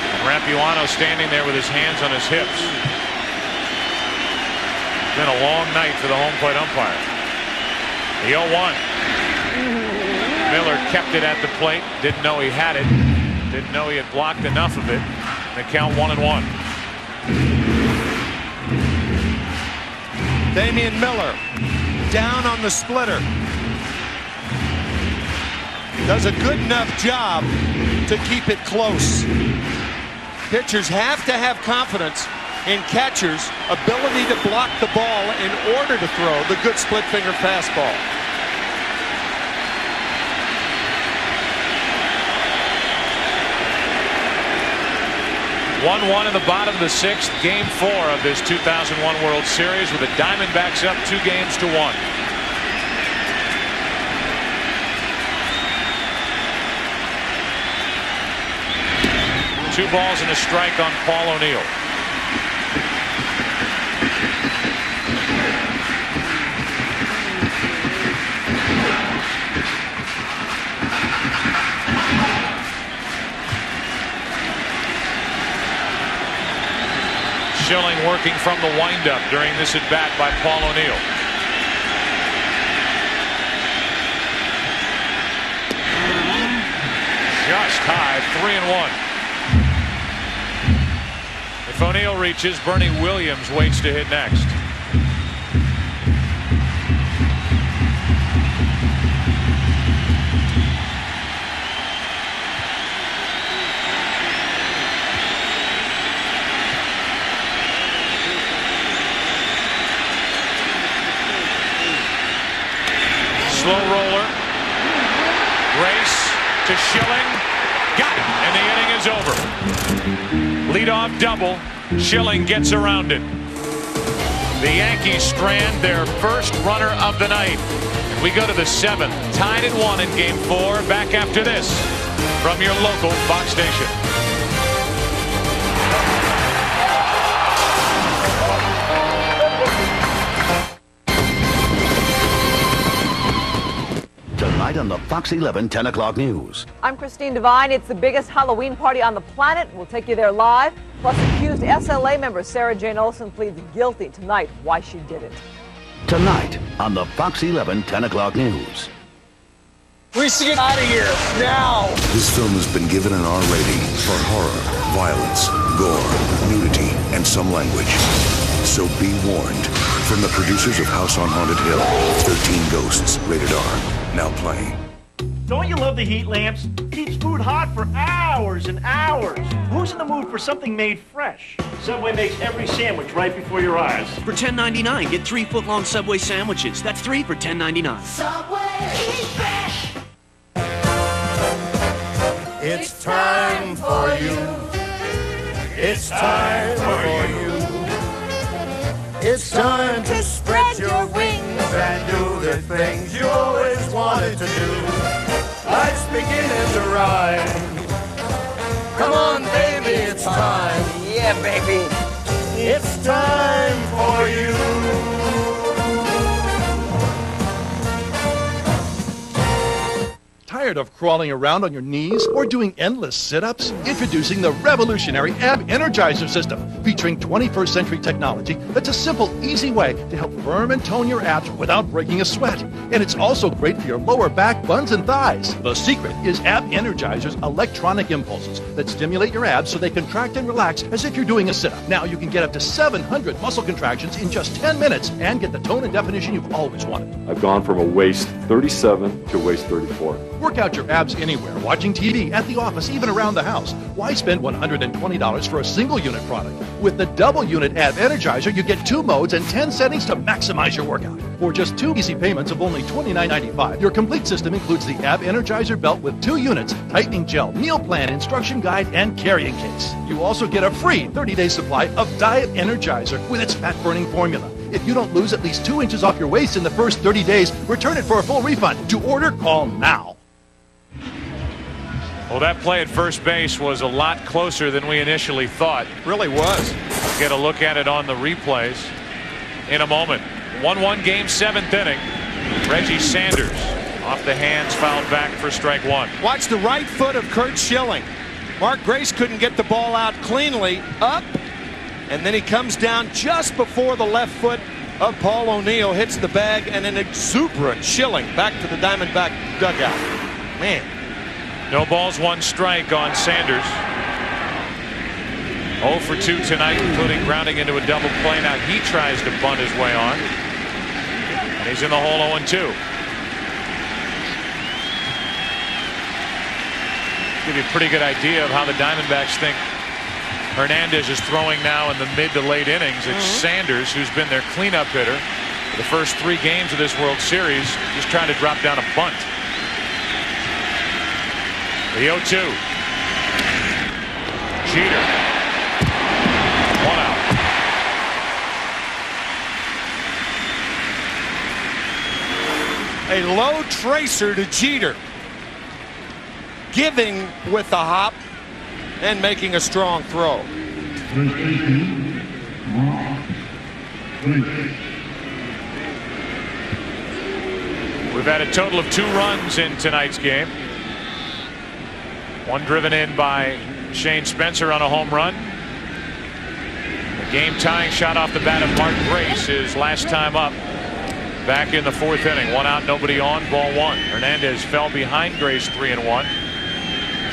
And Rapuano standing there with his hands on his hips. It's been a long night for the home plate umpire. The 0-1. Miller kept it at the plate. Didn't know he had it. Didn't know he had blocked enough of it. The count 1-1. Damian Miller down on the splitter. Does a good enough job to keep it close. Pitchers have to have confidence in catchers' ability to block the ball in order to throw the good split finger fastball. (1-1) in the bottom of the 6th, game 4 of this 2001 World Series, with the Diamondbacks up 2-1. Two balls and a strike on Paul O'Neill. Schilling working from the windup during this at bat by Paul O'Neill. Just high, 3-1. If O'Neill reaches, Bernie Williams waits to hit next. Slow roller. Race to Schilling. Got it. And the inning is over. Leadoff double. Schilling gets around it. The Yankees strand their first runner of the night. We go to the 7th. Tied at 1 in game 4. Back after this from your local Fox station. Tonight on the Fox 11 10 o'clock news. I'm Christine Devine. It's the biggest Halloween party on the planet. We'll take you there live. Plus, accused SLA member Sarah Jane Olsen pleads guilty tonight. Why she did it. Tonight on the Fox 11 10 o'clock news. We should get out of here now. This film has been given an R rating for horror, violence, gore, nudity, and some language. So be warned. From the producers of House on Haunted Hill, 13 Ghosts, rated R. Now playing. Don't you love the heat lamps? Keeps food hot for hours and hours. Who's in the mood for something made fresh? Subway makes every sandwich right before your eyes. For $10.99, get 3 foot-long Subway sandwiches. That's 3 for $10.99. Subway, eat fresh. It's time for you. It's time for you. It's time to spread your wings and do the the things you always wanted to do. Life's beginning to rhyme. Come on, baby, it's time. Yeah, baby. It's time for you. Tired of crawling around on your knees or doing endless sit-ups? Introducing the revolutionary Ab Energizer system, featuring 21st century technology that's a simple, easy way to help firm and tone your abs without breaking a sweat. And it's also great for your lower back, buns, and thighs. The secret is Ab Energizer's electronic impulses that stimulate your abs so they contract and relax as if you're doing a sit-up. Now you can get up to 700 muscle contractions in just 10 minutes and get the tone and definition you've always wanted. I've gone from a waist 37 to waist 34. Work out your abs anywhere, watching TV, at the office, even around the house. Why spend $120 for a single unit product? With the double unit Ab Energizer, you get 2 modes and 10 settings to maximize your workout. For just 2 easy payments of only $29.95, your complete system includes the Ab Energizer belt with 2 units, tightening gel, meal plan, instruction guide, and carrying case. You also get a free 30-day supply of Diet Energizer with its fat-burning formula. If you don't lose at least 2 inches off your waist in the first 30 days, return it for a full refund. To order, call now. Well, that play at first base was a lot closer than we initially thought. Really was. We'll get a look at it on the replays in a moment. 1-1 game, 7th inning. Reggie Sanders off the hands, fouled back for strike 1. Watch the right foot of Curt Schilling. Mark Grace couldn't get the ball out cleanly. Up, and then he comes down just before the left foot of Paul O'Neill hits the bag, and an exuberant Schilling back to the Diamondback dugout. Man. No balls, 1 strike on Sanders. 0 for 2 tonight, including grounding into a double play. Now he tries to bunt his way on. And he's in the hole 0-2. Give you a pretty good idea of how the Diamondbacks think Hernandez is throwing now in the mid to late innings. It's Sanders, who's been their cleanup hitter for the first 3 games of this World Series, just trying to drop down a bunt. The 0-2. Jeter. 1 out. A low tracer to Jeter. Giving with the hop and making a strong throw. We've had a total of 2 runs in tonight's game. 1 driven in by Shane Spencer on a home run. The game-tying shot off the bat of Mark Grace, his last time up back in the 4th inning. 1 out, nobody on, ball 1. Hernandez fell behind Grace 3-1.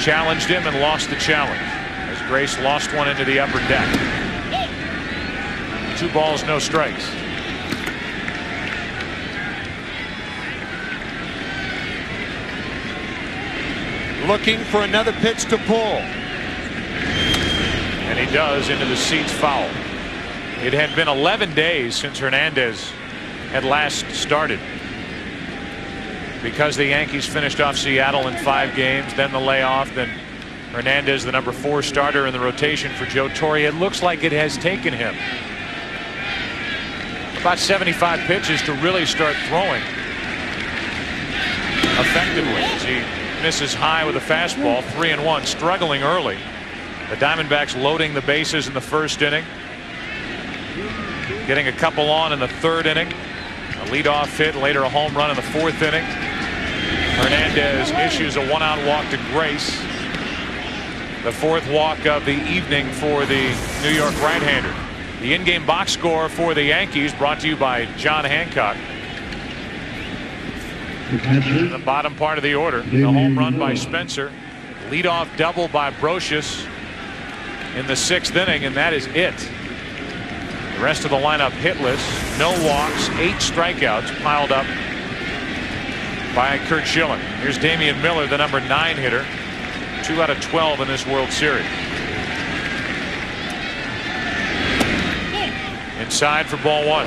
Challenged him and lost the challenge as Grace lost one into the upper deck. 2 balls, no strikes. Looking for another pitch to pull. And he does, into the seats, foul. It had been 11 days since Hernandez had last started, because the Yankees finished off Seattle in 5 games, then the layoff, then Hernandez, the number 4 starter in the rotation for Joe Torre. It looks like it has taken him about 75 pitches to really start throwing effectively, as he misses high with a fastball. 3-1, struggling early. The Diamondbacks loading the bases in the 1st inning, getting a couple on in the 3rd inning. A leadoff hit, later a home run in the 4th inning. Hernandez issues a 1-out walk to Grace. The 4th walk of the evening for the New York right-hander. The in-game box score for the Yankees, brought to you by John Hancock. In the bottom part of the order, the home run by Spencer, leadoff double by Brocious in the 6th inning, and that is it. The rest of the lineup hitless, no walks, 8 strikeouts piled up by Curt Schilling. Here's Damian Miller, the number 9 hitter, 2 out of 12 in this World Series. Inside for ball 1.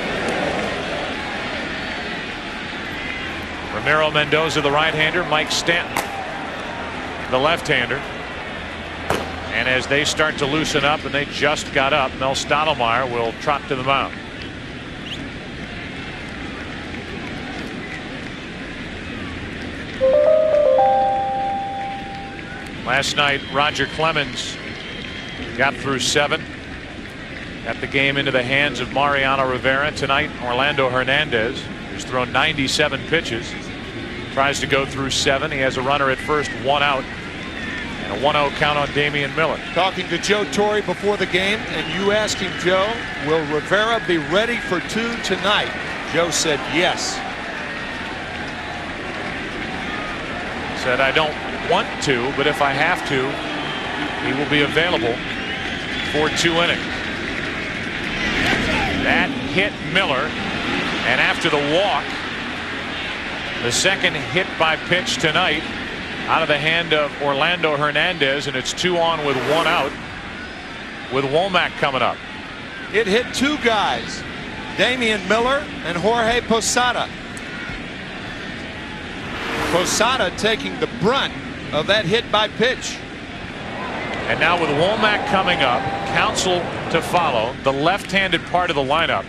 Ramiro Mendoza, the right-hander, Mike Stanton, the left-hander. And as they start to loosen up, and they just got up, Mel Stottlemyre will trot to the mound. Last night, Roger Clemens got through 7. Got the game into the hands of Mariano Rivera. Tonight, Orlando Hernandez, who's thrown 97 pitches, tries to go through 7. He has a runner at first, 1 out, and a 1-0 count on Damian Miller. Talking to Joe Torre before the game, and you asked him, Joe, will Rivera be ready for 2 tonight? Joe said yes. Said, I don't want to, but if I have to, he will be available for 2 innings. That hit Miller, and after the walk, the second hit by pitch tonight out of the hand of Orlando Hernandez, and it's 2 on with 1 out with Womack coming up. It hit 2 guys, Damian Miller and Jorge Posada. Posada taking the brunt of that hit by pitch. And now with Womack coming up, Counsell to follow, the left-handed part of the lineup.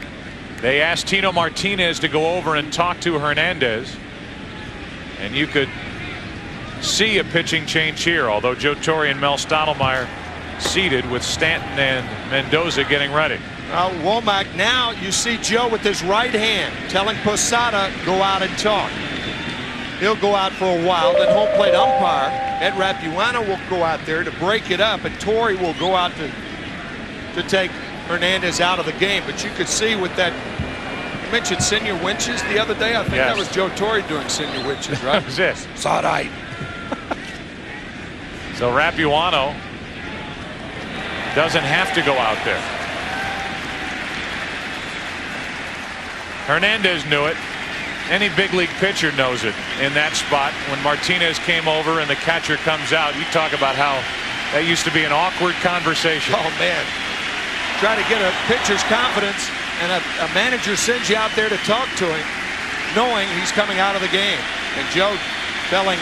They asked Tino Martinez to go over and talk to Hernandez, and you could see a pitching change here, although Joe Torre and Mel Stottlemyre seated with Stanton and Mendoza getting ready. Womack, now you see Joe with his right hand telling Posada go out and talk. He'll go out for a while, then home plate umpire Ed Rapuano will go out there to break it up, and Torre will go out to take Hernandez out of the game. But you could see with that, you mentioned Senior Winches the other day. I think that was Joe Torre doing Senior Winches, right? That was this. Sawdite. So Rapuano doesn't have to go out there. Hernandez knew it. Any big league pitcher knows it in that spot. When Martinez came over and the catcher comes out, you talk about how that used to be an awkward conversation. Oh, man. Try to get a pitcher's confidence, and a manager sends you out there to talk to him, knowing he's coming out of the game. And Joe telling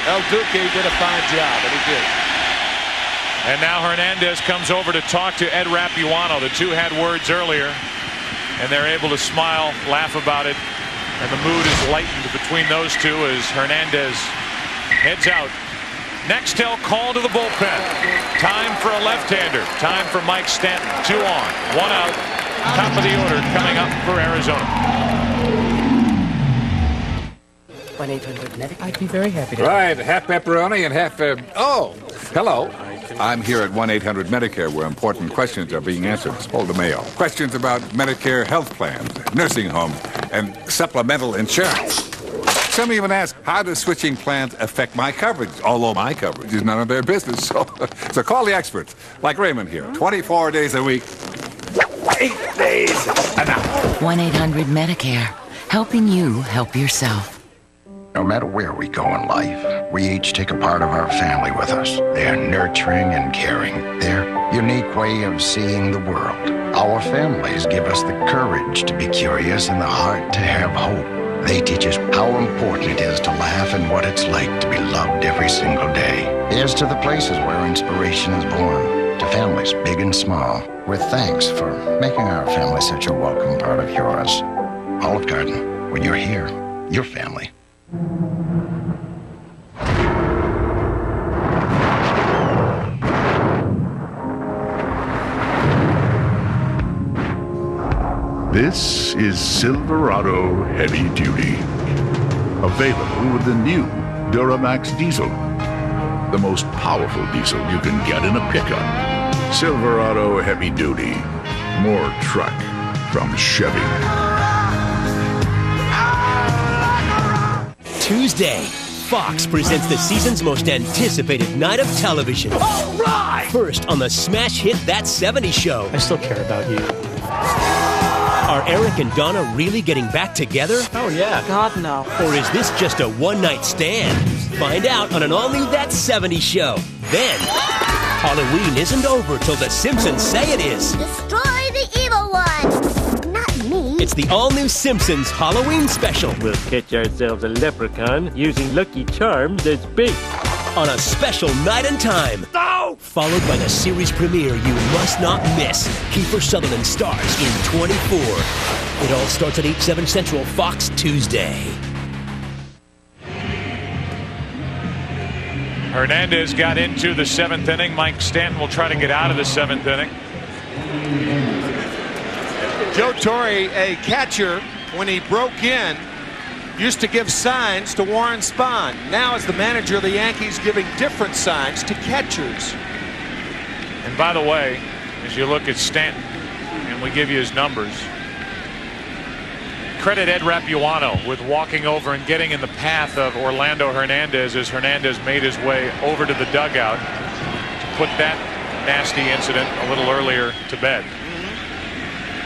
El Duque did a fine job, and he did. And now Hernandez comes over to talk to Ed Rapuano. The two had words earlier, and they're able to smile, laugh about it. And the mood is lightened between those two as Hernandez heads out. Next, he'll call to the bullpen. Time for a left-hander. Time for Mike Stanton. 2 on, 1 out. Top of the order coming up for Arizona. 1-800-MEDIC. I'd be very happy to. Right, half pepperoni and half. Oh, hello. I'm here at 1-800-MEDICARE, where important questions are being answered. Hold the mail. Questions about Medicare health plans, nursing homes, and supplemental insurance. Some even ask, how does switching plans affect my coverage? Although my coverage is none of their business. So call the experts, like Raymond here, 24 days a week, 8 days a night. 1-800-MEDICARE, helping you help yourself. No matter where we go in life, we each take a part of our family with us. Their nurturing and caring, their unique way of seeing the world. Our families give us the courage to be curious and the heart to have hope. They teach us how important it is to laugh and what it's like to be loved every single day. Here's to the places where inspiration is born. To families big and small, with thanks for making our family such a welcome part of yours. Olive Garden, when you're here, your family. This is Silverado Heavy Duty. Available with the new Duramax diesel. The most powerful diesel you can get in a pickup. Silverado Heavy Duty. More truck from Chevy. Tuesday, Fox presents the season's most anticipated night of television. All right! First on the smash hit That 70s Show. I still care about you. Are Eric and Donna really getting back together? Oh, yeah. God, no. Or is this just a one-night stand? Find out on an all-new That 70s Show. Then, Halloween isn't over till The Simpsons say it is. Destroy the evil one! Not me. It's the all-new Simpsons Halloween special. We'll catch ourselves a leprechaun using Lucky Charms as bait. On a special night and time. No! Followed by the series premiere you must not miss. Kiefer Sutherland stars in 24. It all starts at 8/7 Central, Fox Tuesday. Hernandez got into the 7th inning. Mike Stanton will try to get out of the 7th inning. Joe Torre, a catcher, when he broke in, used to give signs to Warren Spahn. Now, as the manager of the Yankees, giving different signs to catchers. And by the way, as you look at Stanton, and we give you his numbers, credit Ed Rapuano with walking over and getting in the path of Orlando Hernandez as Hernandez made his way over to the dugout to put that nasty incident a little earlier to bed.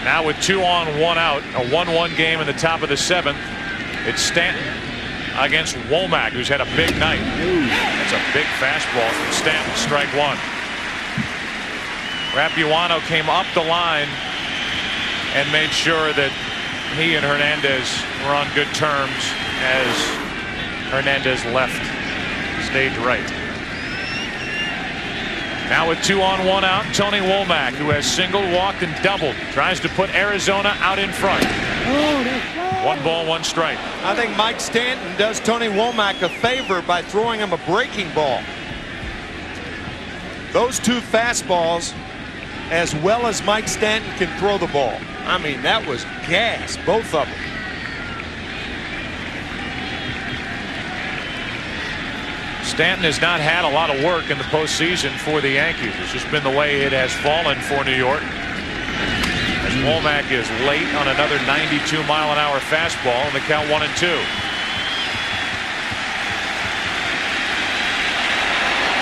Now with 2 on, 1 out, a 1-1 game in the top of the 7th. It's Stanton against Womack, who's had a big night. That's a big fastball from Stanton, strike 1. Rapuano came up the line and made sure that he and Hernandez were on good terms as Hernandez left stage right. Now with 2 on, 1 out, Tony Womack, who has singled, walked, and doubled, tries to put Arizona out in front. 1 ball, 1 strike. I think Mike Stanton does Tony Womack a favor by throwing him a breaking ball. Those 2 fastballs, as well as Mike Stanton can throw the ball. I mean, that was gas, both of them. Stanton has not had a lot of work in the postseason for the Yankees. It's just been the way it has fallen for New York. As Womack is late on another 92-mile-an-hour fastball, and the count 1-2.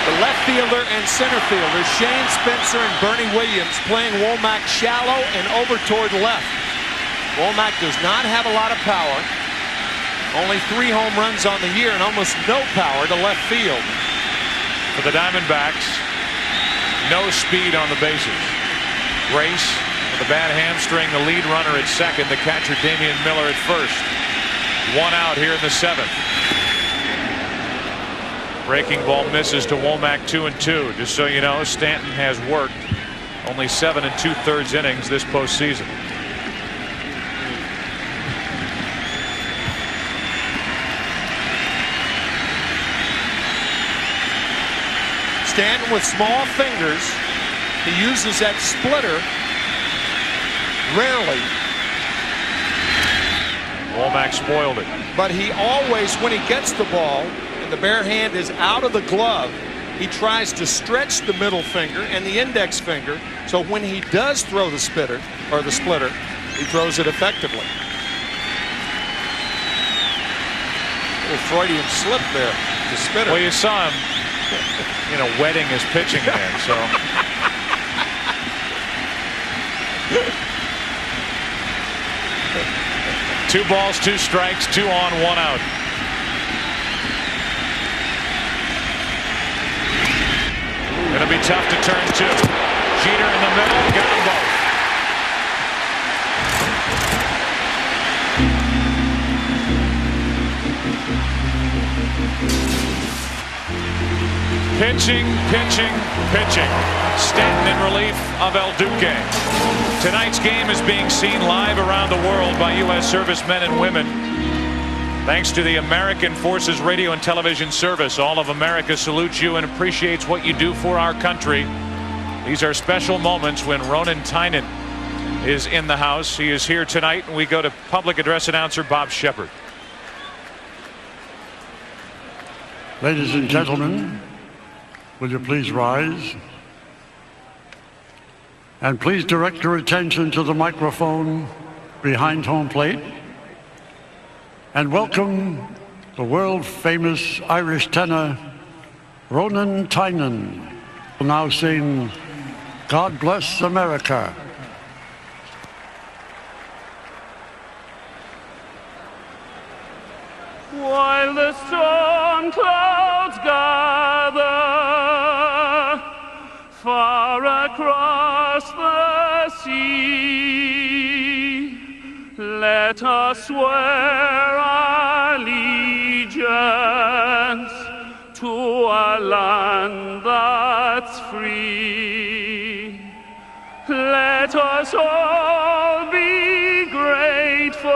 The left fielder and center fielders, Shane Spencer and Bernie Williams, playing Womack shallow and over toward left. Womack does not have a lot of power. Only 3 home runs on the year and almost no power to left field. For the Diamondbacks, no speed on the bases. Grace with a bad hamstring, the lead runner at second, the catcher Damian Miller at first. 1 out here in the 7th. Breaking ball misses to Womack, 2-2. Just so you know, Stanton has worked only 7 2/3 innings this postseason. Stanton with small fingers. He uses that splitter rarely. Womack spoiled it. But he always, when he gets the ball and the bare hand is out of the glove, he tries to stretch the middle finger and the index finger, so when he does throw the splitter, he throws it effectively. Little Freudian slip there, the spitter. Well, you saw him, you know, wetting his pitching hand, so. Two balls, 2 strikes, 2 on, 1 out. Gonna be tough to turn 2. Jeter in the middle, got them both. Pitching, pitching, pitching. Stanton in relief of El Duque. Tonight's game is being seen live around the world by U.S. servicemen and women. Thanks to the American Forces Radio and Television Service, all of America salutes you and appreciates what you do for our country. These are special moments when Ronan Tynan is in the house. He is here tonight, and we go to public address announcer Bob Shepard. Ladies and gentlemen, will you please rise? And please direct your attention to the microphone behind home plate. And welcome the world-famous Irish tenor, Ronan Tynan, will now sing God Bless America. While the storm clouds gather far across the sea, let us swear allegiance to a land that's free. Let us all be grateful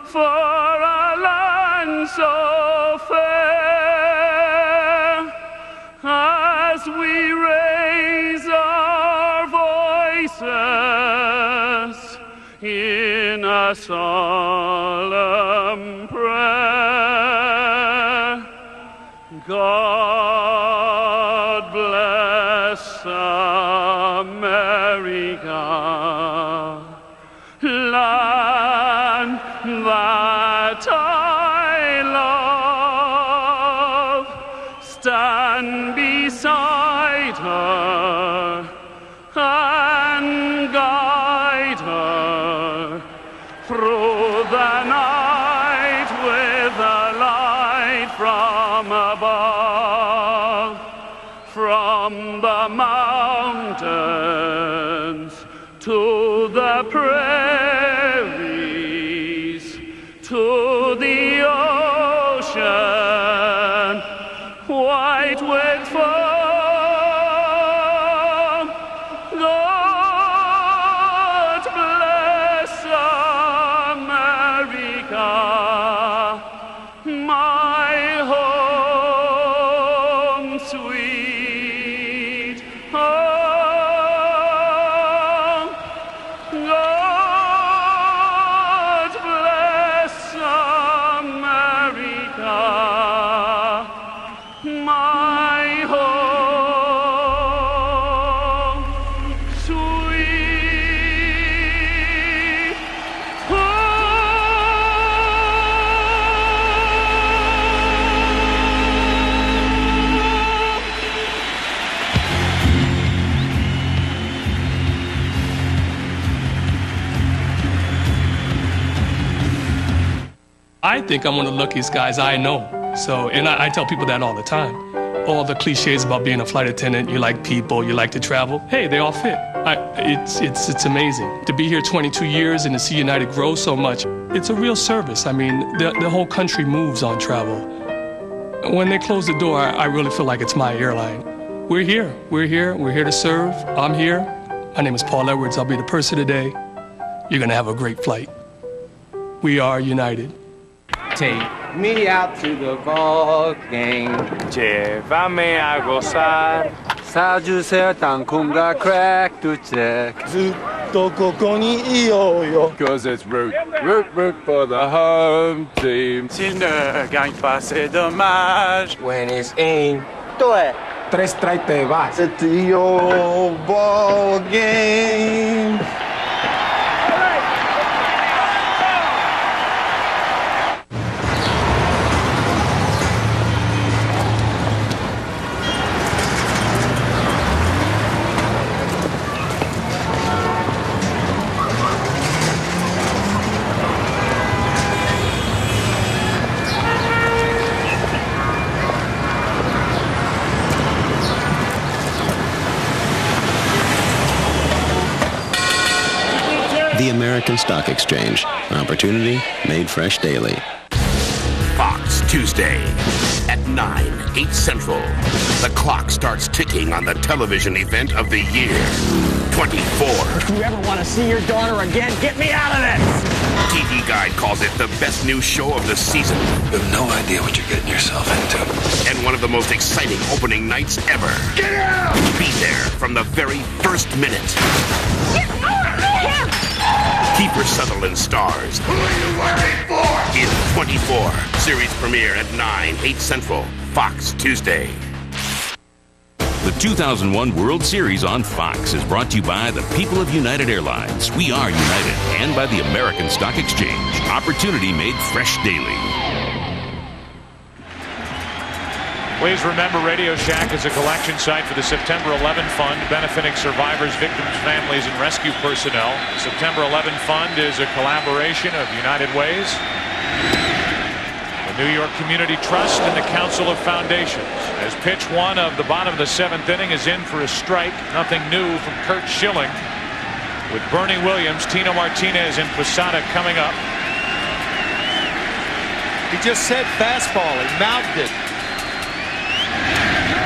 for a land so fair. as we raise our voices in a solemn prayer. God bless America, land that I love. Stand beside her and guide her through the night with a light from above, from the mountains to the prairies, to the ocean, white with foam. God bless America, my home sweet home. God bless America, my home sweet I think I'm one of the luckiest guys I know. So, and I tell people that all the time. All the cliches about being a flight attendant, you like people, you like to travel, hey, they all fit. It's amazing. To be here 22 years and to see United grow so much, it's a real service. I mean, the whole country moves on travel. When they close the door, I really feel like it's my airline. We're here to serve. I'm here. My name is Paul Edwards. I'll be the purser today. You're gonna have a great flight. We are United. Take me out to the ball game. Llévame a gozar. 사주세요 땅콩과 crack to check. Cause it's root for the home team. S'il ne gagne pas, c'est dommage. When it's in, deux, tres strike te vas. It's the old ball game. The American Stock Exchange. Opportunity made fresh daily. Fox Tuesday at 9, 8 Central. The clock starts ticking on the television event of the year. 24. If you ever want to see your daughter again, get me out of this! TV Guide calls it the best new show of the season. You have no idea what you're getting yourself into. And one of the most exciting opening nights ever. Get out! Be there from the very first minute. Kiefer Sutherland stars. Who are you working for? In 24. Series premiere at 9, 8 Central. Fox Tuesday. The 2001 World Series on Fox is brought to you by the people of United Airlines. We are United. And by the American Stock Exchange. Opportunity made fresh daily. Please remember Radio Shack is a collection site for the September 11 Fund, benefiting survivors, victims, families, and rescue personnel. The September 11 Fund is a collaboration of United Ways, the New York Community Trust, and the Council of Foundations. As pitch one of the bottom of the 7th inning is in for a strike, nothing new from Curt Schilling. With Bernie Williams, Tino Martinez, and Posada coming up. He just said fastball. He mouthed it.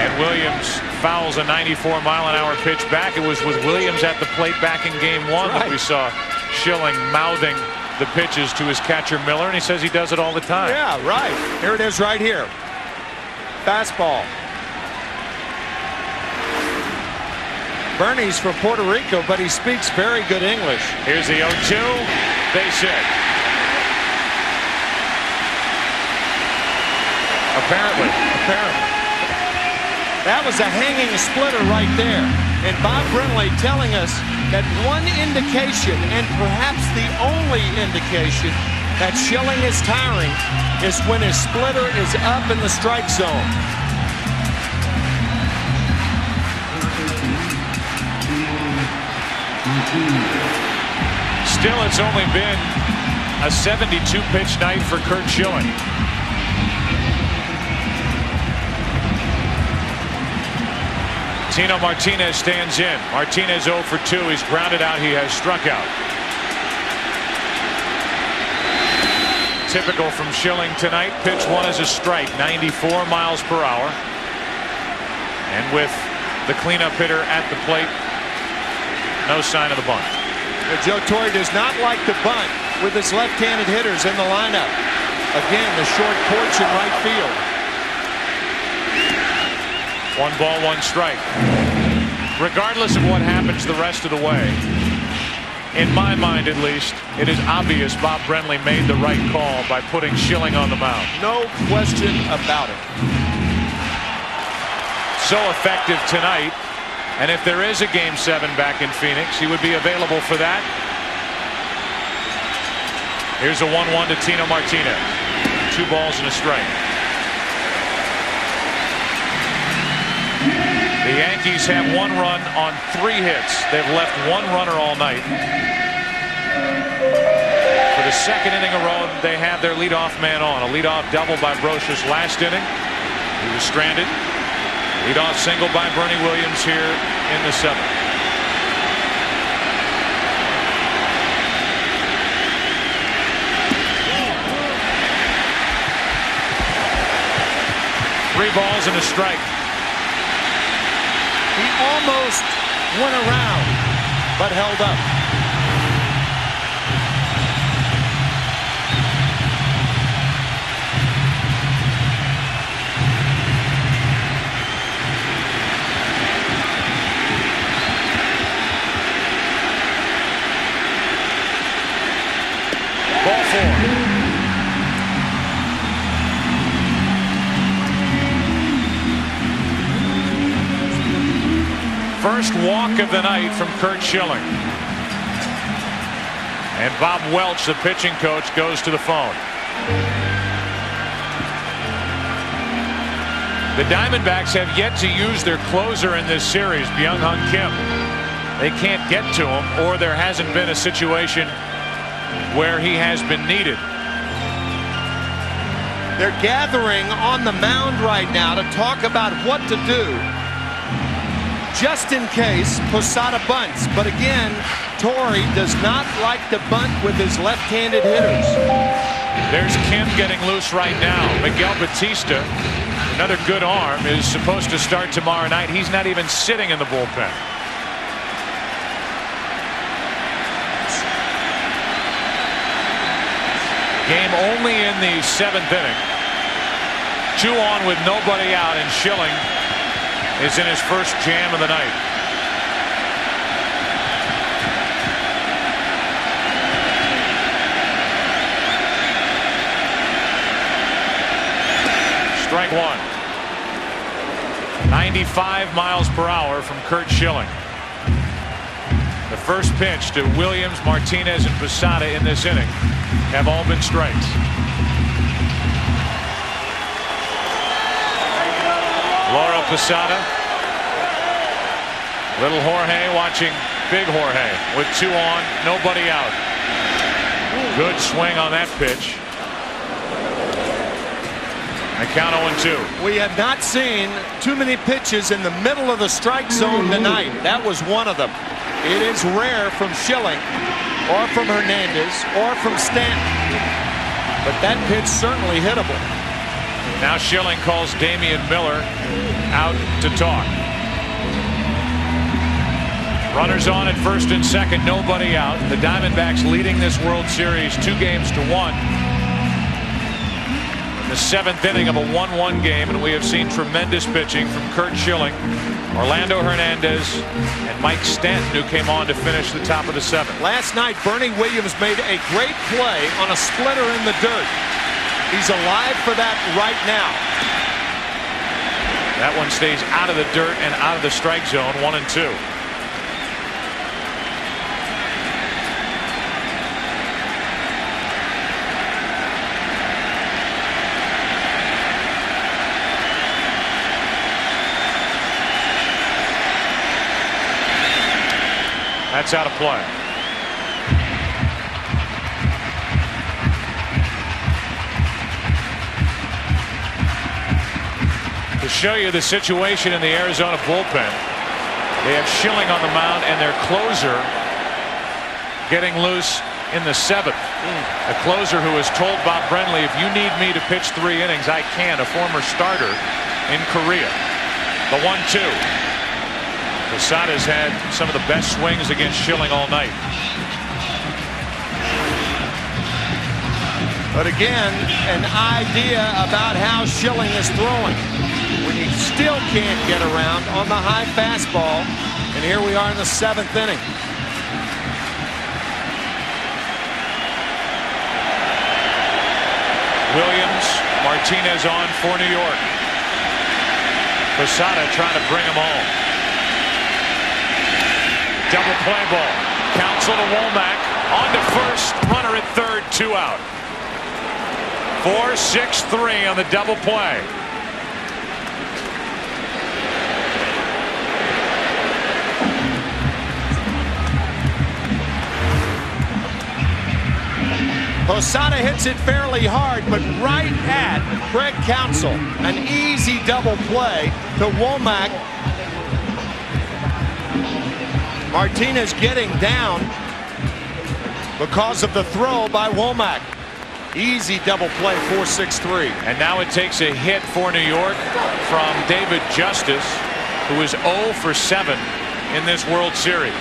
And Williams fouls a 94-mile-an-hour pitch back. It was with Williams at the plate back in game one that we saw Schilling mouthing the pitches to his catcher Miller, and he says he does it all the time. Yeah, right. Here it is right here. Fastball. Bernie's from Puerto Rico, but he speaks very good English. Here's the 0-2. Base hit. Apparently. That was a hanging splitter right there. And Bob Brenly telling us that one indication, and perhaps the only indication, that Schilling is tiring is when his splitter is up in the strike zone. Still, it's only been a 72-pitch night for Curt Schilling. Tino Martinez stands in. Martinez 0 for 2. He's grounded out. He has struck out. Typical from Schilling tonight. Pitch 1 is a strike. 94 miles per hour. And with the cleanup hitter at the plate, no sign of the bunt. Joe Torre does not like the bunt with his left-handed hitters in the lineup. Again, the short porch in right field. 1 ball, 1 strike. Regardless of what happens the rest of the way, in my mind at least, it is obvious Bob Brenly made the right call by putting Schilling on the mound. No question about it. So effective tonight, and if there is a Game 7 back in Phoenix, he would be available for that. Here's a 1-1 to Tino Martinez. 2 balls and a strike. The Yankees have 1 run on 3 hits. They've left 1 runner all night. For the 2nd inning in a row, they have their leadoff man on. A leadoff double by Brocious last inning. He was stranded. Leadoff single by Bernie Williams here in the 7th. Three balls and a strike. He almost went around, but held up. Ball 4. First walk of the night from Curt Schilling. And Bob Welch, the pitching coach, goes to the phone. The Diamondbacks have yet to use their closer in this series, Byung-Hyun Kim. They can't get to him, or there hasn't been a situation where he has been needed. They're gathering on the mound right now to talk about what to do, just in case Posada bunts. But again, Torre does not like to bunt with his left-handed hitters. There's Kim getting loose right now. Miguel Batista, another good arm, is supposed to start tomorrow night. He's not even sitting in the bullpen. Game only in the 7th inning. 2 on with nobody out, and Schilling is in his first jam of the night. Strike 1. 95 miles per hour from Curt Schilling. The first pitch to Williams, Martinez, and Posada in this inning have all been strikes. Laura Posada. Little Jorge watching big Jorge with 2 on, nobody out. Good swing on that pitch. And count 0-2. We have not seen too many pitches in the middle of the strike zone tonight. That was one of them. It is rare from Schilling or from Hernandez or from Stanton. But that pitch certainly hittable. Now Schilling calls Damian Miller out to talk. Runners on at first and second, nobody out. The Diamondbacks leading this World Series 2-1. the 7th inning of a 1-1 game, and we have seen tremendous pitching from Curt Schilling, Orlando Hernandez, and Mike Stanton, who came on to finish the top of the 7th. Last night, Bernie Williams made a great play on a splitter in the dirt. He's alive for that right now. That one stays out of the dirt and out of the strike zone. 1-2. That's out of play. To show you the situation in the Arizona bullpen, they have Schilling on the mound and their closer getting loose in the 7th. A closer who has told Bob Brenly, if you need me to pitch 3 innings, I can. A former starter in Korea. The 1-2. Posada's had some of the best swings against Schilling all night. But again, an idea about how Schilling is throwing. When you still can't get around on the high fastball. And here we are in the 7th inning. Williams, Martinez on for New York. Posada trying to bring them home. Double play ball. Counsel to Womack. On to first. Runner at third. 2 out. 4-6-3 on the double play. Posada hits it fairly hard, but right at Craig Counsell. An easy double play to Womack. Martinez getting down because of the throw by Womack. Easy double play, 4-6-3. And now it takes a hit for New York from David Justice, who is 0 for 7 in this World Series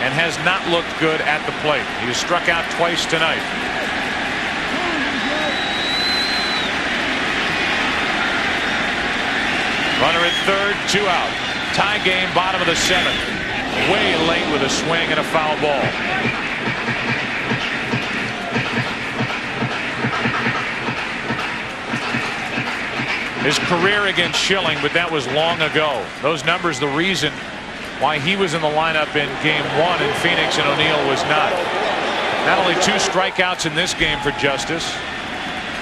and has not looked good at the plate. He was struck out twice tonight. Runner at third, 2 out. Tie game, bottom of the 7th. Way late with a swing and a foul ball. His career against Schilling, but that was long ago. Those numbers, the reason why he was in the lineup in game 1 in Phoenix and O'Neill was not. Not only 2 strikeouts in this game for Justice,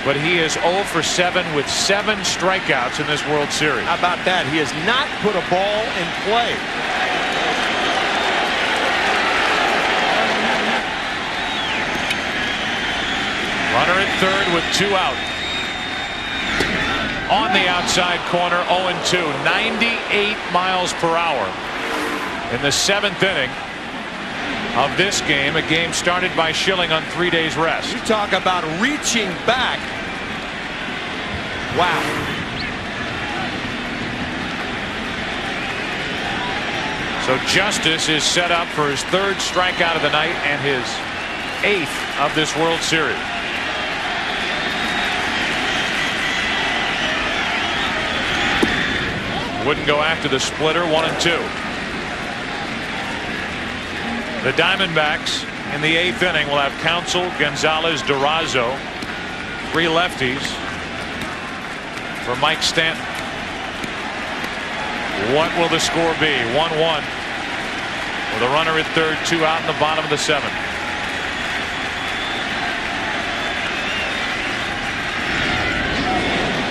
but he is 0 for 7 with 7 strikeouts in this World Series. How about that? He has not put a ball in play. Runner at third with 2 out. On the outside corner, 0-2. 98 miles per hour in the 7th inning of this game. A game started by Schilling on 3 days rest. You talk about reaching back. Wow. So Justice is set up for his 3rd strikeout of the night and his 8th of this World Series. Wouldn't go after the splitter. 1-2. The Diamondbacks in the 8th inning will have Counsell, Gonzalez, Durazo. 3 lefties for Mike Stanton. What will the score be? 1-1 with a runner at third, 2 out in the bottom of the 7th.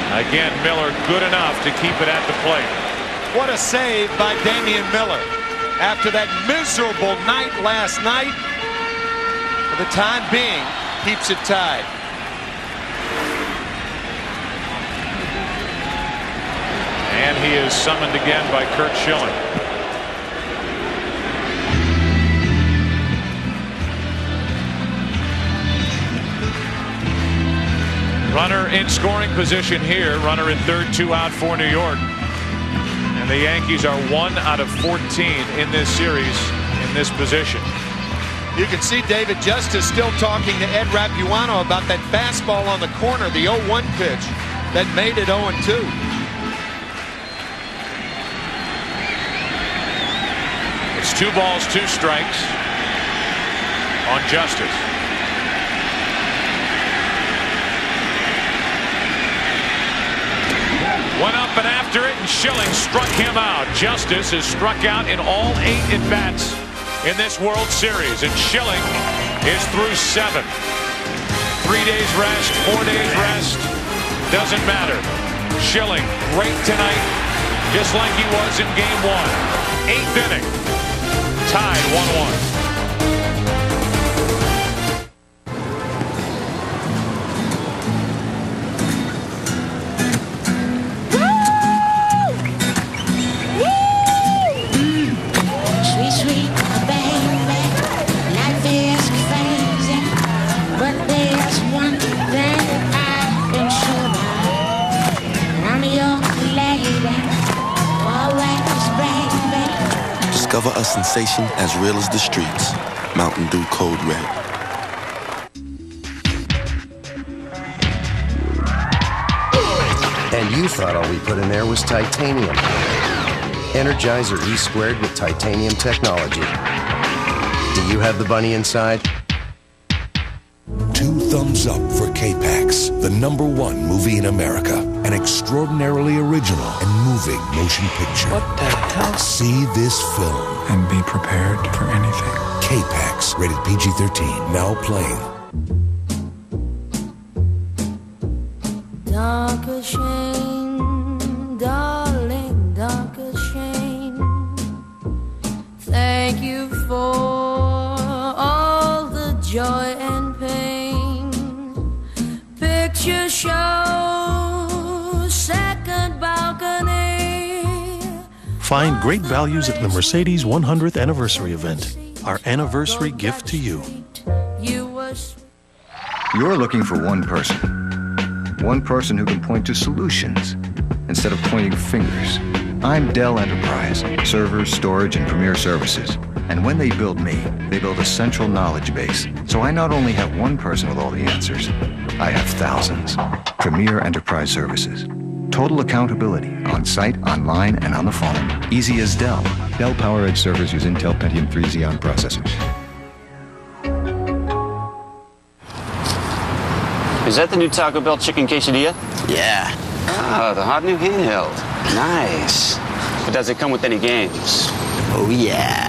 Again, Miller good enough to keep it at the plate. What a save by Damian Miller. After that miserable night last night, for the time being, keeps it tied. And he is summoned again by Curt Schilling. Runner in scoring position here. Runner in third, 2 out for New York. And the Yankees are 1 out of 14 in this series in this position. You can see David Justice still talking to Ed Rapuano about that fastball on the corner, the 0-1 pitch. that made it 0-2. It's 2 balls, 2 strikes on Justice. Went up and after it, and Schilling struck him out. Justice is struck out in all 8 at-bats in this World Series, and Schilling is through 7. 3 days rest, 4 days rest, doesn't matter. Schilling, great tonight, just like he was in Game 1. 8th inning, tied 1-1. Discover a sensation as real as the streets. Mountain Dew Code Red. And you thought all we put in there was titanium. Energizer E² with titanium technology. Do you have the bunny inside? 2 thumbs up for K-Pax, the #1 movie in America. An extraordinarily original and moving motion picture. What the hell? See this film. And be prepared for anything. K-Pax, rated PG-13, now playing. Darker shame, darling, darker shame. Thank you for all the joy and pain. Picture show, second balcony. Find great values at the Mercedes 100th anniversary event. Our anniversary gift to you. You're looking for one person. One person who can point to solutions instead of pointing fingers. I'm Dell Enterprise, servers, storage, and premier services. And when they build me, they build a central knowledge base. So I not only have one person with all the answers, I have thousands. Premier Enterprise Services. Total accountability on site, online, and on the phone. Easy as Dell. Dell PowerEdge servers use Intel Pentium 3 Xeon processors. Is that the new Taco Bell chicken quesadilla? Yeah. Ah, the hot new handheld. Nice. But does it come with any games? Oh, yeah.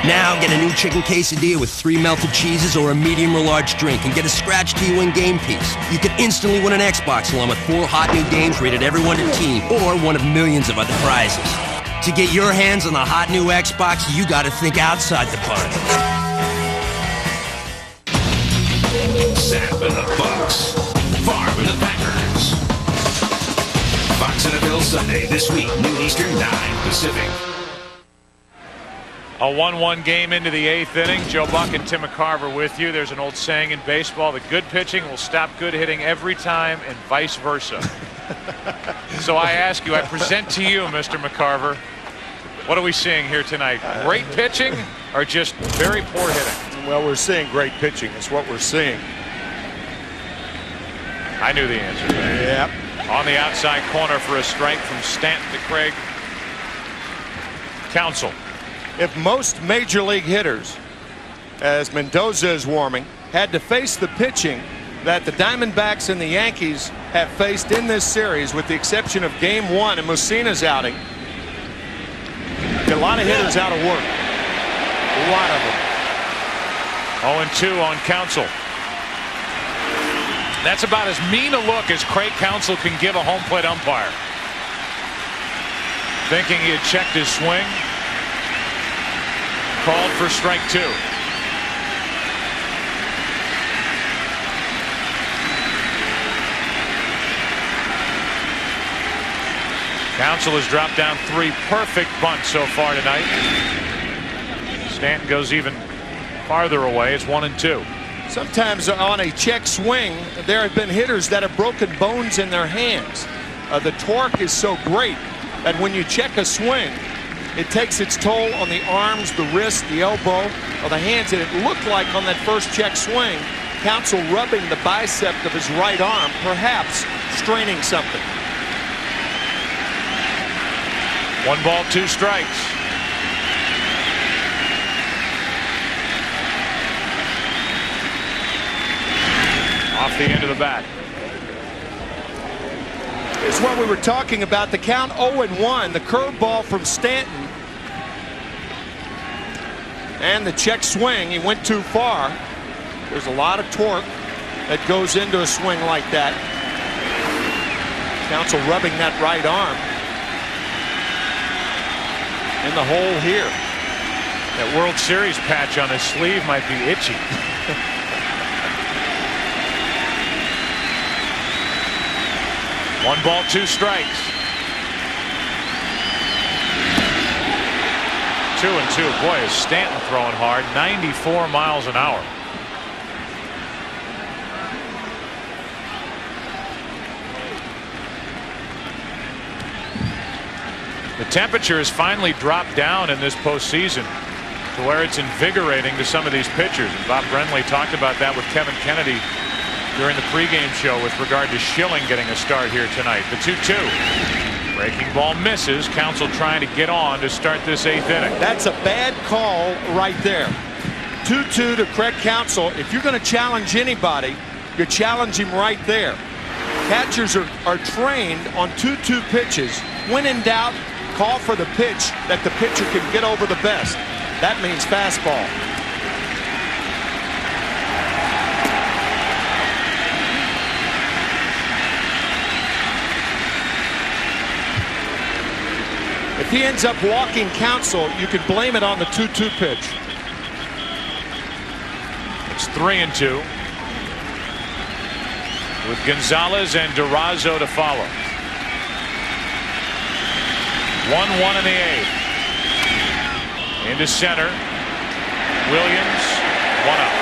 Now get a new chicken quesadilla with 3 melted cheeses or a medium or large drink and get a scratch to win game piece. You can instantly win an Xbox along with 4 hot new games rated everyone to team or one of millions of other prizes. To get your hands on the hot new Xbox, you gotta think outside the box. Sap and the Bucks. Farm and the Packers. Fox NFL Sunday this week, noon Eastern, 9 Pacific. A 1-1 game into the 8th inning. Joe Buck and Tim McCarver with you. There's an old saying in baseball, the good pitching will stop good hitting every time and vice versa. So I ask you, I present to you, Mr. McCarver, what are we seeing here tonight? Great pitching or just very poor hitting? Well, we're seeing great pitching. Is what we're seeing. I knew the answer. Yep. On the outside corner for a strike from Stanton to Craig. Counsell. If most major league hitters, as Mendoza is warming, had to face the pitching that the Diamondbacks and the Yankees have faced in this series, with the exception of Game 1 and Mussina's outing, a lot of hitters out of work. A lot of them. 0-2 on Counsell. That's about as mean a look as Craig Counsell can give a home plate umpire. Thinking he had checked his swing. Called for strike 2. Counsell has dropped down 3 perfect bunts so far tonight. Stanton goes even farther away. It's 1-2. Sometimes on a check swing, there have been hitters that have broken bones in their hands. The torque is so great that when you check a swing, it takes its toll on the arms, the wrist, the elbow, or the hands. And it looked like on that first check swing Counsell rubbing the bicep of his right arm, perhaps straining something. 1 ball, 2 strikes. Off the end of the bat. It's what we were talking about. The count 0-1. The curveball from Stanton. And the check swing. He went too far. There's a lot of torque that goes into a swing like that. Counsell rubbing that right arm in the hole here. That World Series patch on his sleeve might be itchy. 1 ball, 2 strikes. 2-2. Boy, is Stanton throwing hard. 94 miles an hour. The temperature has finally dropped down in this postseason to where it's invigorating to some of these pitchers. And Bob Brenly talked about that with Kevin Kennedy during the pregame show with regard to Schilling getting a start here tonight. The 2-2. Breaking ball misses. Counsell trying to get on to start this 8th inning. That's a bad call right there. 2-2 to Craig Counsell. If you're going to challenge anybody, you challenge him right there. Catchers are trained on 2-2 pitches. When in doubt, call for the pitch that the pitcher can get over the best. That means fastball. If he ends up walking Counsell, you could blame it on the 2-2 pitch. It's 3-2 with Gonzalez and Durazo to follow. 1-1 in the 8th. Into center. Williams, 1 out.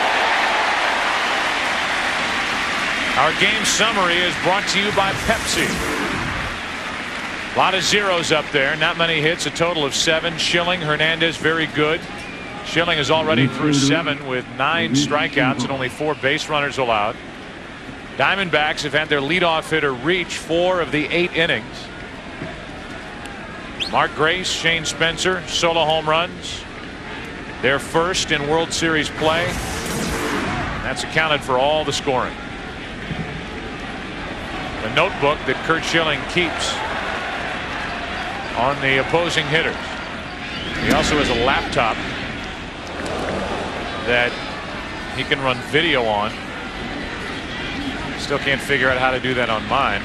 Our game summary is brought to you by Pepsi. A lot of zeros up there. Not many hits. A total of 7. Schilling, Hernandez, very good. Schilling is already through 7 with 9 strikeouts and only 4 base runners allowed. Diamondbacks have had their leadoff hitter reach 4 of the 8 innings. Mark Grace, Shane Spencer, solo home runs. Their first in World Series play. And that's accounted for all the scoring. The notebook that Curt Schilling keeps on the opposing hitters. He also has a laptop that he can run video on. Still can't figure out how to do that on mine.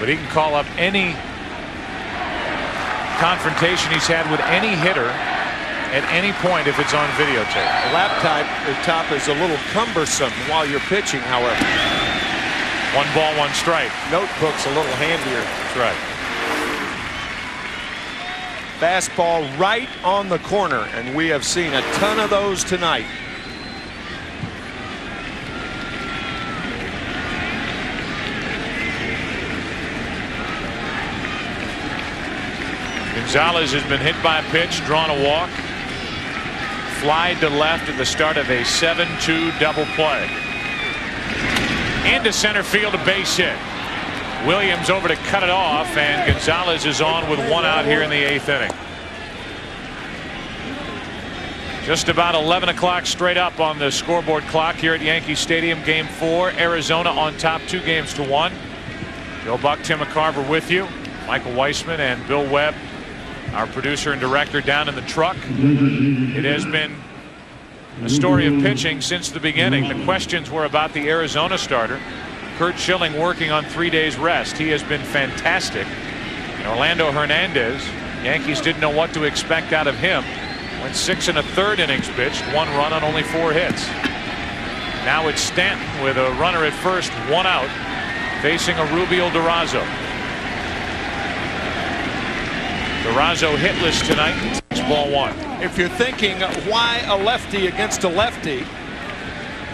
But he can call up any confrontation he's had with any hitter at any point if it's on videotape. The laptop is a little cumbersome while you're pitching, however. 1 ball, 1 strike. Notebook's a little handier. That's right. Fastball right on the corner, and we have seen a ton of those tonight. Gonzalez has been hit by a pitch, drawn a walk, flied to left at the start of a 7-2 double play. Into center field, a base hit. Williams over to cut it off, and Gonzalez is on with 1 out here in the 8th inning. Just about 11 o'clock straight up on the scoreboard clock here at Yankee Stadium. Game 4, Arizona on top 2-1. Joe Buck, Tim McCarver with you. Michael Weissman and Bill Webb, our producer and director, down in the truck. It has been a story of pitching since the beginning. The questions were about the Arizona starter, Curt Schilling, working on 3 days rest. He has been fantastic. And Orlando Hernandez, Yankees didn't know what to expect out of him. Went 6 1/3 innings pitched, 1 run on only 4 hits. Now it's Stanton with a runner at first, 1 out, facing a Rubio Durazo. Durazo hitless tonight. It's ball 1. If you're thinking why a lefty against a lefty,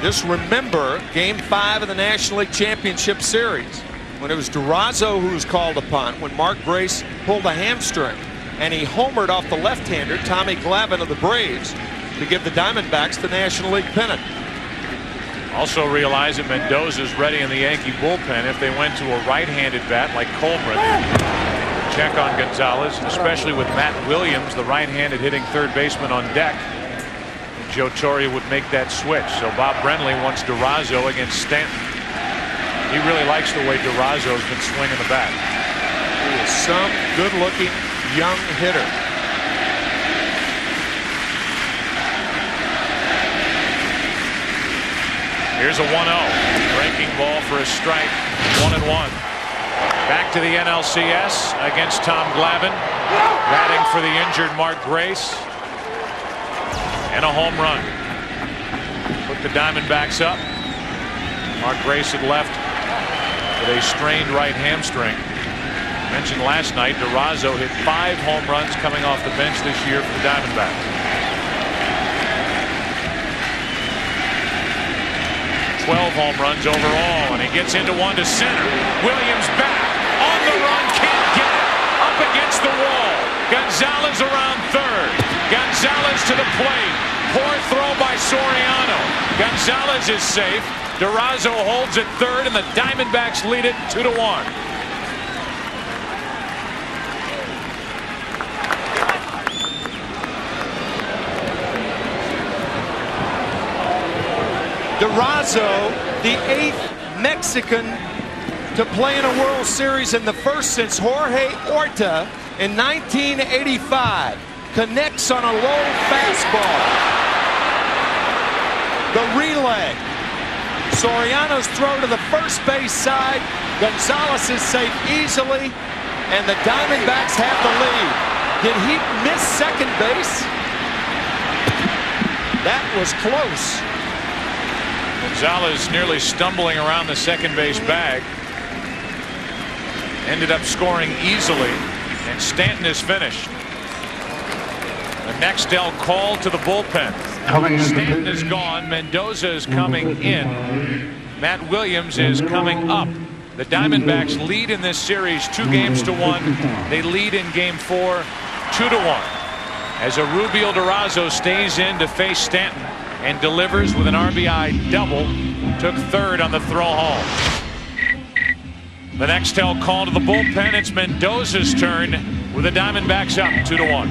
just remember Game 5 of the National League Championship Series when it was Durazo who was called upon when Mark Grace pulled a hamstring and he homered off the left-hander Tommy Glavine of the Braves to give the Diamondbacks the National League pennant. Also realize that Mendoza's ready in the Yankee bullpen if they went to a right-handed bat like Coleman. Check on Gonzalez, especially with Matt Williams, the right-handed hitting third baseman, on deck. Joe Torre would make that switch. So Bob Brenly wants Durazo against Stanton. He really likes the way Durazo's been swinging the bat. He is some good-looking young hitter. Here's a 1-0. Breaking ball for a strike. 1-1. Back to the NLCS against Tom Glavine. Batting for the injured Mark Grace. And a home run. Put the Diamondbacks up. Mark Grace had left with a strained right hamstring. Mentioned last night, Durazo hit 5 home runs coming off the bench this year for the Diamondbacks. 12 home runs overall, and he gets into one to center. Williams back on the run, can't get it. Up against the wall. Gonzalez around third. Gonzalez to the plate. Poor throw by Soriano. Gonzalez is safe. Durazo holds at third, and the Diamondbacks lead it 2-1. Durazo, the 8th Mexican to play in a World Series, and the first since Jorge Orta in 1985. Connects on a low fastball. The relay. Soriano's throw to the first base side. Gonzalez is safe easily, and the Diamondbacks have the lead. Did he miss second base? That was close. Gonzalez nearly stumbling around the second base bag. Ended up scoring easily, and Stanton is finished. The Nextel call to the bullpen. Stanton is gone. Mendoza is coming in. Matt Williams is coming up. The Diamondbacks lead in this series 2-1. They lead in game 4 2-1. As a Rubio Durazo stays in to face Stanton and delivers with an RBI double. Took third on the throw home. The Nextel call to the bullpen. It's Mendoza's turn with the Diamondbacks up 2-1.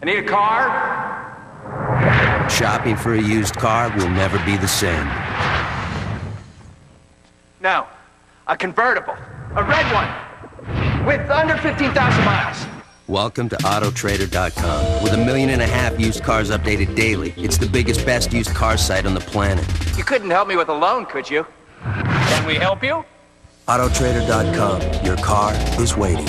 I need a car. Shopping for a used car will never be the same. No, a convertible, a red one, with under 15,000 miles. Welcome to Autotrader.com. With 1.5 million used cars updated daily, it's the biggest, best used car site on the planet. You couldn't help me with a loan, could you? Can we help you? Autotrader.com. Your car is waiting.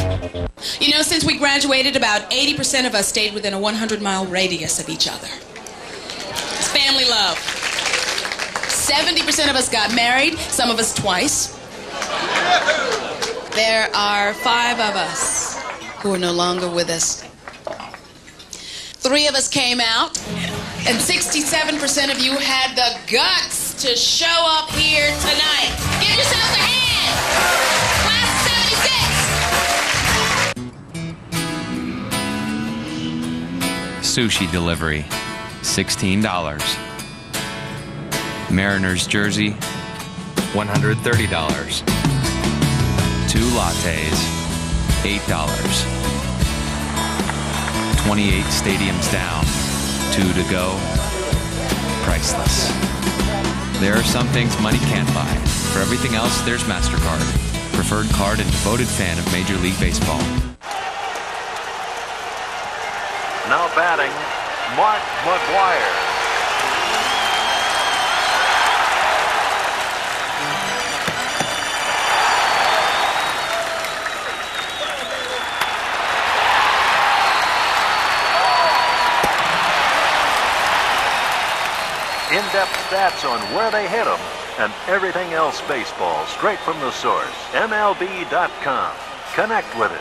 You know, since we graduated, about 80% of us stayed within a 100-mile radius of each other. It's family love. 70% of us got married, some of us twice. There are 5 of us who are no longer with us. 3 of us came out, and 67% of you had the guts to show up here tonight. Give yourselves a hand! Class 76! Sushi delivery, $16. Mariners jersey, $130. 2 lattes, $8. 28 stadiums down, 2 to go, priceless. There are some things money can't buy. For everything else, there's MasterCard. Preferred card and devoted fan of Major League Baseball. Now batting, Mark McGwire. In-depth stats on where they hit them and everything else baseball straight from the source. MLB.com. Connect with it.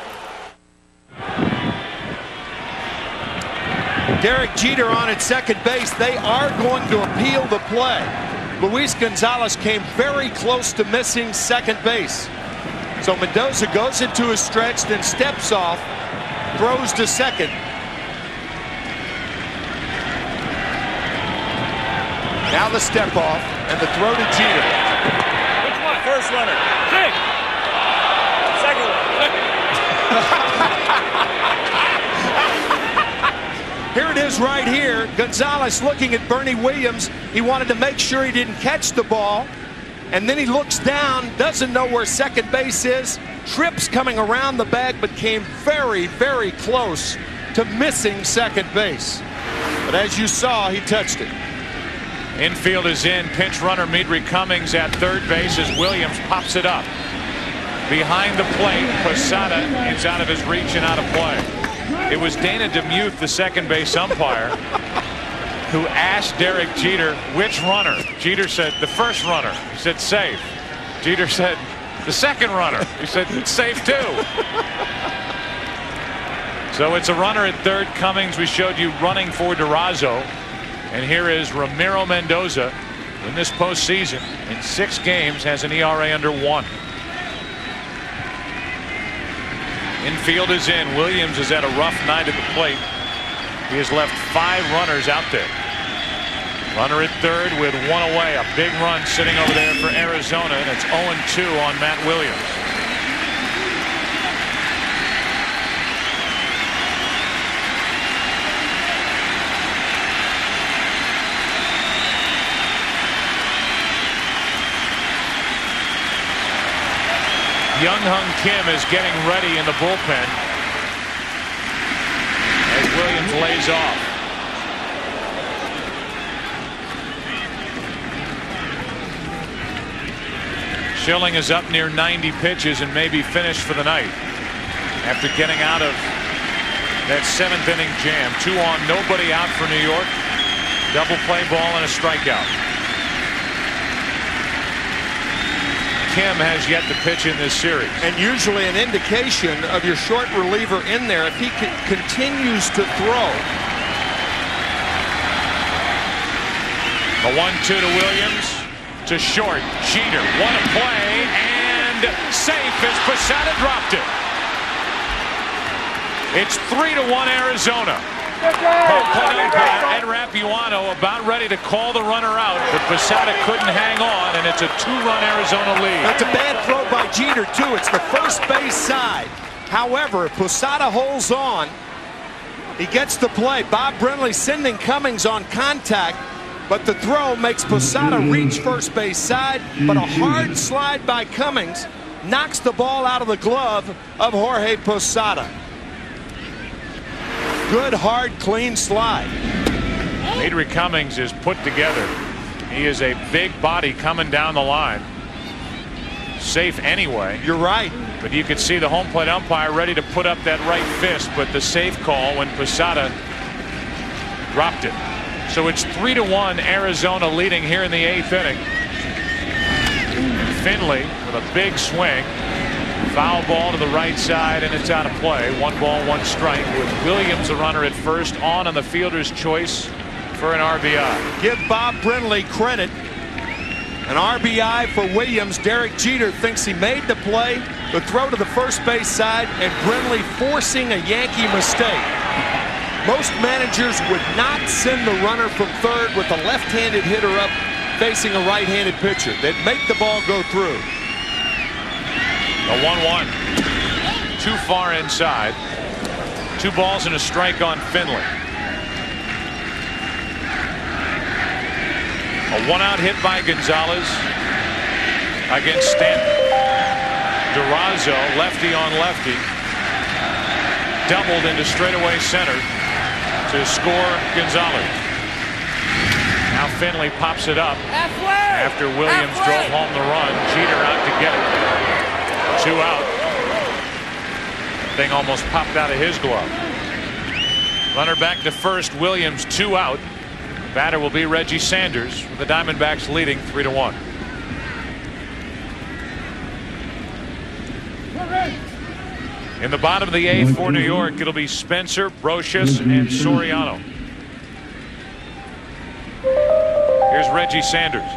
Derek Jeter on at second base. They are going to appeal the play. Luis Gonzalez came very close to missing second base. So Mendoza goes into a stretch, then steps off, throws to second. Now the step off and the throw to Jeter. Which one? First runner. Hey. Second one. Here it is right here. Gonzalez looking at Bernie Williams. He wanted to make sure he didn't catch the ball. And then he looks down, doesn't know where second base is. Trips coming around the bag, but came very, very close to missing second base. But as you saw, he touched it. Infield is in. Pinch runner Midri Cummings at third base as Williams pops it up. Behind the plate, Posada is out of his reach and out of play. It was Dana DeMuth, the second base umpire, who asked Derek Jeter which runner. Jeter said the first runner. He said safe. Jeter said the second runner. He said it's safe too. So it's a runner at third. Cummings, we showed you running for Durazo. And here is Ramiro Mendoza in this postseason. In 6 games has an ERA under 1. Infield is in. Williams is at a rough night at the plate. He has left 5 runners out there. Runner at third with 1 away. A big run sitting over there for Arizona, and it's 0-2 on Matt Williams. Young-Hung Kim is getting ready in the bullpen as Williams lays off. Schilling is up near 90 pitches and may be finished for the night after getting out of that 7th inning jam. 2 on, nobody out for New York. Double play ball and a strikeout. Kim has yet to pitch in this series. And usually an indication of your short reliever in there if he continues to throw. The 1-2 to Williams. To short. Jeter. What a play. And safe as Posada dropped it. It's 3-1 Arizona. Ed Rapuano about ready to call the runner out, but Posada couldn't hang on, and it's a 2-run Arizona lead. That's a bad throw by Jeter, too. It's the first base side. However, if Posada holds on, he gets the play. Bob Brenly sending Cummings on contact, but the throw makes Posada reach first base side, but a hard slide by Cummings knocks the ball out of the glove of Jorge Posada. Good, hard, clean slide. Midri Cummings is put together. He is a big body coming down the line. Safe anyway. You're right. But you could see the home plate umpire ready to put up that right fist, but the safe call when Posada dropped it. So it's 3-1 Arizona leading here in the 8th inning. And Finley with a big swing. Foul ball to the right side, and it's out of play. 1 ball, 1 strike with Williams, the runner at first, on the fielder's choice for an RBI. Give Bob Brenly credit. An RBI for Williams. Derek Jeter thinks he made the play. The throw to the first base side, and Brenly forcing a Yankee mistake. Most managers would not send the runner from third with a left-handed hitter up facing a right-handed pitcher. They'd make the ball go through. A 1-1. Too far inside. 2 balls and a strike on Finley. A 1-out hit by Gonzalez against Stanton. Durazo, lefty on lefty, doubled into straightaway center to score Gonzalez. Now Finley pops it up after Williams drove home the run. Jeter out to get it. 2 out. Thing almost popped out of his glove. Runner back to first. Williams 2 out. Batter will be Reggie Sanders, with the Diamondbacks leading 3-1. In the bottom of the 8th for New York, it'll be Spencer, Brocious, and Soriano. Here's Reggie Sanders.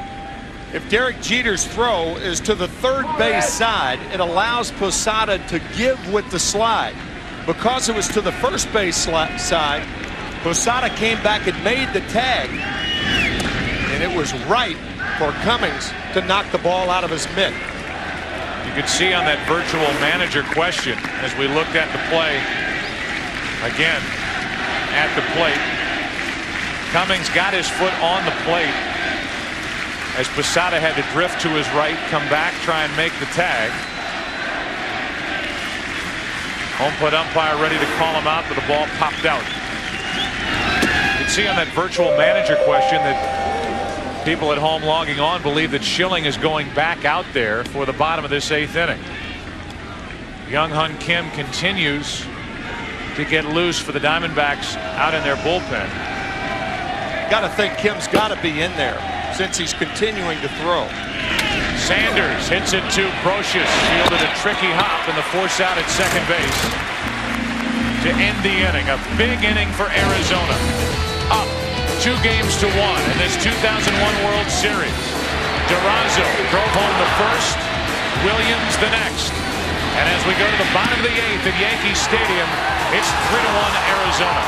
If Derek Jeter's throw is to the third base side, it allows Posada to give with the slide. Because it was to the first base side, Posada came back and made the tag. and it was right for Cummings to knock the ball out of his mitt. You could see on that virtual manager question as we looked at the play again at the plate. Cummings got his foot on the plate as Posada had to drift to his right, come back, try and make the tag. Home plate umpire ready to call him out, but the ball popped out. You can see on that virtual manager question that people at home logging on believe that Schilling is going back out there for the bottom of this 8th inning. Young-Hun Kim continues to get loose for the Diamondbacks out in their bullpen. Got to think Kim's got to be in there since he's continuing to throw. Sanders hits it to Brocious, fielded a tricky hop in the force out at second base to end the inning. A big inning for Arizona. Up 2-1 in this 2001 World Series. Durazo drove home the first, Williams the next. And as we go to the bottom of the 8th at Yankee Stadium, it's 3-1 Arizona.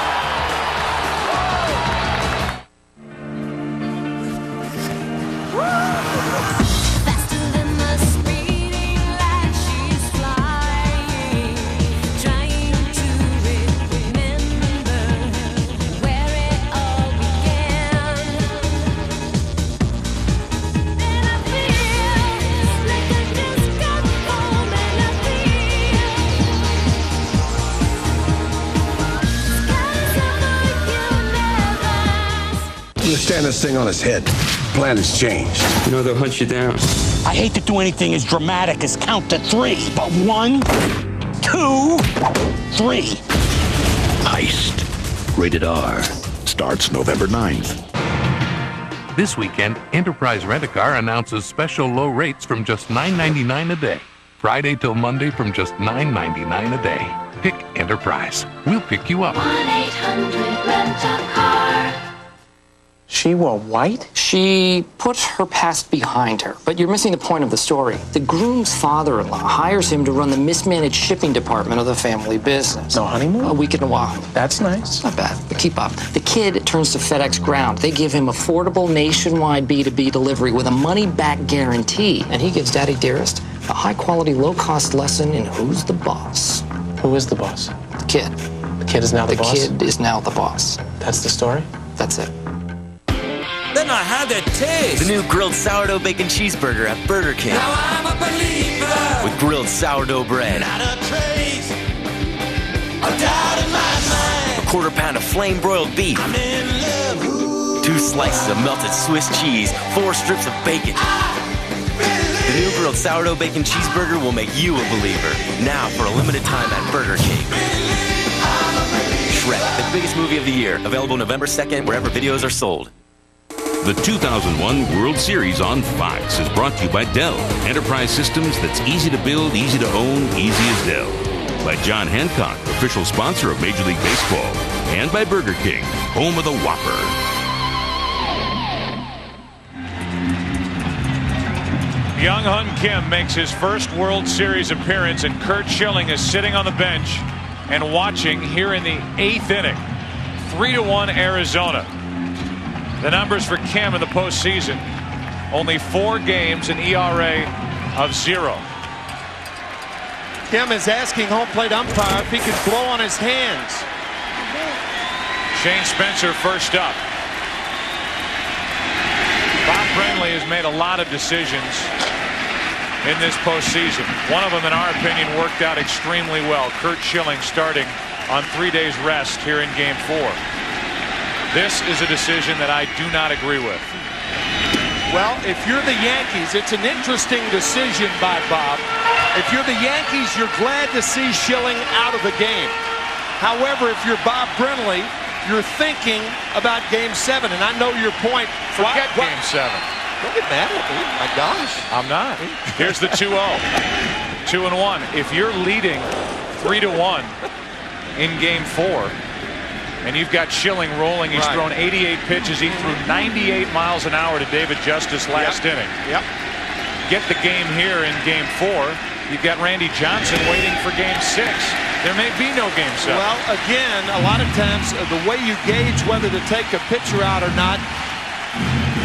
Stand this thing on his head. Plan has changed. You know, they'll hunt you down. I hate to do anything as dramatic as count to 3, but 1, 2, 3. Heist. Rated R. Starts November 9th. This weekend, Enterprise Rent-A-Car announces special low rates from just $9.99 a day. Friday till Monday from just $9.99 a day. Pick Enterprise. We'll pick you up. 1-800-RENT-A-CAR. She wore white? She put her past behind her. But you're missing the point of the story. The groom's father-in-law hires him to run the mismanaged shipping department of the family business. No honeymoon? A week in Oahu. That's nice. Not bad, but keep up. The kid turns to FedEx Ground. They give him affordable nationwide B2B delivery with a money-back guarantee. And he gives Daddy Dearest a high-quality, low-cost lesson in who's the boss. Who is the boss? The kid. The kid is now the boss? The kid is now the boss. That's the story? That's it. Then I had that taste. The new grilled sourdough bacon cheeseburger at Burger King. Now I'm a believer. With grilled sourdough bread. Not a trace of doubt in my mind. A quarter pound of flame broiled beef. I'm in love. Ooh, 2 slices of melted Swiss cheese. 4 strips of bacon. The new grilled sourdough bacon cheeseburger will make you a believer. Now for a limited time at Burger King. Shrek, the biggest movie of the year. Available November 2nd wherever videos are sold. The 2001 World Series on Fox is brought to you by Dell. Enterprise systems that's easy to build, easy to own, easy as Dell. By John Hancock, official sponsor of Major League Baseball. And by Burger King, home of the Whopper. Young-Hun Kim makes his first World Series appearance, and Curt Schilling is sitting on the bench and watching here in the 8th inning. 3-1 Arizona. The numbers for Kim in the postseason: only 4 games, an ERA of 0. Kim is asking home plate umpire if he can blow on his hands. Shane Spencer first up. Bob Brenly has made a lot of decisions in this postseason. One of them, in our opinion, worked out extremely well. Curt Schilling starting on 3 days rest here in Game 4. This is a decision that I do not agree with. Well, if you're the Yankees, it's an interesting decision by Bob. If you're the Yankees, you're glad to see Schilling out of the game. However, if you're Bob Brenly, you're thinking about Game 7. And I know your point. Forget Game 7. Don't get mad at me. My gosh. I'm not. Here's the 2-0. 2-1. If you're leading 3-1 in Game 4, and you've got Schilling rolling. He's thrown 88 pitches. He threw 98 miles an hour to David Justice last inning. Get the game here in Game 4. You've got Randy Johnson waiting for Game 6. There may be no Game 7. Well, again, a lot of times the way you gauge whether to take a pitcher out or not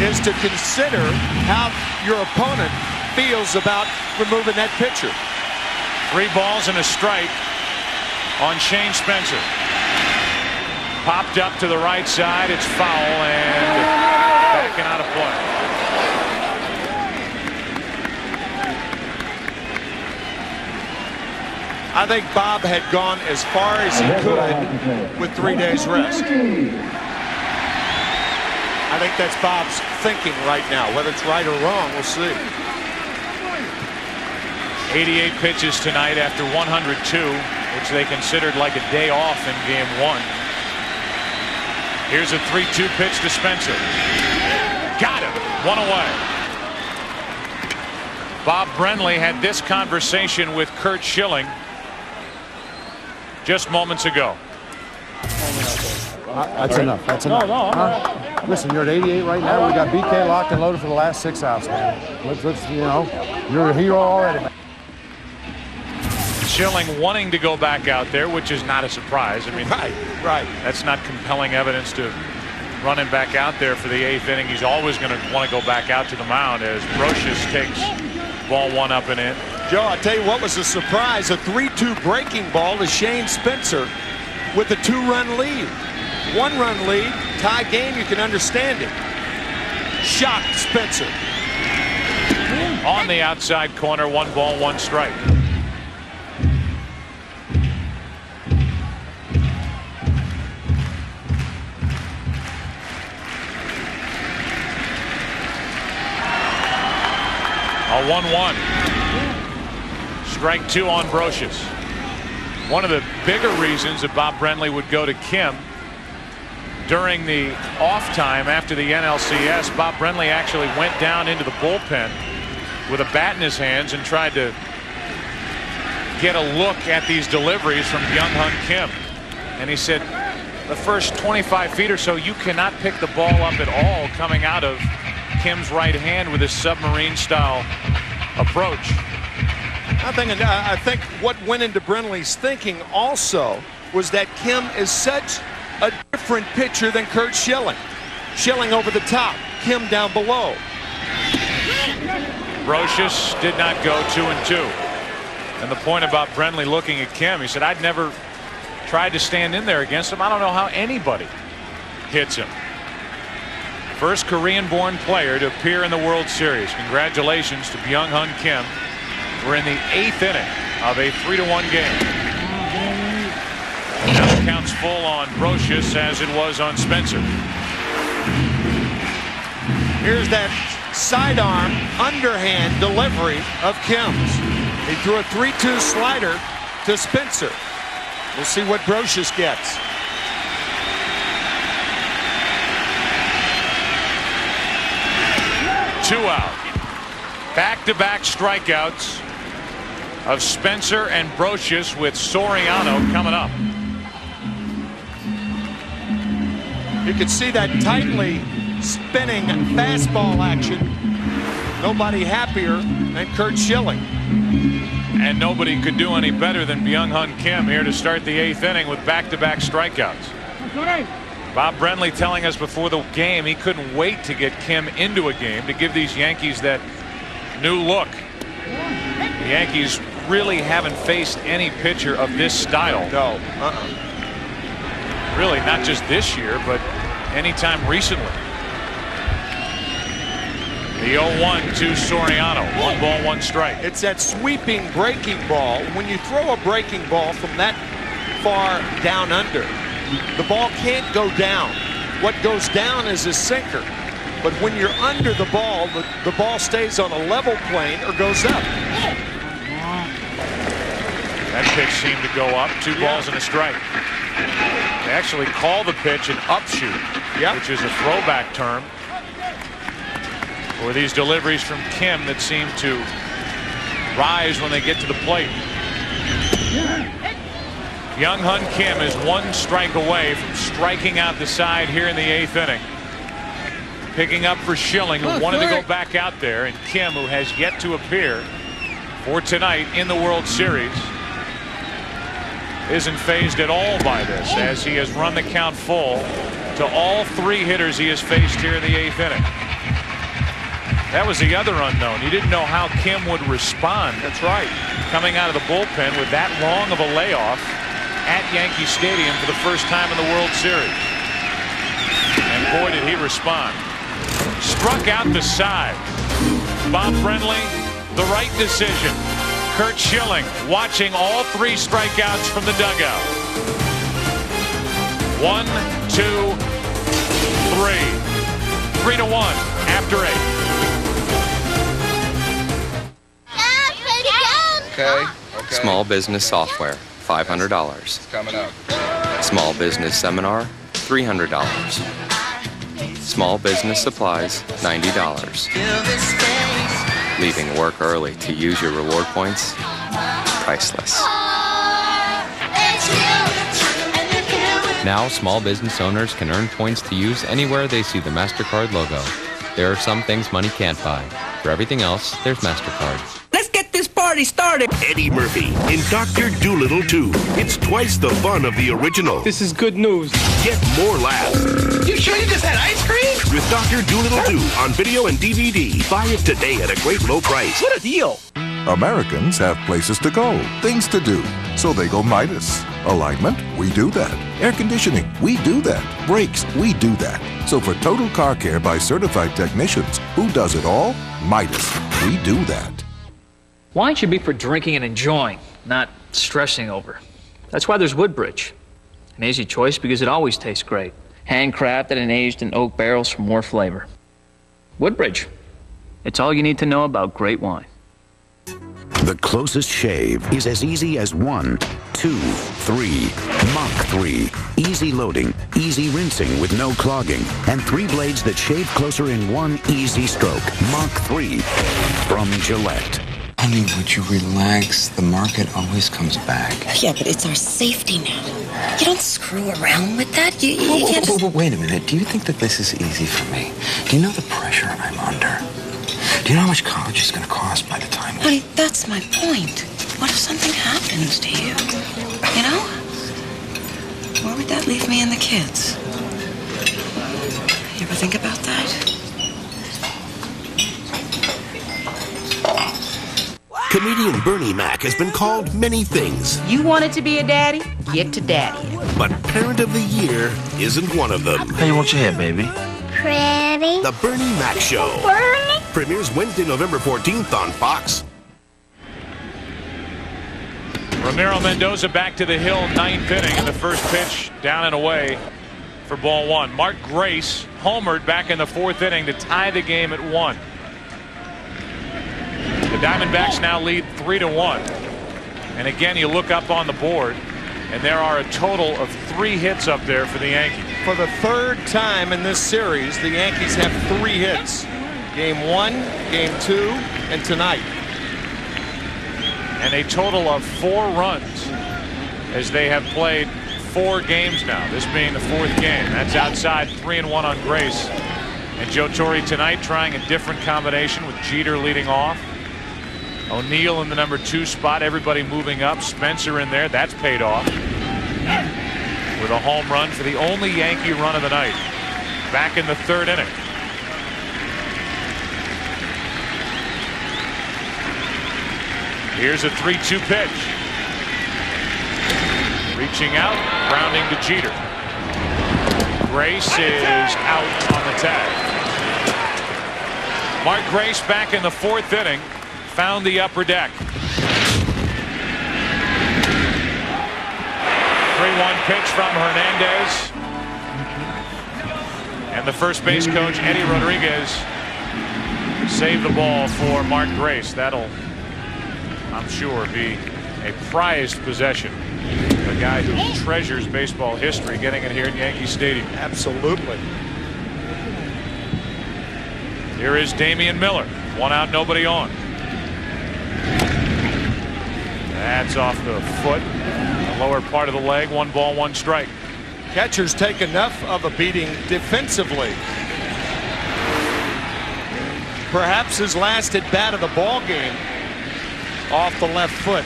is to consider how your opponent feels about removing that pitcher. 3 balls and a strike on Shane Spencer. Popped up to the right side. It's foul and backing out of play. I think Bob had gone as far as he could with 3 days rest. I think that's Bob's thinking right now. Whether it's right or wrong, we'll see. 88 pitches tonight after 102, which they considered like a day off in game 1. Here's a 3-2 pitch to Spencer. Got him. 1 away. Bob Brenly had this conversation with Curt Schilling just moments ago. That's enough. That's enough. Listen, you're at 88 right now. We got BK locked and loaded for the last 6 outs, man. Let's you know, you're a hero already, man. Schilling wanting to go back out there, which is not a surprise. I mean, right. That's not compelling evidence to run him back out there for the 8th inning. He's always going to want to go back out to the mound as Brocious takes ball 1 up and in. Joe, I'll tell you what was a surprise: a 3-2 breaking ball to Shane Spencer with a 2-run lead. 1-run lead, tie game, you can understand it. Shocked Spencer. On the outside corner, 1 ball, 1 strike. A 1-1. Strike 2 on Brocious. One of the bigger reasons that Bob Brenly would go to Kim during the off time after the NLCS, Bob Brenly actually went down into the bullpen with a bat in his hands and tried to get a look at these deliveries from Byung-Hun Kim. And he said the first 25 feet or so, you cannot pick the ball up at all coming out of Kim's right hand with his submarine style approach. I think what went into Brenly's thinking also was that Kim is such a different pitcher than Curt Schilling. Schilling over the top, Kim down below. Brocious did not go 2-2. And the point about Brenly looking at Kim, he said, I'd never tried to stand in there against him. I don't know how anybody hits him. First Korean-born player to appear in the World Series. Congratulations to Byung-Hun Kim. We're in the 8th inning of a 3-1 game. Now the count's full on Brocious as it was on Spencer. Here's that sidearm underhand delivery of Kim's. He threw a 3-2 slider to Spencer. We'll see what Brocious gets. Two out. Back-to-back strikeouts of Spencer and Brocious with Soriano coming up. You can see that tightly spinning fastball action. Nobody happier than Curt Schilling. And nobody could do any better than Byung-Hun Kim here to start the 8th inning with back-to-back strikeouts. Bob Brenly telling us before the game he couldn't wait to get Kim into a game to give these Yankees that new look. The Yankees really haven't faced any pitcher of this style. No. Really, not just this year, but anytime recently. The 0-1 to Soriano. 1 ball, 1 strike. It's that sweeping breaking ball. When you throw a breaking ball from that far down under, the ball can't go down. What goes down is a sinker. But when you're under the ball stays on a level plane or goes up. That pitch seemed to go up. 2 balls and a strike. They actually call the pitch an upshoot, which is a throwback term for these deliveries from Kim that seem to rise when they get to the plate. Byung-Hun Kim is 1 strike away from striking out the side here in the 8th inning. Picking up for Schilling, who wanted to go back out there, and Kim, who has yet to appear for tonight in the World Series, isn't fazed at all by this, as he has run the count full to all 3 hitters he has faced here in the 8th inning. That was the other unknown. You didn't know how Kim would respond. That's right. Coming out of the bullpen with that long of a layoff at Yankee Stadium for the first time in the World Series. And boy, did he respond. Struck out the side. Bob Brenly, the right decision. Curt Schilling watching all 3 strikeouts from the dugout. 1, 2, 3. 3-1 after 8. Okay. Small business software, $500. Coming up. Small business seminar, $300. Small business supplies, $90. Leaving work early to use your reward points, priceless. Now, small business owners can earn points to use anywhere they see the MasterCard logo. There are some things money can't buy. For everything else, there's MasterCard. Let's get this party started. Eddie Murphy in Dr. Dolittle 2. It's twice the fun of the original. This is good news. Get more laughs. You sure you just had ice cream? With Dr. Dolittle 2 on video and DVD. Buy it today at a great low price. What a deal. Americans have places to go, things to do, so they go Midas. Alignment, we do that. Air conditioning, we do that. Brakes, we do that. So for total car care by certified technicians, who does it all? Midas, we do that. Wine should be for drinking and enjoying, not stressing over. That's why there's Woodbridge. An easy choice because it always tastes great. Handcrafted and aged in oak barrels for more flavor. Woodbridge. It's all you need to know about great wine. The closest shave is as easy as 1, 2, 3. Mach 3. Easy loading, easy rinsing with no clogging, and 3 blades that shave closer in 1 easy stroke. Mach 3 from Gillette. Honey, would you relax? The market always comes back. Yeah, but it's our safety net. You don't screw around with that. You can't just... Wait a minute. Do you think that this is easy for me? Do you know the pressure I'm under? Do you know how much college is going to cost by the time... Honey, that's my point. What if something happens to you? You know? Where would that leave me and the kids? You ever think about that? Comedian Bernie Mac has been called many things. You wanted to be a daddy? Get to daddy. But Parent of the Year isn't one of them. How you want your hair, baby? Pretty. The Bernie Mac Show. Bernie. Premieres Wednesday, November 14th on Fox. Ramiro Mendoza back to the hill, 9th inning, and the first pitch down and away for ball 1. Mark Grace homered back in the 4th inning to tie the game at 1. The Diamondbacks now lead 3-1. And again, you look up on the board, and there are a total of 3 hits up there for the Yankees. For the 3rd time in this series, the Yankees have 3 hits. Game 1, Game 2, and tonight. And a total of 4 runs as they have played 4 games now, this being the 4th game. That's outside 3-1 on Grace. And Joe Torre tonight trying a different combination with Jeter leading off. O'Neill in the number 2 spot, everybody moving up. Spencer in there, that's paid off with a home run for the only Yankee run of the night back in the 3rd inning. Here's a 3-2 pitch. Reaching out, grounding to Jeter. Grace is out on the tag. Mark Grace back in the 4th inning. Found the upper deck. 3-1 pitch from Hernandez. And the first base coach, Eddie Rodriguez, saved the ball for Mark Grace. That'll, I'm sure, be a prized possession. A guy who treasures baseball history, getting it here at Yankee Stadium. Absolutely. Here is Damian Miller. 1 out, nobody on. That's off the foot, the lower part of the leg. 1 ball, 1 strike. Catchers take enough of a beating defensively. Perhaps his last at bat of the ball game off the left foot.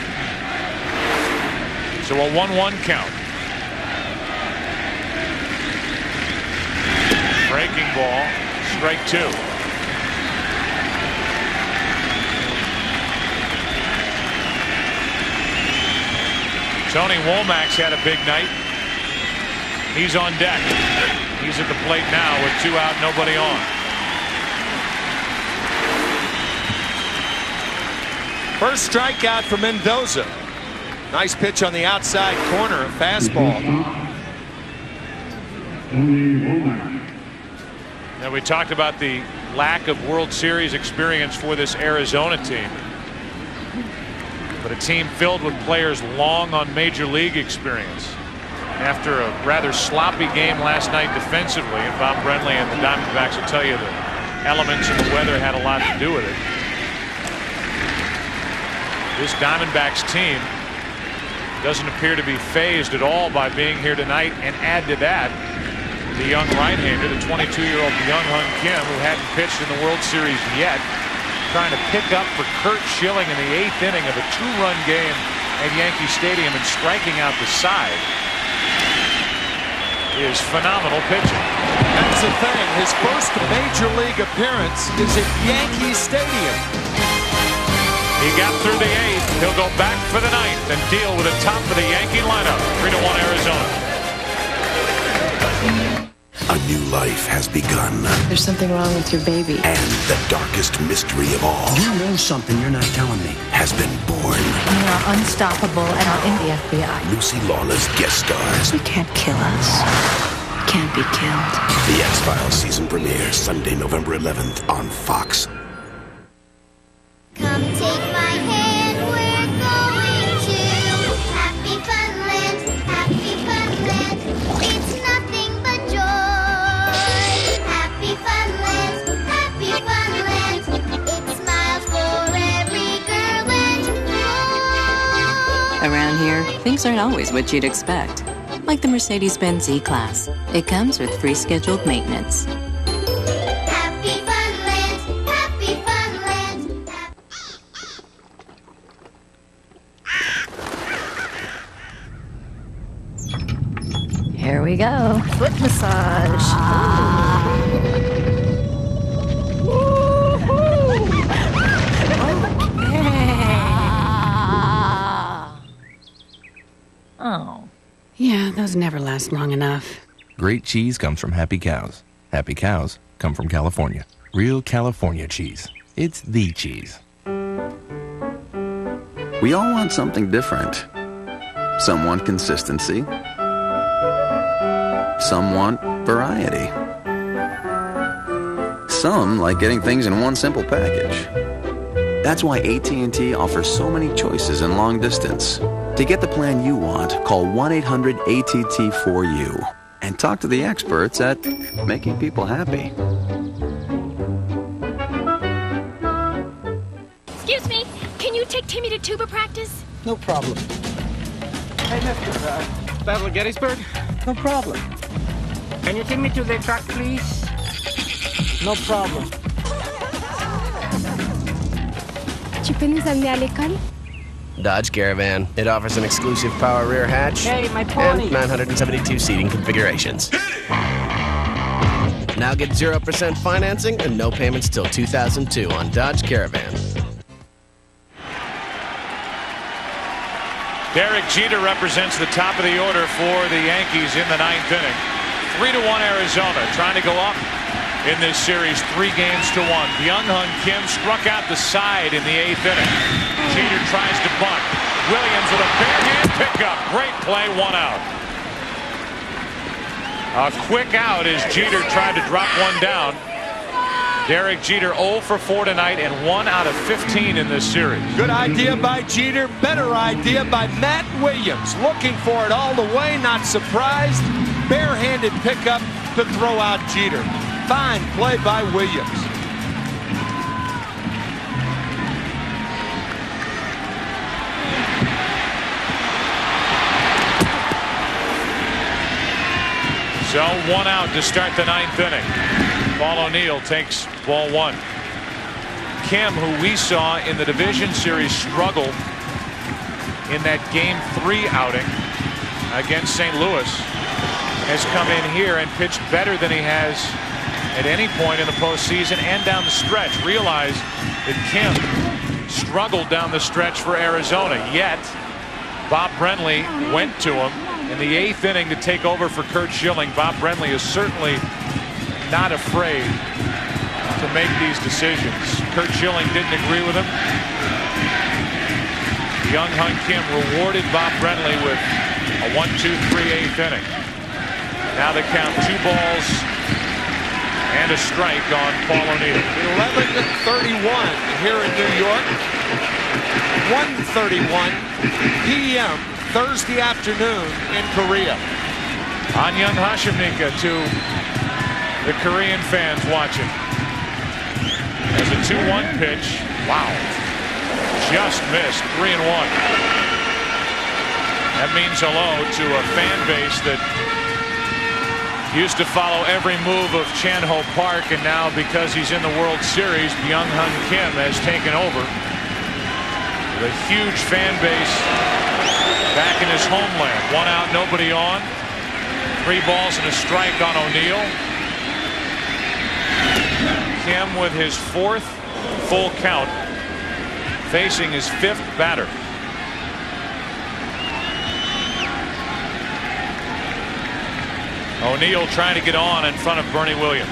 So a 1-1 count. Breaking ball, strike 2. Tony Womack's had a big night. He's on deck. He's at the plate now with 2 out, nobody on. First strikeout for Mendoza. Nice pitch on the outside corner, a fastball. Now we talked about the lack of World Series experience for this Arizona team. But a team filled with players long on major league experience. After a rather sloppy game last night defensively, and Bob Brenly and the Diamondbacks will tell you the elements and the weather had a lot to do with it. This Diamondbacks team doesn't appear to be phased at all by being here tonight, and add to that the young right-hander, the 22-year-old Young-Hun Kim, who hadn't pitched in the World Series yet, trying to pick up for Curt Schilling in the 8th inning of a 2-run game at Yankee Stadium and striking out the side is phenomenal pitching. That's the thing. His first major league appearance is at Yankee Stadium. He got through the 8th. He'll go back for the 9th and deal with the top of the Yankee lineup. 3-1 Arizona. A new life has begun. There's something wrong with your baby. And the darkest mystery of all. You know something you're not telling me. Has been born. We are unstoppable and are in the FBI. Lucy Lawless guest stars. You can't kill us. Can't be killed. The X-Files season premiere Sunday, November 11th on Fox. Come take my hand, we're going to Happy Funland, Happy Funland. It's nothing but joy. Happy Funland, Happy Funland. It smiles for every girl and boy. Around here, things aren't always what you'd expect. Like the Mercedes-Benz E-Class. It comes with free scheduled maintenance. Happy Funland, Happy Funland. Here we go. Foot massage. Oh. Yeah, those never last long enough. Great cheese comes from happy cows. Happy cows come from California. Real California cheese. It's the cheese. We all want something different. Some want consistency. Some want variety. Some like getting things in one simple package. That's why AT&T offers so many choices in long distance. To get the plan you want, call 1-800-ATT4U and talk to the experts at making people happy. Excuse me, can you take Timmy to tuba practice? No problem. Hey, mister, Battle of Gettysburg? No problem. Can you take me to the truck, please? No problem. Dodge Caravan. It offers an exclusive power rear hatch Hey, my pony. and 972 seating configurations. Now get 0% financing and no payments till 2002 on Dodge Caravan. Derek Jeter represents the top of the order for the Yankees in the 9th inning. 3-1 Arizona, trying to go up in this series 3-1. Young-Hun Kim struck out the side in the 8th inning. Jeter tries to bunt. Williams with a bare-hand pickup. Great play, 1 out. A quick out as Jeter tried to drop one down. Derek Jeter 0 for 4 tonight and 1 out of 15 in this series. Good idea by Jeter. Better idea by Matt Williams. Looking for it all the way, not surprised. Barehanded pickup to throw out Jeter. Fine play by Williams. So 1 out to start the 9th inning. Paul O'Neill takes ball 1. Kim, who we saw in the division series struggle in that game 3 outing against St. Louis, has come in here and pitched better than he has at any point in the postseason and down the stretch. Realize that Kim struggled down the stretch for Arizona, yet Bob Brenly went to him in the 8th inning to take over for Curt Schilling. Bob Brenly is certainly not afraid to make these decisions. Curt Schilling didn't agree with him. Young Hun Kim rewarded Bob Brenly with a 1-2-3 8th inning. Now they count 2 balls and a strike on Paul O'Neill. 11:31 here in New York. 1:31 p.m. Thursday afternoon in Korea. Anyang Hashimnika to the Korean fans watching. As a 2-1 pitch. Wow. Just missed. 3-1. That means hello to a fan base that used to follow every move of Chan-Ho Park, and now because he's in the World Series, Byung Hun Kim has taken over. The huge fan base back in his homeland. 1 out, nobody on. 3 balls and a strike on O'Neill. Kim with his 4th full count, facing his 5th batter. O'Neill trying to get on in front of Bernie Williams.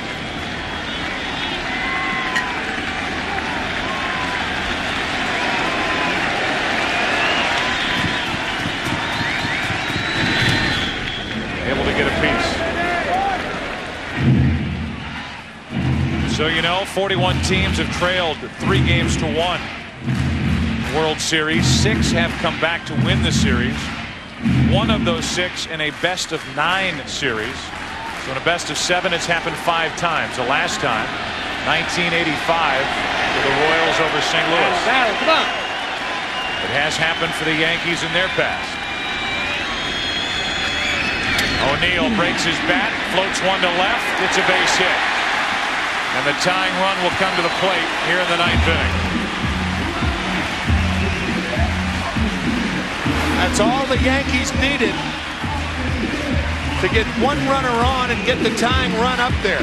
Able to get a piece. So you know, 41 teams have trailed 3 games to 1. World Series. 6 have come back to win the series. 1 of those 6 in a best-of-9 series. So in a best-of-7, it's happened 5 times. The last time, 1985, with the Royals over St. Louis. Come on. It has happened for the Yankees in their past. O'Neill breaks his bat, floats one to left. It's a base hit. And the tying run will come to the plate here in the 9th inning. That's all the Yankees needed to get 1 runner on and get the tying run up there.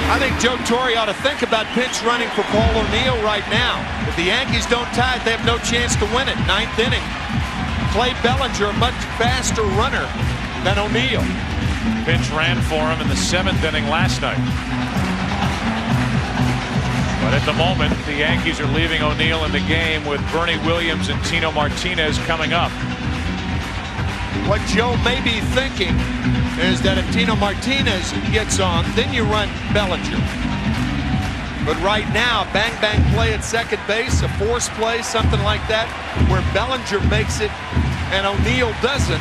I think Joe Torre ought to think about pinch running for Paul O'Neill right now. If the Yankees don't tie it, they have no chance to win it. 9th inning. Clay Bellinger, a much faster runner than O'Neill. Pinch ran for him in the 7th inning last night. But at the moment, the Yankees are leaving O'Neill in the game with Bernie Williams and Tino Martinez coming up. What Joe may be thinking is that if Tino Martinez gets on, then you run Bellinger. But right now, bang-bang play at second base, a force play, something like that, where Bellinger makes it and O'Neill doesn't,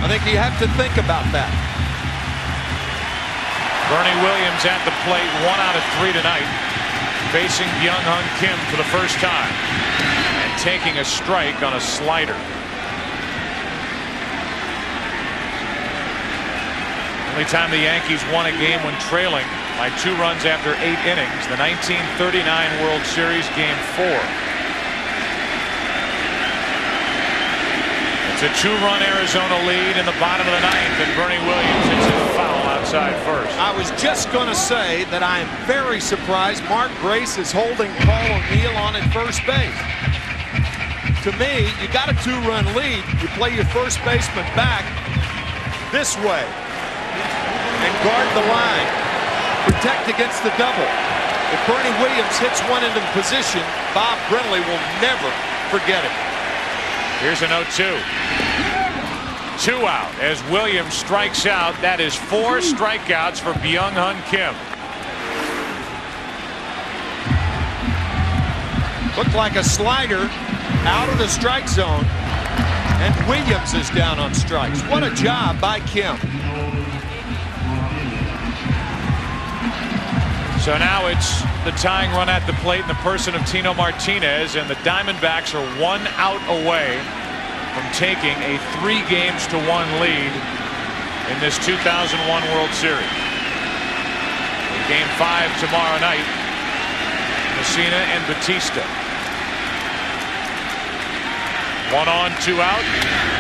I think you have to think about that. Bernie Williams at the plate, 1 out of 3 tonight, facing Byung Hun Kim for the first time and taking a strike on a slider. Only time the Yankees won a game when trailing by 2 runs after 8 innings, the 1939 World Series Game 4. It's a 2-run Arizona lead in the bottom of the 9th, and Bernie Williams hits a foul outside first. I was just going to say that I am very surprised Mark Grace is holding Paul O'Neill on at first base. To me, you got a 2-run lead. You play your first baseman back this way and guard the line. Protect against the double. If Bernie Williams hits one into position, Bob Brenly will never forget it. Here's an 0-2. 2 out as Williams strikes out. That is 4 strikeouts for Byung Hun Kim. Looked like a slider out of the strike zone, and Williams is down on strikes. What a job by Kim. So now it's the tying run at the plate in the person of Tino Martinez, and the Diamondbacks are 1 out away from taking a 3-games-to-1 lead in this 2001 World Series. In Game 5 tomorrow night, Messina and Batista. 1 on, 2 out.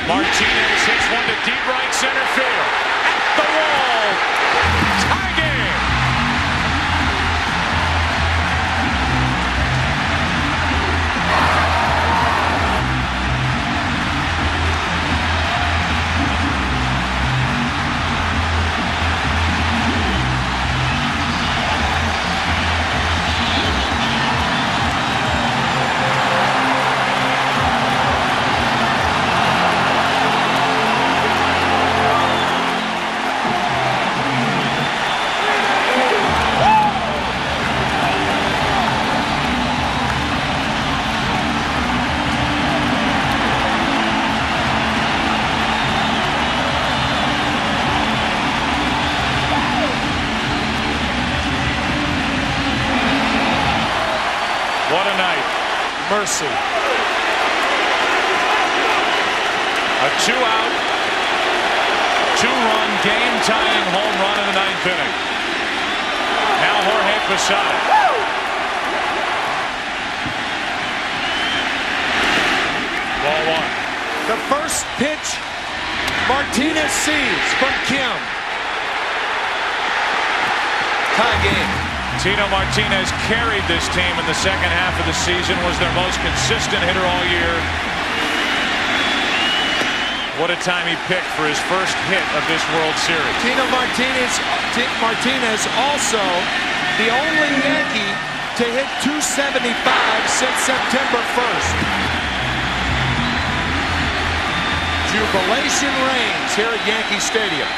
Martinez hits one to deep right center field. At the wall. Tie game. What a night. Mercy. A 2-out, 2-run, game-tying home run in the 9th inning. Now Jorge Posada. Ball 1. The first pitch Martinez sees from Kim. Tie game. Tino Martinez carried this team in the second half of the season, was their most consistent hitter all year. What a time he picked for his first hit of this World Series. Tino Martinez also the only Yankee to hit .275 since September 1st. Jubilation reigns here at Yankee Stadium.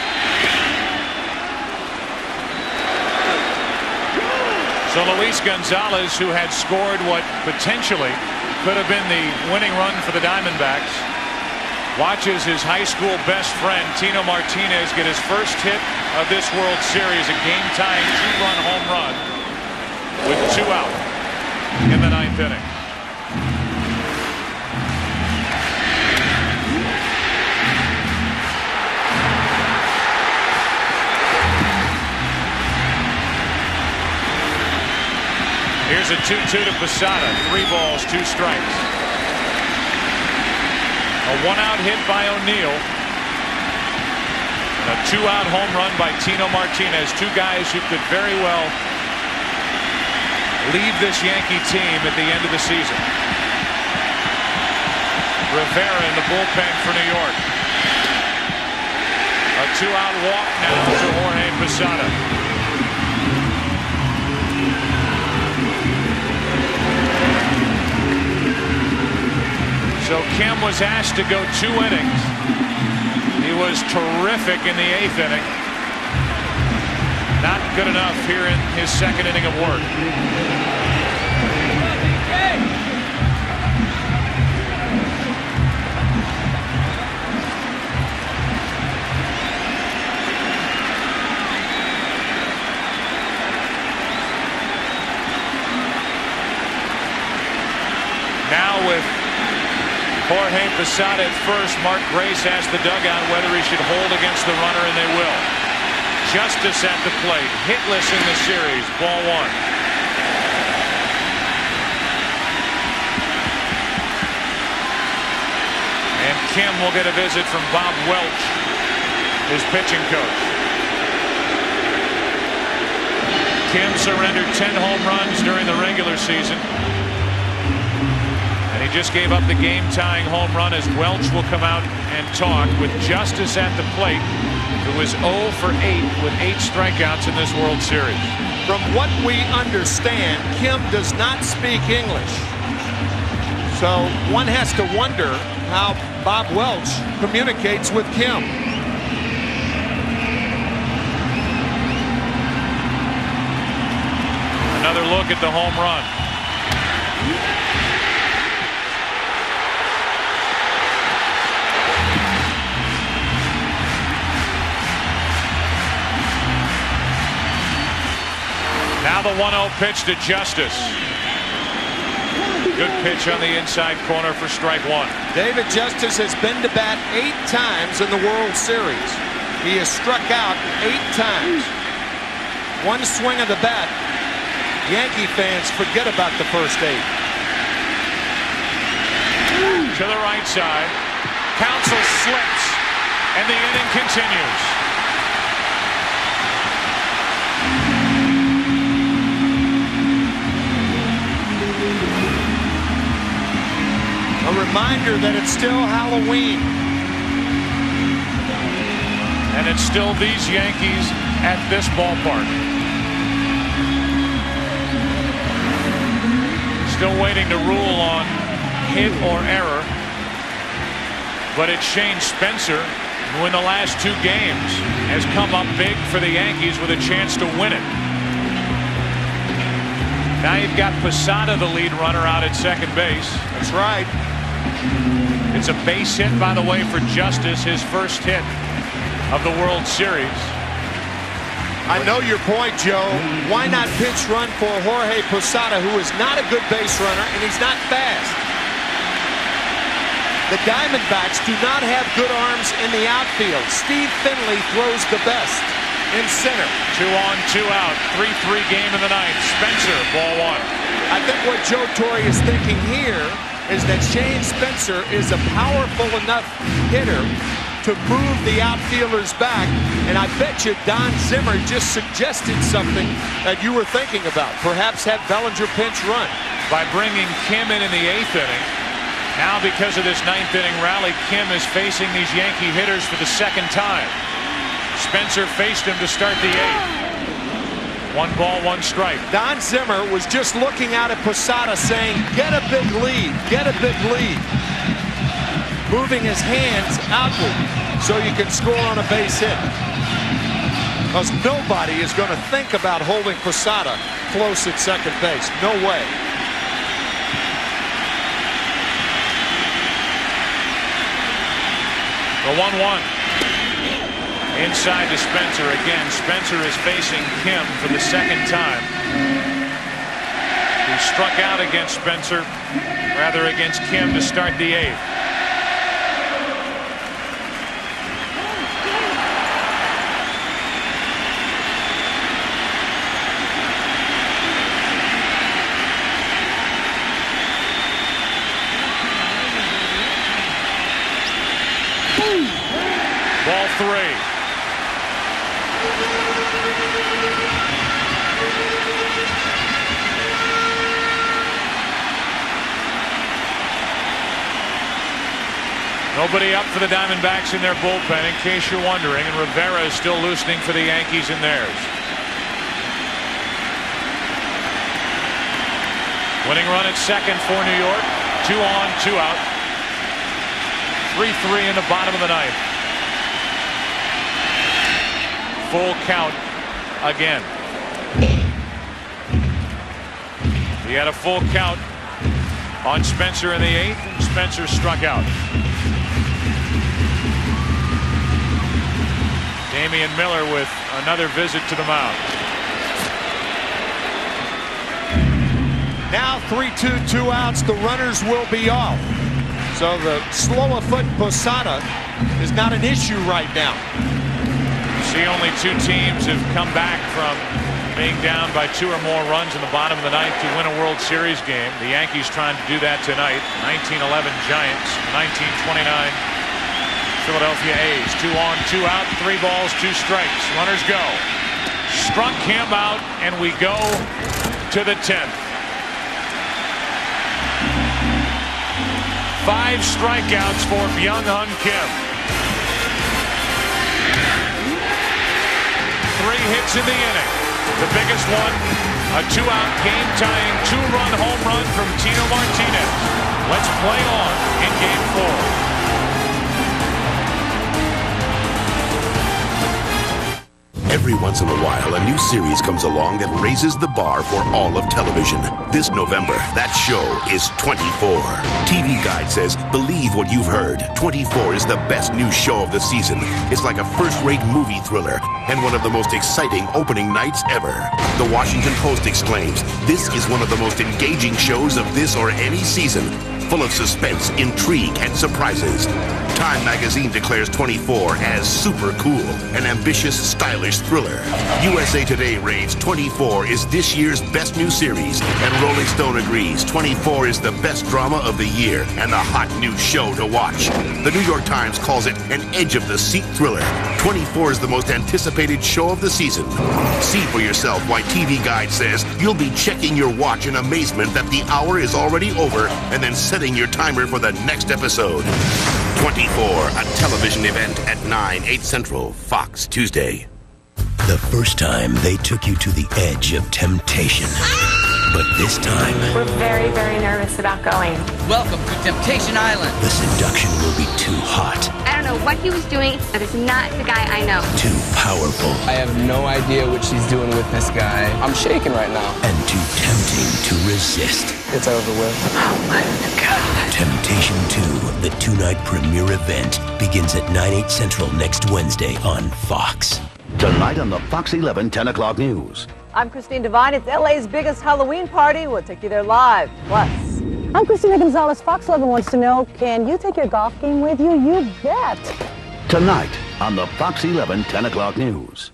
So Luis Gonzalez, who had scored what potentially could have been the winning run for the Diamondbacks, watches his high school best friend Tino Martinez get his first hit of this World Series, a game-tying 2-run home run with 2 out in the 9th inning. Here's a 2-2 to Posada. 3 balls, 2 strikes. A 1-out hit by O'Neill. And a 2-out home run by Tino Martinez. 2 guys who could very well leave this Yankee team at the end of the season. Rivera in the bullpen for New York. A 2-out walk now to Jorge Posada. So Kim was asked to go 2 innings. He was terrific in the 8th inning. Not good enough here in his 2nd inning of work. Now with Jorge Posada at first, Mark Grace asked the dugout whether he should hold against the runner, and they will. Justice at the plate, hitless in the series, ball 1. And Kim will get a visit from Bob Welch, his pitching coach. Kim surrendered 10 home runs during the regular season. He just gave up the game-tying home run as Welch will come out and talk with Justice at the plate, who is 0 for 8 with 8 strikeouts in this World Series. From what we understand, Kim does not speak English. So one has to wonder how Bob Welch communicates with Kim. Another look at the home run. Now the 1-0 pitch to Justice. Good pitch on the inside corner for strike 1. David Justice has been to bat 8 times in the World Series. He has struck out 8 times. One swing of the bat. Yankee fans forget about the first 8. To the right side. Counsell slips, and the inning continues. A reminder that it's still Halloween. And it's still these Yankees at this ballpark. Still waiting to rule on hit or error. But it's Shane Spencer, who in the last 2 games has come up big for the Yankees with a chance to win it. Now you've got Posada, the lead runner, out at second base. That's right. It's a base hit, by the way, for Justice, his first hit of the World Series. I know your point, Joe. Why not pitch run for Jorge Posada, who is not a good base runner, and he's not fast. The Diamondbacks do not have good arms in the outfield. Steve Finley throws the best in center. 2 on, 2 out. 3-3 game in the ninth. Spencer, ball 1. I think what Joe Torre is thinking here is that Shane Spencer is a powerful enough hitter to move the outfielders back, and I bet you Don Zimmer just suggested something that you were thinking about. Perhaps have Bellinger pinch run. By bringing Kim in the 8th inning. Now, because of this 9th inning rally, Kim is facing these Yankee hitters for the 2nd time. Spencer faced him to start the 8th. 1 ball, 1 strike. Don Zimmer was just looking out at Posada saying, get a big lead, get a big lead. Moving his hands outward so you can score on a base hit. Because nobody is going to think about holding Posada close at second base. No way. The 1-1. Inside to Spencer again. Spencer is facing Kim for the 2nd time. He struck out against Spencer, rather against Kim to start the 8th. Ball 3. Nobody up for the Diamondbacks in their bullpen, in case you're wondering, and Rivera is still loosening for the Yankees in theirs. Winning run at second for New York. 2 on, 2 out. 3-3 in the bottom of the ninth. Full count again. He had a full count on Spencer in the 8th, and Spencer struck out. Damian Miller with another visit to the mound. Now 3-2, 2 outs. The runners will be off. So the slow of foot Posada is not an issue right now. You see only 2 teams have come back from being down by 2 or more runs in the bottom of the ninth to win a World Series game. The Yankees trying to do that tonight. 1911 Giants, 1929 Philadelphia A's. 2 on, 2 out, 3 balls, 2 strikes. Runners go. Struck him out, and we go to the 10th. 5 strikeouts for Byung-Hun Kim. 3 hits in the inning. The biggest one, a 2-out game-tying 2-run home run from Tino Martinez. Let's play on in Game 4. Every once in a while, a new series comes along that raises the bar for all of television. This November, that show is 24. TV Guide says, believe what you've heard. 24 is the best new show of the season. It's like a first-rate movie thriller and one of the most exciting opening nights ever. The Washington Post exclaims, this is one of the most engaging shows of this or any season. Full of suspense, intrigue, and surprises. Time magazine declares 24 as super cool, an ambitious, stylish thriller. USA Today rates 24 is this year's best new series, and Rolling Stone agrees 24 is the best drama of the year and the hot new show to watch. The New York Times calls it an edge-of-the-seat thriller. 24 is the most anticipated show of the season. See for yourself why TV Guide says you'll be checking your watch in amazement that the hour is already over and then setting your timer for the next episode. 24, a television event at 9, 8 Central, Fox, Tuesday. The first time they took you to the edge of temptation. But this time, we're very, very nervous about going. Welcome to Temptation Island. The seduction will be too hot. I don't know what he was doing, but it's not the guy I know. Too powerful. I have no idea what she's doing with this guy. I'm shaking right now. And too tempting to resist. It's over with. Oh my God. Temptation 2, the 2-night premiere event, begins at 9, 8 Central next Wednesday on Fox. Tonight on the Fox 11 10 o'clock news. I'm Christine Devine. It's LA's biggest Halloween party. We'll take you there live. Plus, I'm Christina Gonzalez. Fox 11 wants to know, can you take your golf game with you? You bet. Tonight on the Fox 11 10 o'clock news.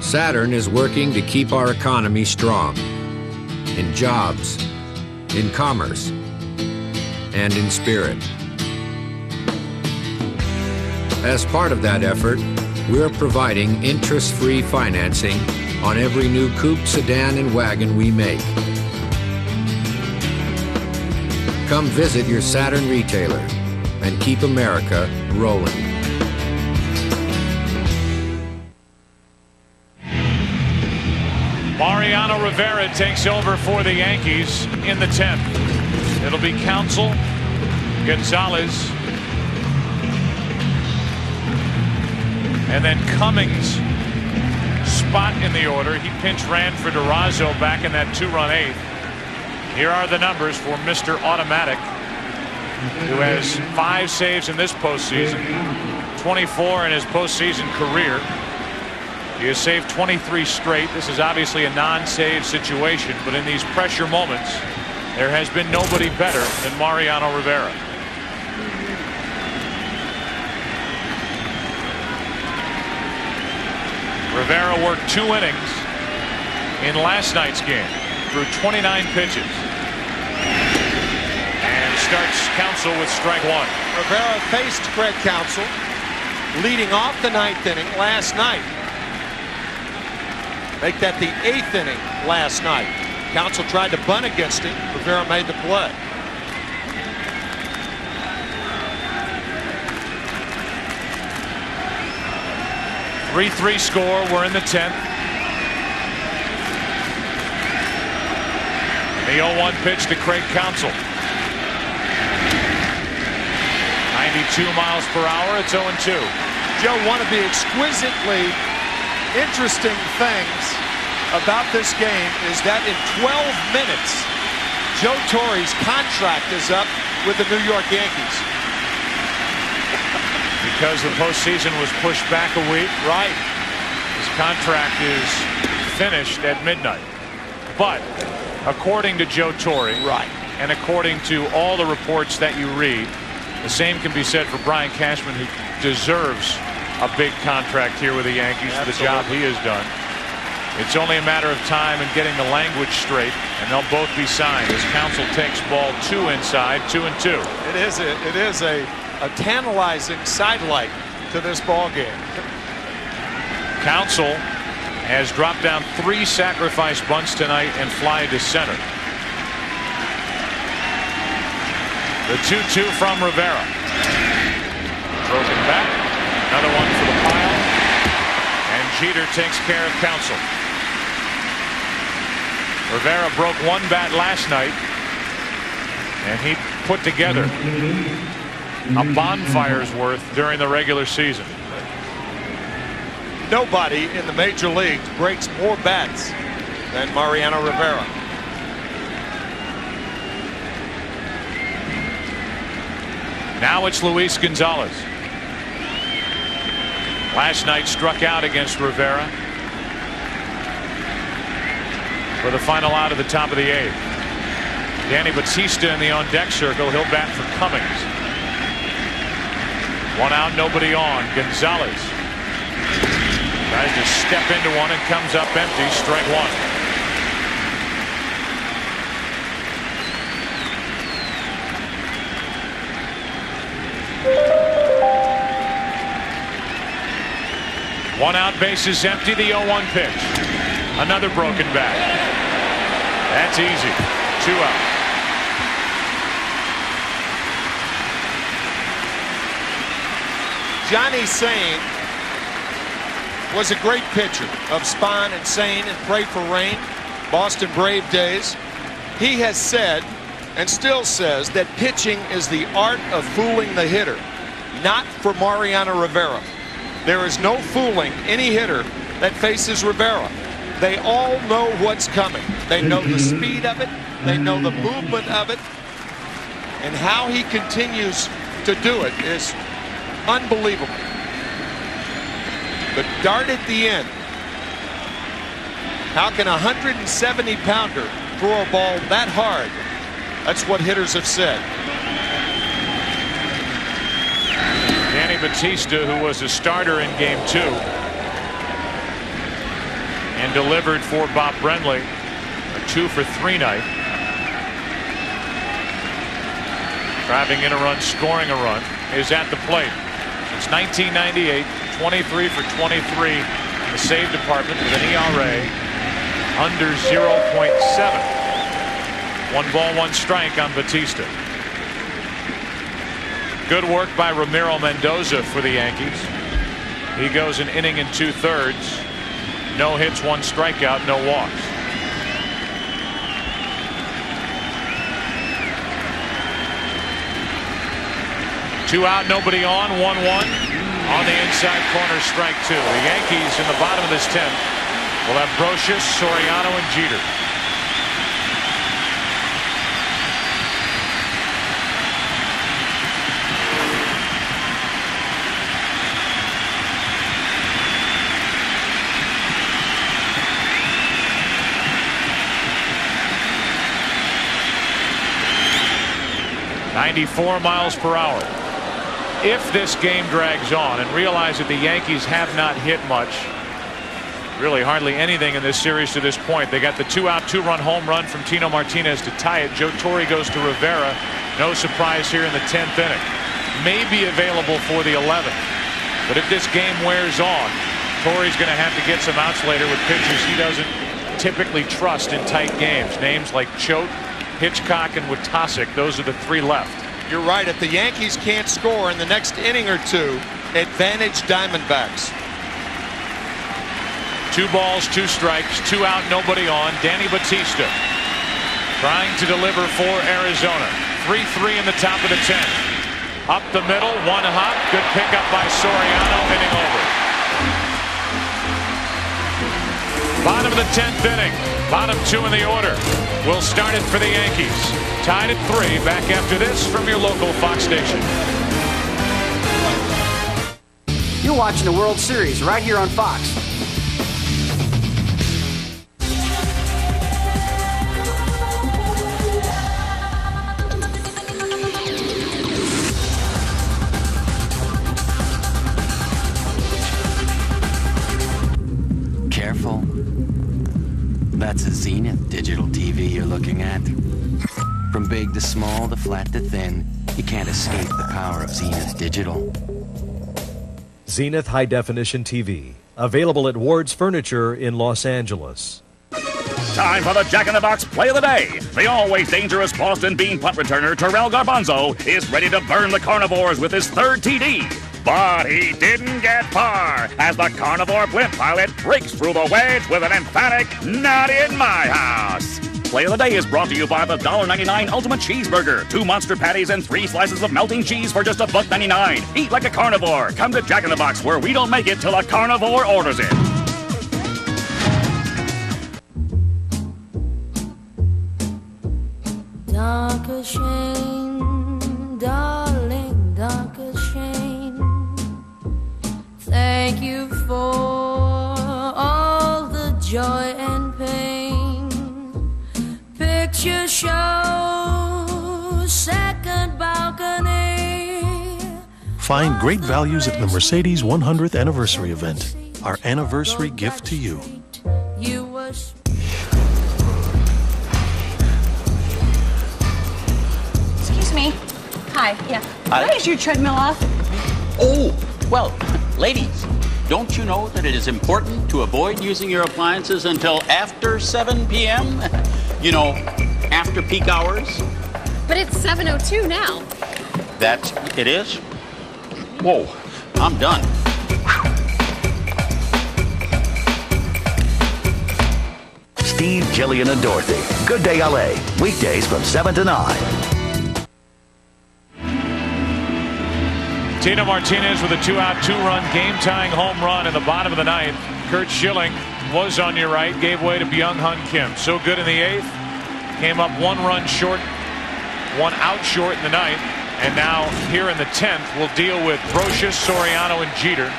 Saturn is working to keep our economy strong. In jobs, in commerce, and in spirit. As part of that effort, we're providing interest-free financing on every new coupe, sedan, and wagon we make. Come visit your Saturn retailer and keep America rolling. Mariano Rivera takes over for the Yankees in the 10th. It'll be Counsell, Gonzalez, and then Cummings spot in the order. He pinch ran for Durazo back in that 2-run 8th. Here are the numbers for Mr. Automatic, who has 5 saves in this postseason, 24 in his postseason career. He has saved 23 straight. This is obviously a non-save situation, but in these pressure moments, there has been nobody better than Mariano Rivera. Rivera worked 2 innings in last night's game through 29 pitches. And starts Counsell with strike 1. Rivera faced Craig Counsell leading off the 9th inning last night. Make that the 8th inning last night. Counsell tried to bunt against him. Rivera made the play. The 3-3 score. We're in the 10th. The 0-1 pitch to Craig Counsell. 92 miles per hour. It's 0-2. Joe, one of the exquisitely interesting things about this game is that in 12 minutes, Joe Torre's contract is up with the New York Yankees. Because the postseason was pushed back a week. Right. His contract is finished at midnight. But according to Joe Torre, right, and according to all the reports that you read, the same can be said for Brian Cashman, who deserves a big contract here with the Yankees for the job he has done. It's only a matter of time and getting the language straight, and they'll both be signed as Counsell takes ball 2 inside, 2-2. It is a tantalizing sidelight to this ball game. Counsell has dropped down 3 sacrifice bunts tonight and fly to center. The 2-2 from Rivera. Broken back. Another one for the pile. And Jeter takes care of Counsell. Rivera broke 1 bat last night, and he put together a bonfire's worth during the regular season. Nobody in the major leagues breaks more bats than Mariano Rivera. Now it's Luis Gonzalez. Last night struck out against Rivera for the final out of the top of the 8th. Danny Batista in the on-deck circle. He'll bat for Cummings. 1 out, nobody on. Gonzalez tries to step into one and comes up empty. Strike 1. One out, bases empty. The 0-1 pitch. Another broken bat. That's easy. 2 out. Johnny Sane was a great pitcher of Spahn and Sane and Pray for Rain, Boston Brave days. He has said and still says that pitching is the art of fooling the hitter, not for Mariano Rivera. There is no fooling any hitter that faces Rivera. They all know what's coming. They know the speed of it. They know the movement of it. And how he continues to do it is unbelievable. The dart at the end. How can a 170-pounder throw a ball that hard? That's what hitters have said. Danny Batista, who was a starter in Game 2 and delivered for Bob Brenly, a 2-for-3 night. Driving in a run, scoring a run, is at the plate. Since 1998, 23 for 23 in the save department with an ERA under 0.7. 1 ball, 1 strike on Batista. Good work by Ramiro Mendoza for the Yankees. He goes an inning and 2/3. No hits, 1 strikeout, no walks. Two out, nobody on, 1-1. On the inside corner, strike 2. The Yankees in the bottom of this 10th will have Brocious, Soriano, and Jeter. .94 miles per hour. If this game drags on, and realize that the Yankees have not hit much, really hardly anything in this series to this point. They got the 2-out, 2-run home run from Tino Martinez to tie it. Joe Torre goes to Rivera. No surprise here in the 10th inning. May be available for the 11th. But if this game wears on, Torre's going to have to get some outs later with pitchers he doesn't typically trust in tight games. Names like Choate, Hitchcock, and Witasic. Those are the 3 left. You're right. If the Yankees can't score in the next inning or 2, advantage Diamondbacks. 2 balls, 2 strikes, 2 out, nobody on. Danny Batista trying to deliver for Arizona. 3-3 in the top of the 10th. Up the middle, 1 hop. Good pickup by Soriano, inning over. Bottom of the 10th inning. Bottom 2 in the order. We'll start it for the Yankees. Tied at 3. Back after this from your local Fox station. You're watching the World Series right here on Fox. Careful. That's a Zenith digital TV you're looking at. From big to small, to flat to thin, you can't escape the power of Zenith Digital. Zenith High Definition TV. Available at Ward's Furniture in Los Angeles. Time for the Jack in the Box Play of the Day. The always dangerous Boston Bean punt returner Terrell Garbanzo is ready to burn the Carnivores with his 3rd TD. But he didn't get far as the Carnivore blimp pilot breaks through the wedge with an emphatic, "Not in my house." Play of the Day is brought to you by the $1.99 Ultimate Cheeseburger. 2 monster patties and 3 slices of melting cheese for just $1.99. Eat like a carnivore. Come to Jack in the Box, where we don't make it till a carnivore orders it. Dark as shame, darling, dark as shame. Thank you for all the joy and pain. Picture show, second balcony. Find great values at the Mercedes 100th anniversary event. Our anniversary gift to you. Excuse me. Hi. Yeah. Why is your treadmill off? Oh, well, ladies, don't you know that it is important to avoid using your appliances until after 7 p.m.? You know, after peak hours? But it's 7:02 now. It is? Whoa, I'm done. Steve, Jillian, and Dorothy. Good Day LA. Weekdays from 7 to 9. Tino Martinez with a 2-out, 2-run game-tying home run in the bottom of the 9th. Curt Schilling was on your right, gave way to Byung-Hun Kim. So good in the 8th. Came up 1 run short, 1 out short in the 9th. And now here in the 10th, we'll deal with Brocious, Soriano, and Jeter.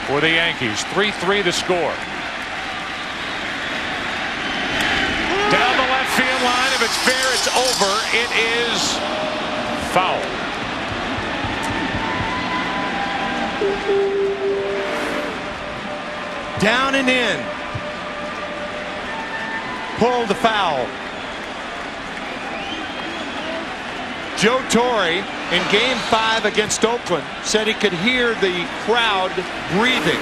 for the Yankees. 3-3 the score. Down the left field line. If it's fair, it's over. It is foul. Down and in. Pulled the foul. Joe Torre in Game 5 against Oakland said he could hear the crowd breathing.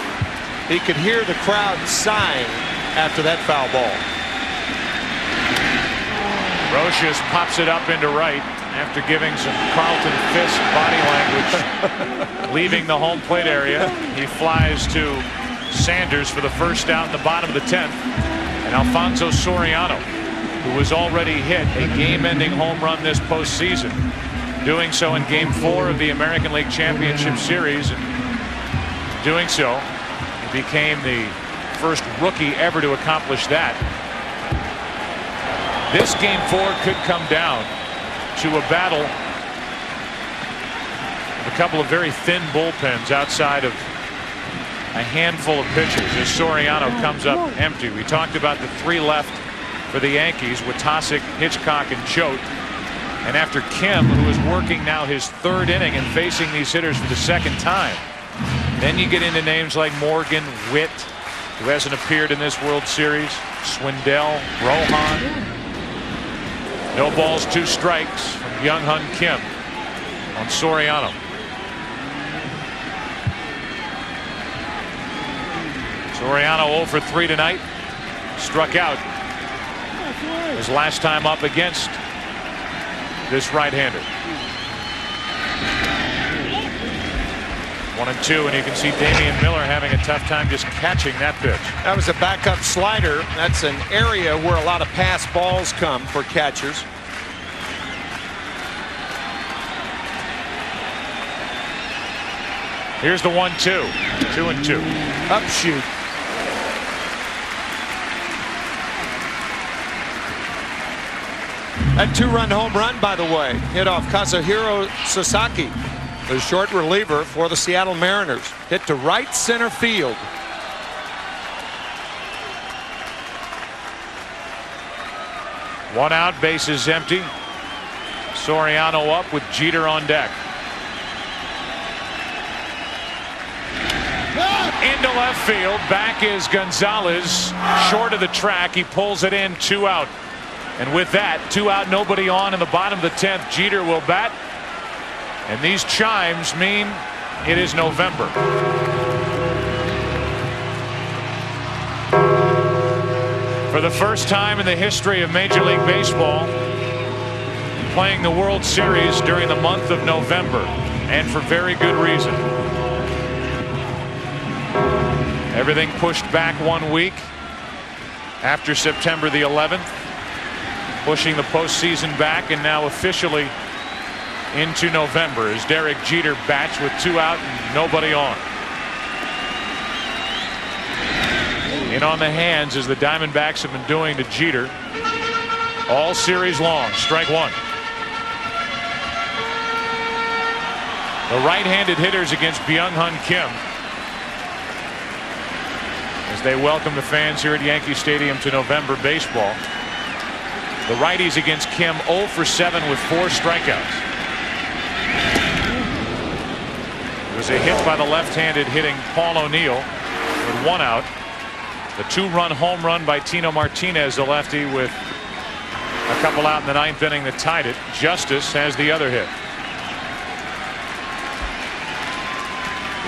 He could hear the crowd sighing after that foul ball. Roches pops it up into right after giving some Carlton fist body language. Leaving the home plate area. He flies to Sanders for the first out in the bottom of the 10th. And Alfonso Soriano, who was already hit a game-ending home run this postseason, doing so in Game 4 of the American League Championship Series. And doing so, he became the first rookie ever to accomplish that. This Game 4 could come down to a battle of a couple of very thin bullpens outside of a handful of pitchers as Soriano comes up empty. We talked about the 3 left for the Yankees with Tosic, Hitchcock, and Choate. And after Kim, who is working now his 3rd inning and facing these hitters for the 2nd time, then you get into names like Morgan, Witt, who hasn't appeared in this World Series, Swindell, Rohan. No balls, 2 strikes from Byung-Hun Kim on Soriano. Soriano 0 for 3 tonight. Struck out his last time up against this right-hander. 1-2, and you can see Damian Miller having a tough time just catching that pitch. That was a backup slider. That's an area where a lot of pass balls come for catchers. Here's the 1-2. 2-2. Upshoot. That 2-run home run, by the way, hit off Kazuhiro Sasaki, the short reliever for the Seattle Mariners. Hit to right center field. One out, bases empty. Soriano up with Jeter on deck. Into left field. Back is Gonzalez. Short of the track. He pulls it in. 2 out. And with that, 2 out, nobody on in the bottom of the 10th. Jeter will bat. And these chimes mean it is November. For the first time in the history of Major League Baseball, playing the World Series during the month of November, and for very good reason. Everything pushed back 1 week after September the 11th, pushing the postseason back, and now officially into November as Derek Jeter bats with 2 out and nobody on. In on the hands as the Diamondbacks have been doing to Jeter all series long. Strike 1. The right-handed hitters against Byung-Hun Kim as they welcome the fans here at Yankee Stadium to November baseball. The righties against Kim 0 for 7 with 4 strikeouts. It was a hit by the left-handed hitting Paul O'Neill with 1 out. The 2-run home run by Tino Martinez, the lefty, with a couple out in the 9th inning that tied it. Justice has the other hit.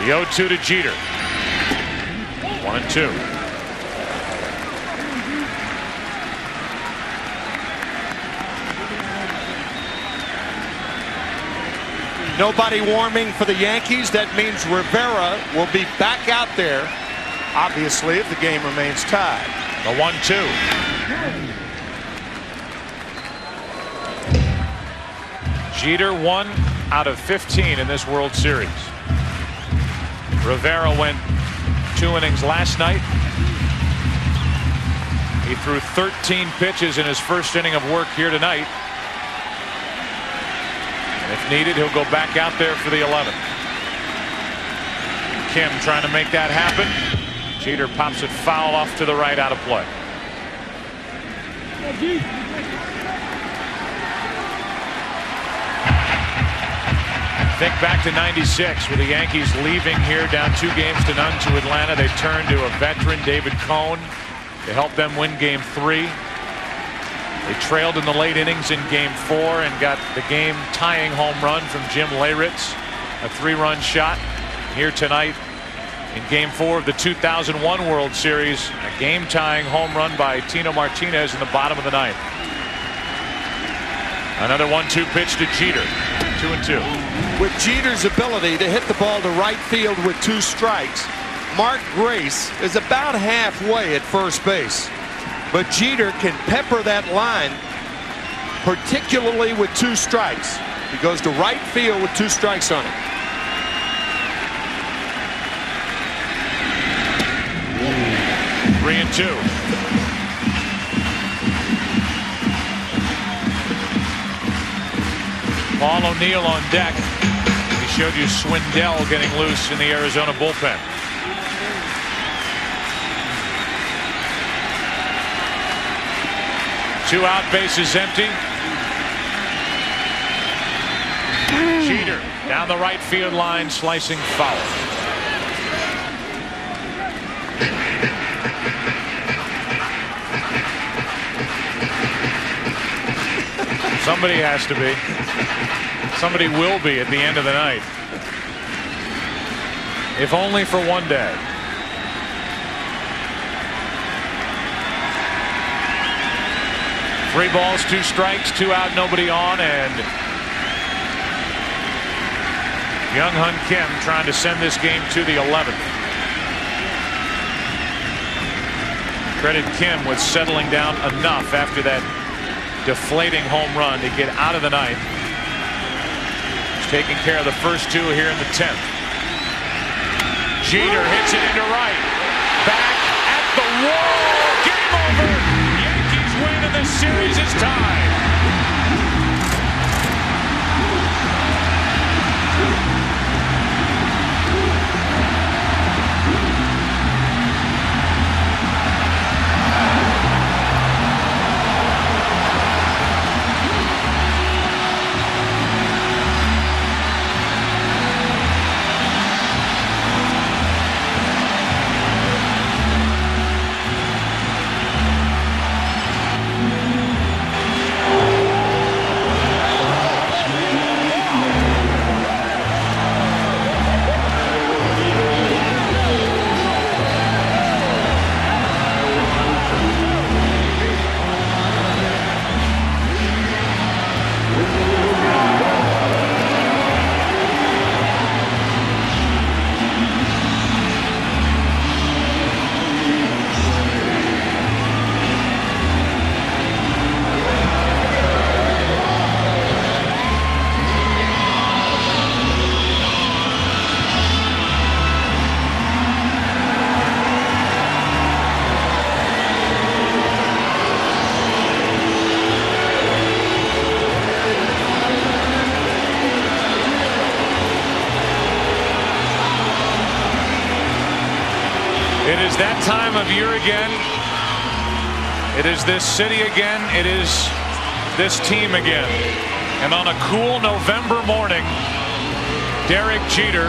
The 0-2 to Jeter. 1-2. Nobody warming for the Yankees. That means Rivera will be back out there, obviously, if the game remains tied. The 1-2. Jeter 1 out of 15 in this World Series. Rivera went 2 innings last night. He threw 13 pitches in his first inning of work here tonight. And if needed, he'll go back out there for the 11th. Kim trying to make that happen. Jeter pops it foul off to the right, out of play. Think back to '96 with the Yankees leaving here down 2-0 to Atlanta. They turned to a veteran, David Cohn, to help them win Game 3. They trailed in the late innings in Game 4 and got the game-tying home run from Jim Leyritz, a 3-run shot. Here tonight in Game 4 of the 2001 World Series, a game-tying home run by Tino Martinez in the bottom of the 9th. Another 1-2 pitch to Jeter. 2-2. With Jeter's ability to hit the ball to right field with 2 strikes, Mark Grace is about halfway at first base. But Jeter can pepper that line, particularly with 2 strikes. He goes to right field with 2 strikes on it. Three and 2. Paul O'Neill on deck. He showed you Swindell getting loose in the Arizona bullpen. Two out, bases empty. Jeter down the right field line, slicing foul. Somebody has to be. Somebody will be at the end of the night. If only for one day. Three balls, 2 strikes, 2 out, nobody on, and Young-Hun Kim trying to send this game to the 11th. Credit Kim with settling down enough after that deflating home run to get out of the 9th. He's taking care of the first 2 here in the 10th. Jeter hits it into right. Back at the wall. Game over. Yankees win and the series is tied. It is that time of year again. It is this city again. It is this team again. And on a cool November morning, Derek Jeter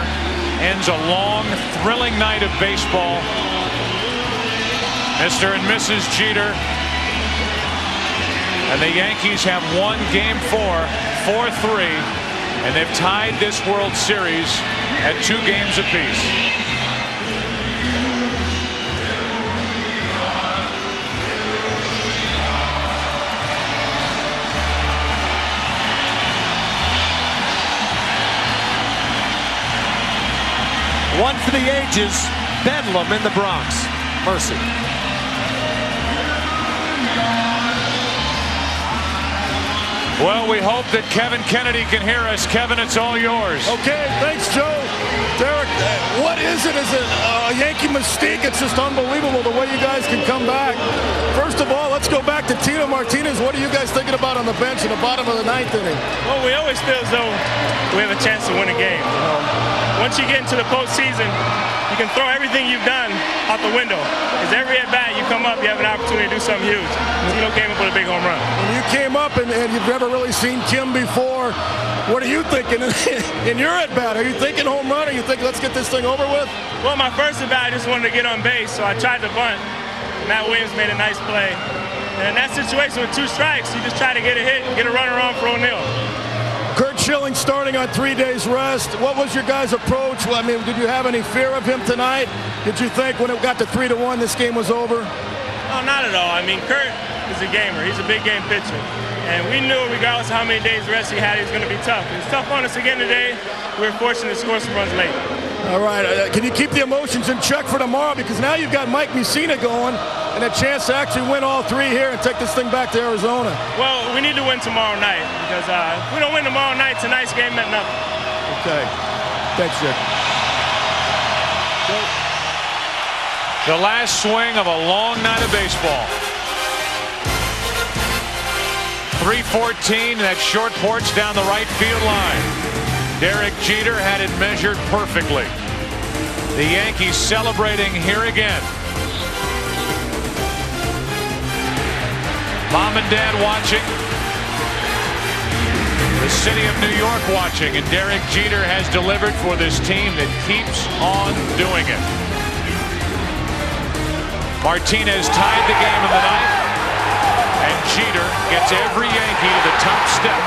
ends a long, thrilling night of baseball. Mr. and Mrs. Jeter. And the Yankees have won Game 4, 4-3. And they've tied this World Series at 2 games apiece. One for the ages. Bedlam in the Bronx. Mercy. Well, we hope that Kevin Kennedy can hear us. Kevin, it's all yours. Okay, thanks, Joe. Derek, what is it? Is it a Yankee mystique? It's just unbelievable the way you guys can come back. First of all, let's go back to Tino Martinez. What are you guys thinking about on the bench in the bottom of the 9th inning? Well, we always feel as though we have a chance to win a game. Once you get into the postseason, you can throw everything you've done out the window. Because every at-bat you come up, you have an opportunity to do something huge. Tino came up with a big home run. When you came up and you've never really seen Kim before, what are you thinking in your at-bat? Are you thinking home run, or you think let's get this thing over with? Well, my first at-bat, I just wanted to get on base, so I tried to bunt. Matt Williams made a nice play. And in that situation with 2 strikes, you just try to get a hit and get a runner on for O'Neill. Curt Schilling starting on 3 days rest. What was your guys' approach? Well, I mean, did you have any fear of him tonight? Did you think when it got to 3-1 this game was over? No, not at all. I mean, Curt is a gamer. He's a big game pitcher. And we knew regardless of how many days rest he had, he was going to be tough. It was tough on us again today. We were fortunate to score some runs late. All right. Can you keep the emotions in check for tomorrow? Because now you've got Mike Mussina going and a chance to actually win all 3 here and take this thing back to Arizona. Well, we need to win tomorrow night because if we don't win tomorrow night, tonight's game meant nothing. Okay. Thanks, Jake. The last swing of a long night of baseball. 3:14, that short porch down the right field line. Derek Jeter had it measured perfectly. The Yankees celebrating here again. Mom and Dad watching. The city of New York watching, and Derek Jeter has delivered for this team that keeps on doing it. Martinez tied the game of the night, and Jeter gets every Yankee to the top step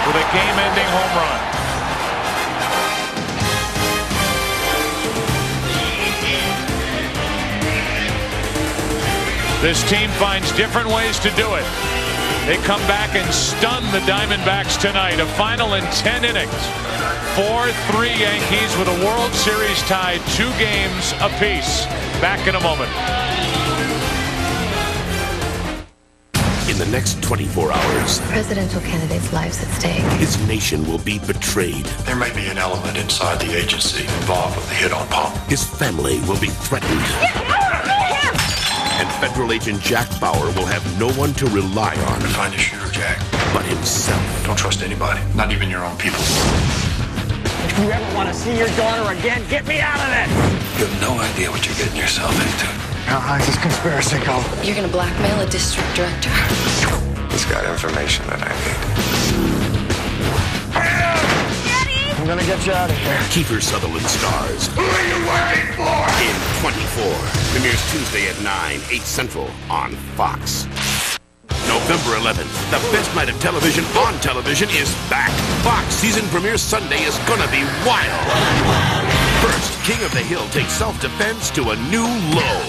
with a game-ending home run. This team finds different ways to do it. They come back and stun the Diamondbacks tonight. A final in 10 innings. 4-3 Yankees with a World Series tied 2 games apiece. Back in a moment. In the next 24 hours, presidential candidate's life's at stake. His nation will be betrayed. There may be an element inside the agency involved with the hit on Palm. His family will be threatened. And federal agent Jack Bauer will have no one to rely on. Find a shooter, Jack. But himself. Don't trust anybody, not even your own people. If you ever want to see your daughter again, get me out of this! You have no idea what you're getting yourself into. How high is this conspiracy go? You're going to blackmail a district director. He's got information that I need. I'm going to get you out of here. Kiefer Sutherland stars. Who are you working for? In 24. Premieres Tuesday at 9, 8 Central on Fox. November 11th, the best night of television on television is back. Fox season premiere Sunday is gonna be wild. First, King of the Hill takes self-defense to a new low.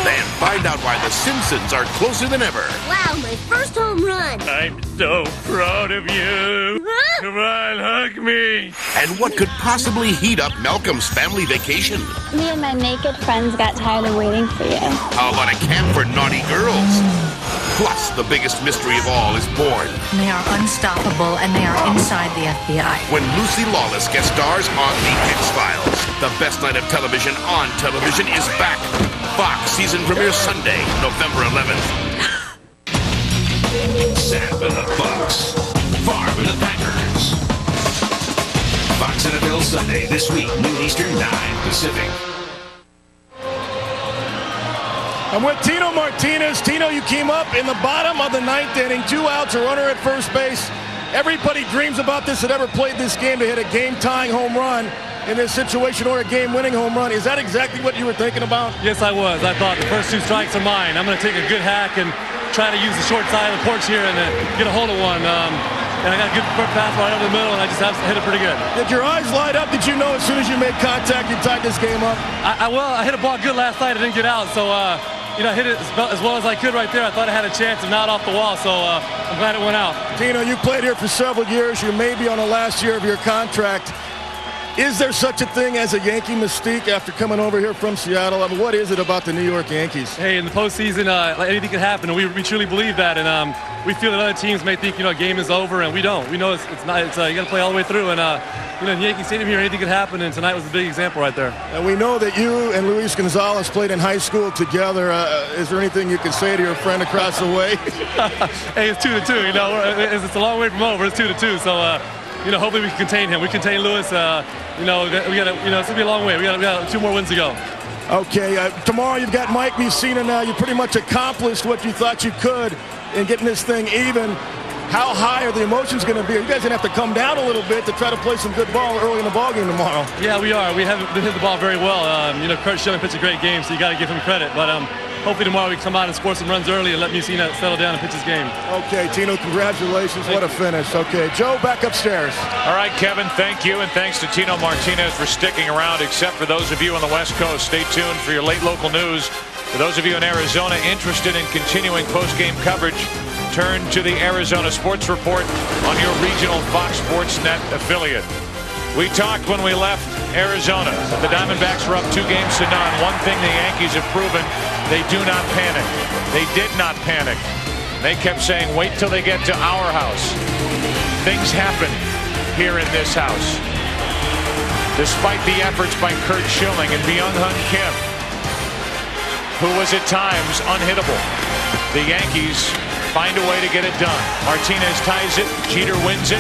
Then find out why the Simpsons are closer than ever. Wow, my first home run. I'm so proud of you. Huh? Come on, hug me. And what could possibly heat up Malcolm's family vacation? Me and my naked friends got tired of waiting for you. How about a camp for naughty girls? Plus, the biggest mystery of all is born. They are unstoppable, and they are inside the FBI. When Lucy Lawless guest stars on The X-Files. The best night of television on television is back. Fox season premiere Sunday, November 11th. Sap and the Bucks. Farm and the Packers. Fox NFL Sunday this week, noon Eastern, 9 Pacific. I'm with Tino Martinez. Tino, you came up in the bottom of the 9th inning, 2 outs, a runner at first base. Everybody dreams about this that ever played this game to hit a game-tying home run in this situation or a game-winning home run. Is that exactly what you were thinking about? Yes, I was. I thought the first 2 strikes are mine. I'm going to take a good hack and try to use the short side of the porch here and get a hold of one. And I got a good pass right over the middle, and I just hit it pretty good. Did your eyes light up? Did you know as soon as you made contact, you tied this game up? Well, I hit a ball good last night. I didn't get out, so I hit it as well as I could right there. I thought I had a chance of not off the wall, so I'm glad it went out. Tino, you played here for several years. You may be on the last year of your contract. Is there such a thing as a Yankee mystique after coming over here from Seattle? I mean, what is it about the New York Yankees? Hey, in the postseason, anything can happen, and we truly believe that. And we feel that other teams may think, a game is over, and we don't. We know it's not. You got to play all the way through. And in Yankee Stadium here, anything could happen, and tonight was a big example right there. And we know that you and Luis Gonzalez played in high school together. Is there anything you can say to your friend across the way? Hey, it's 2-2. It's a long way from over. It's 2-2. So. Hopefully we can contain him. We contain Lewis. we got to, it's gonna be a long way. We got 2 more wins to go. Okay, tomorrow you've got Mike Mussina now. You pretty much accomplished what you thought you could in getting this thing even. How high are the emotions going to be? Are you guys going to have to come down a little bit to try to play some good ball early in the ball game tomorrow? Yeah, we are. We haven't been hitting the ball very well. Curt Schilling pitched a great game, so you got to give him credit. But hopefully tomorrow we come out and score some runs early and let Mussina settle down and pitch his game. Okay, Tino, congratulations. What a finish. Okay, Joe, back upstairs. All right, Kevin, thank you, and thanks to Tino Martinez for sticking around, except for those of you on the West Coast. Stay tuned for your late local news. For those of you in Arizona interested in continuing post-game coverage, turn to the Arizona Sports Report on your regional Fox Sports Net affiliate. We talked when we left Arizona that the Diamondbacks were up 2 games to none. One thing the Yankees have proven, they do not panic. They did not panic. They kept saying, wait till they get to our house. Things happen here in this house. Despite the efforts by Curt Schilling and Byung-Hun Kim, who was at times unhittable, the Yankees find a way to get it done. Martinez ties it, Jeter wins it,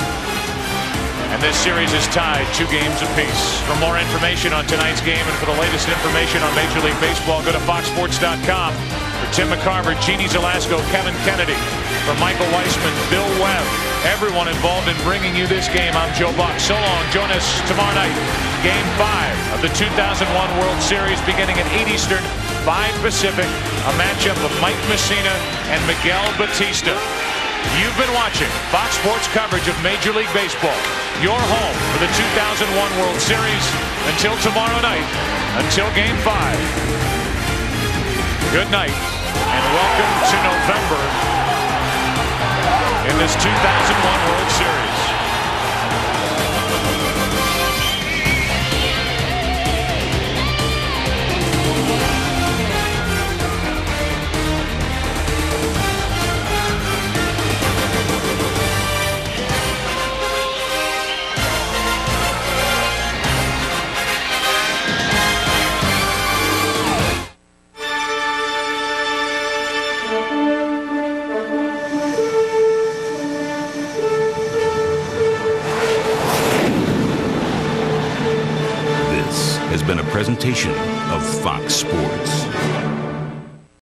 and this series is tied 2 games apiece. For more information on tonight's game and for the latest information on Major League Baseball, go to foxsports.com. For Tim McCarver, Jeannie Zelasco, Kevin Kennedy, for Michael Weissman, Bill Webb, everyone involved in bringing you this game, I'm Joe Buck. So long. Join us tomorrow night, Game 5 of the 2001 World Series, beginning at 8 Eastern, 5 Pacific, a matchup of Mike Mussina and Miguel Batista. You've been watching Fox Sports coverage of Major League Baseball, your home for the 2001 World Series. Until tomorrow night, until Game 5. Good night, and welcome to November in this 2001 World Series. Has been a presentation of Fox Sports.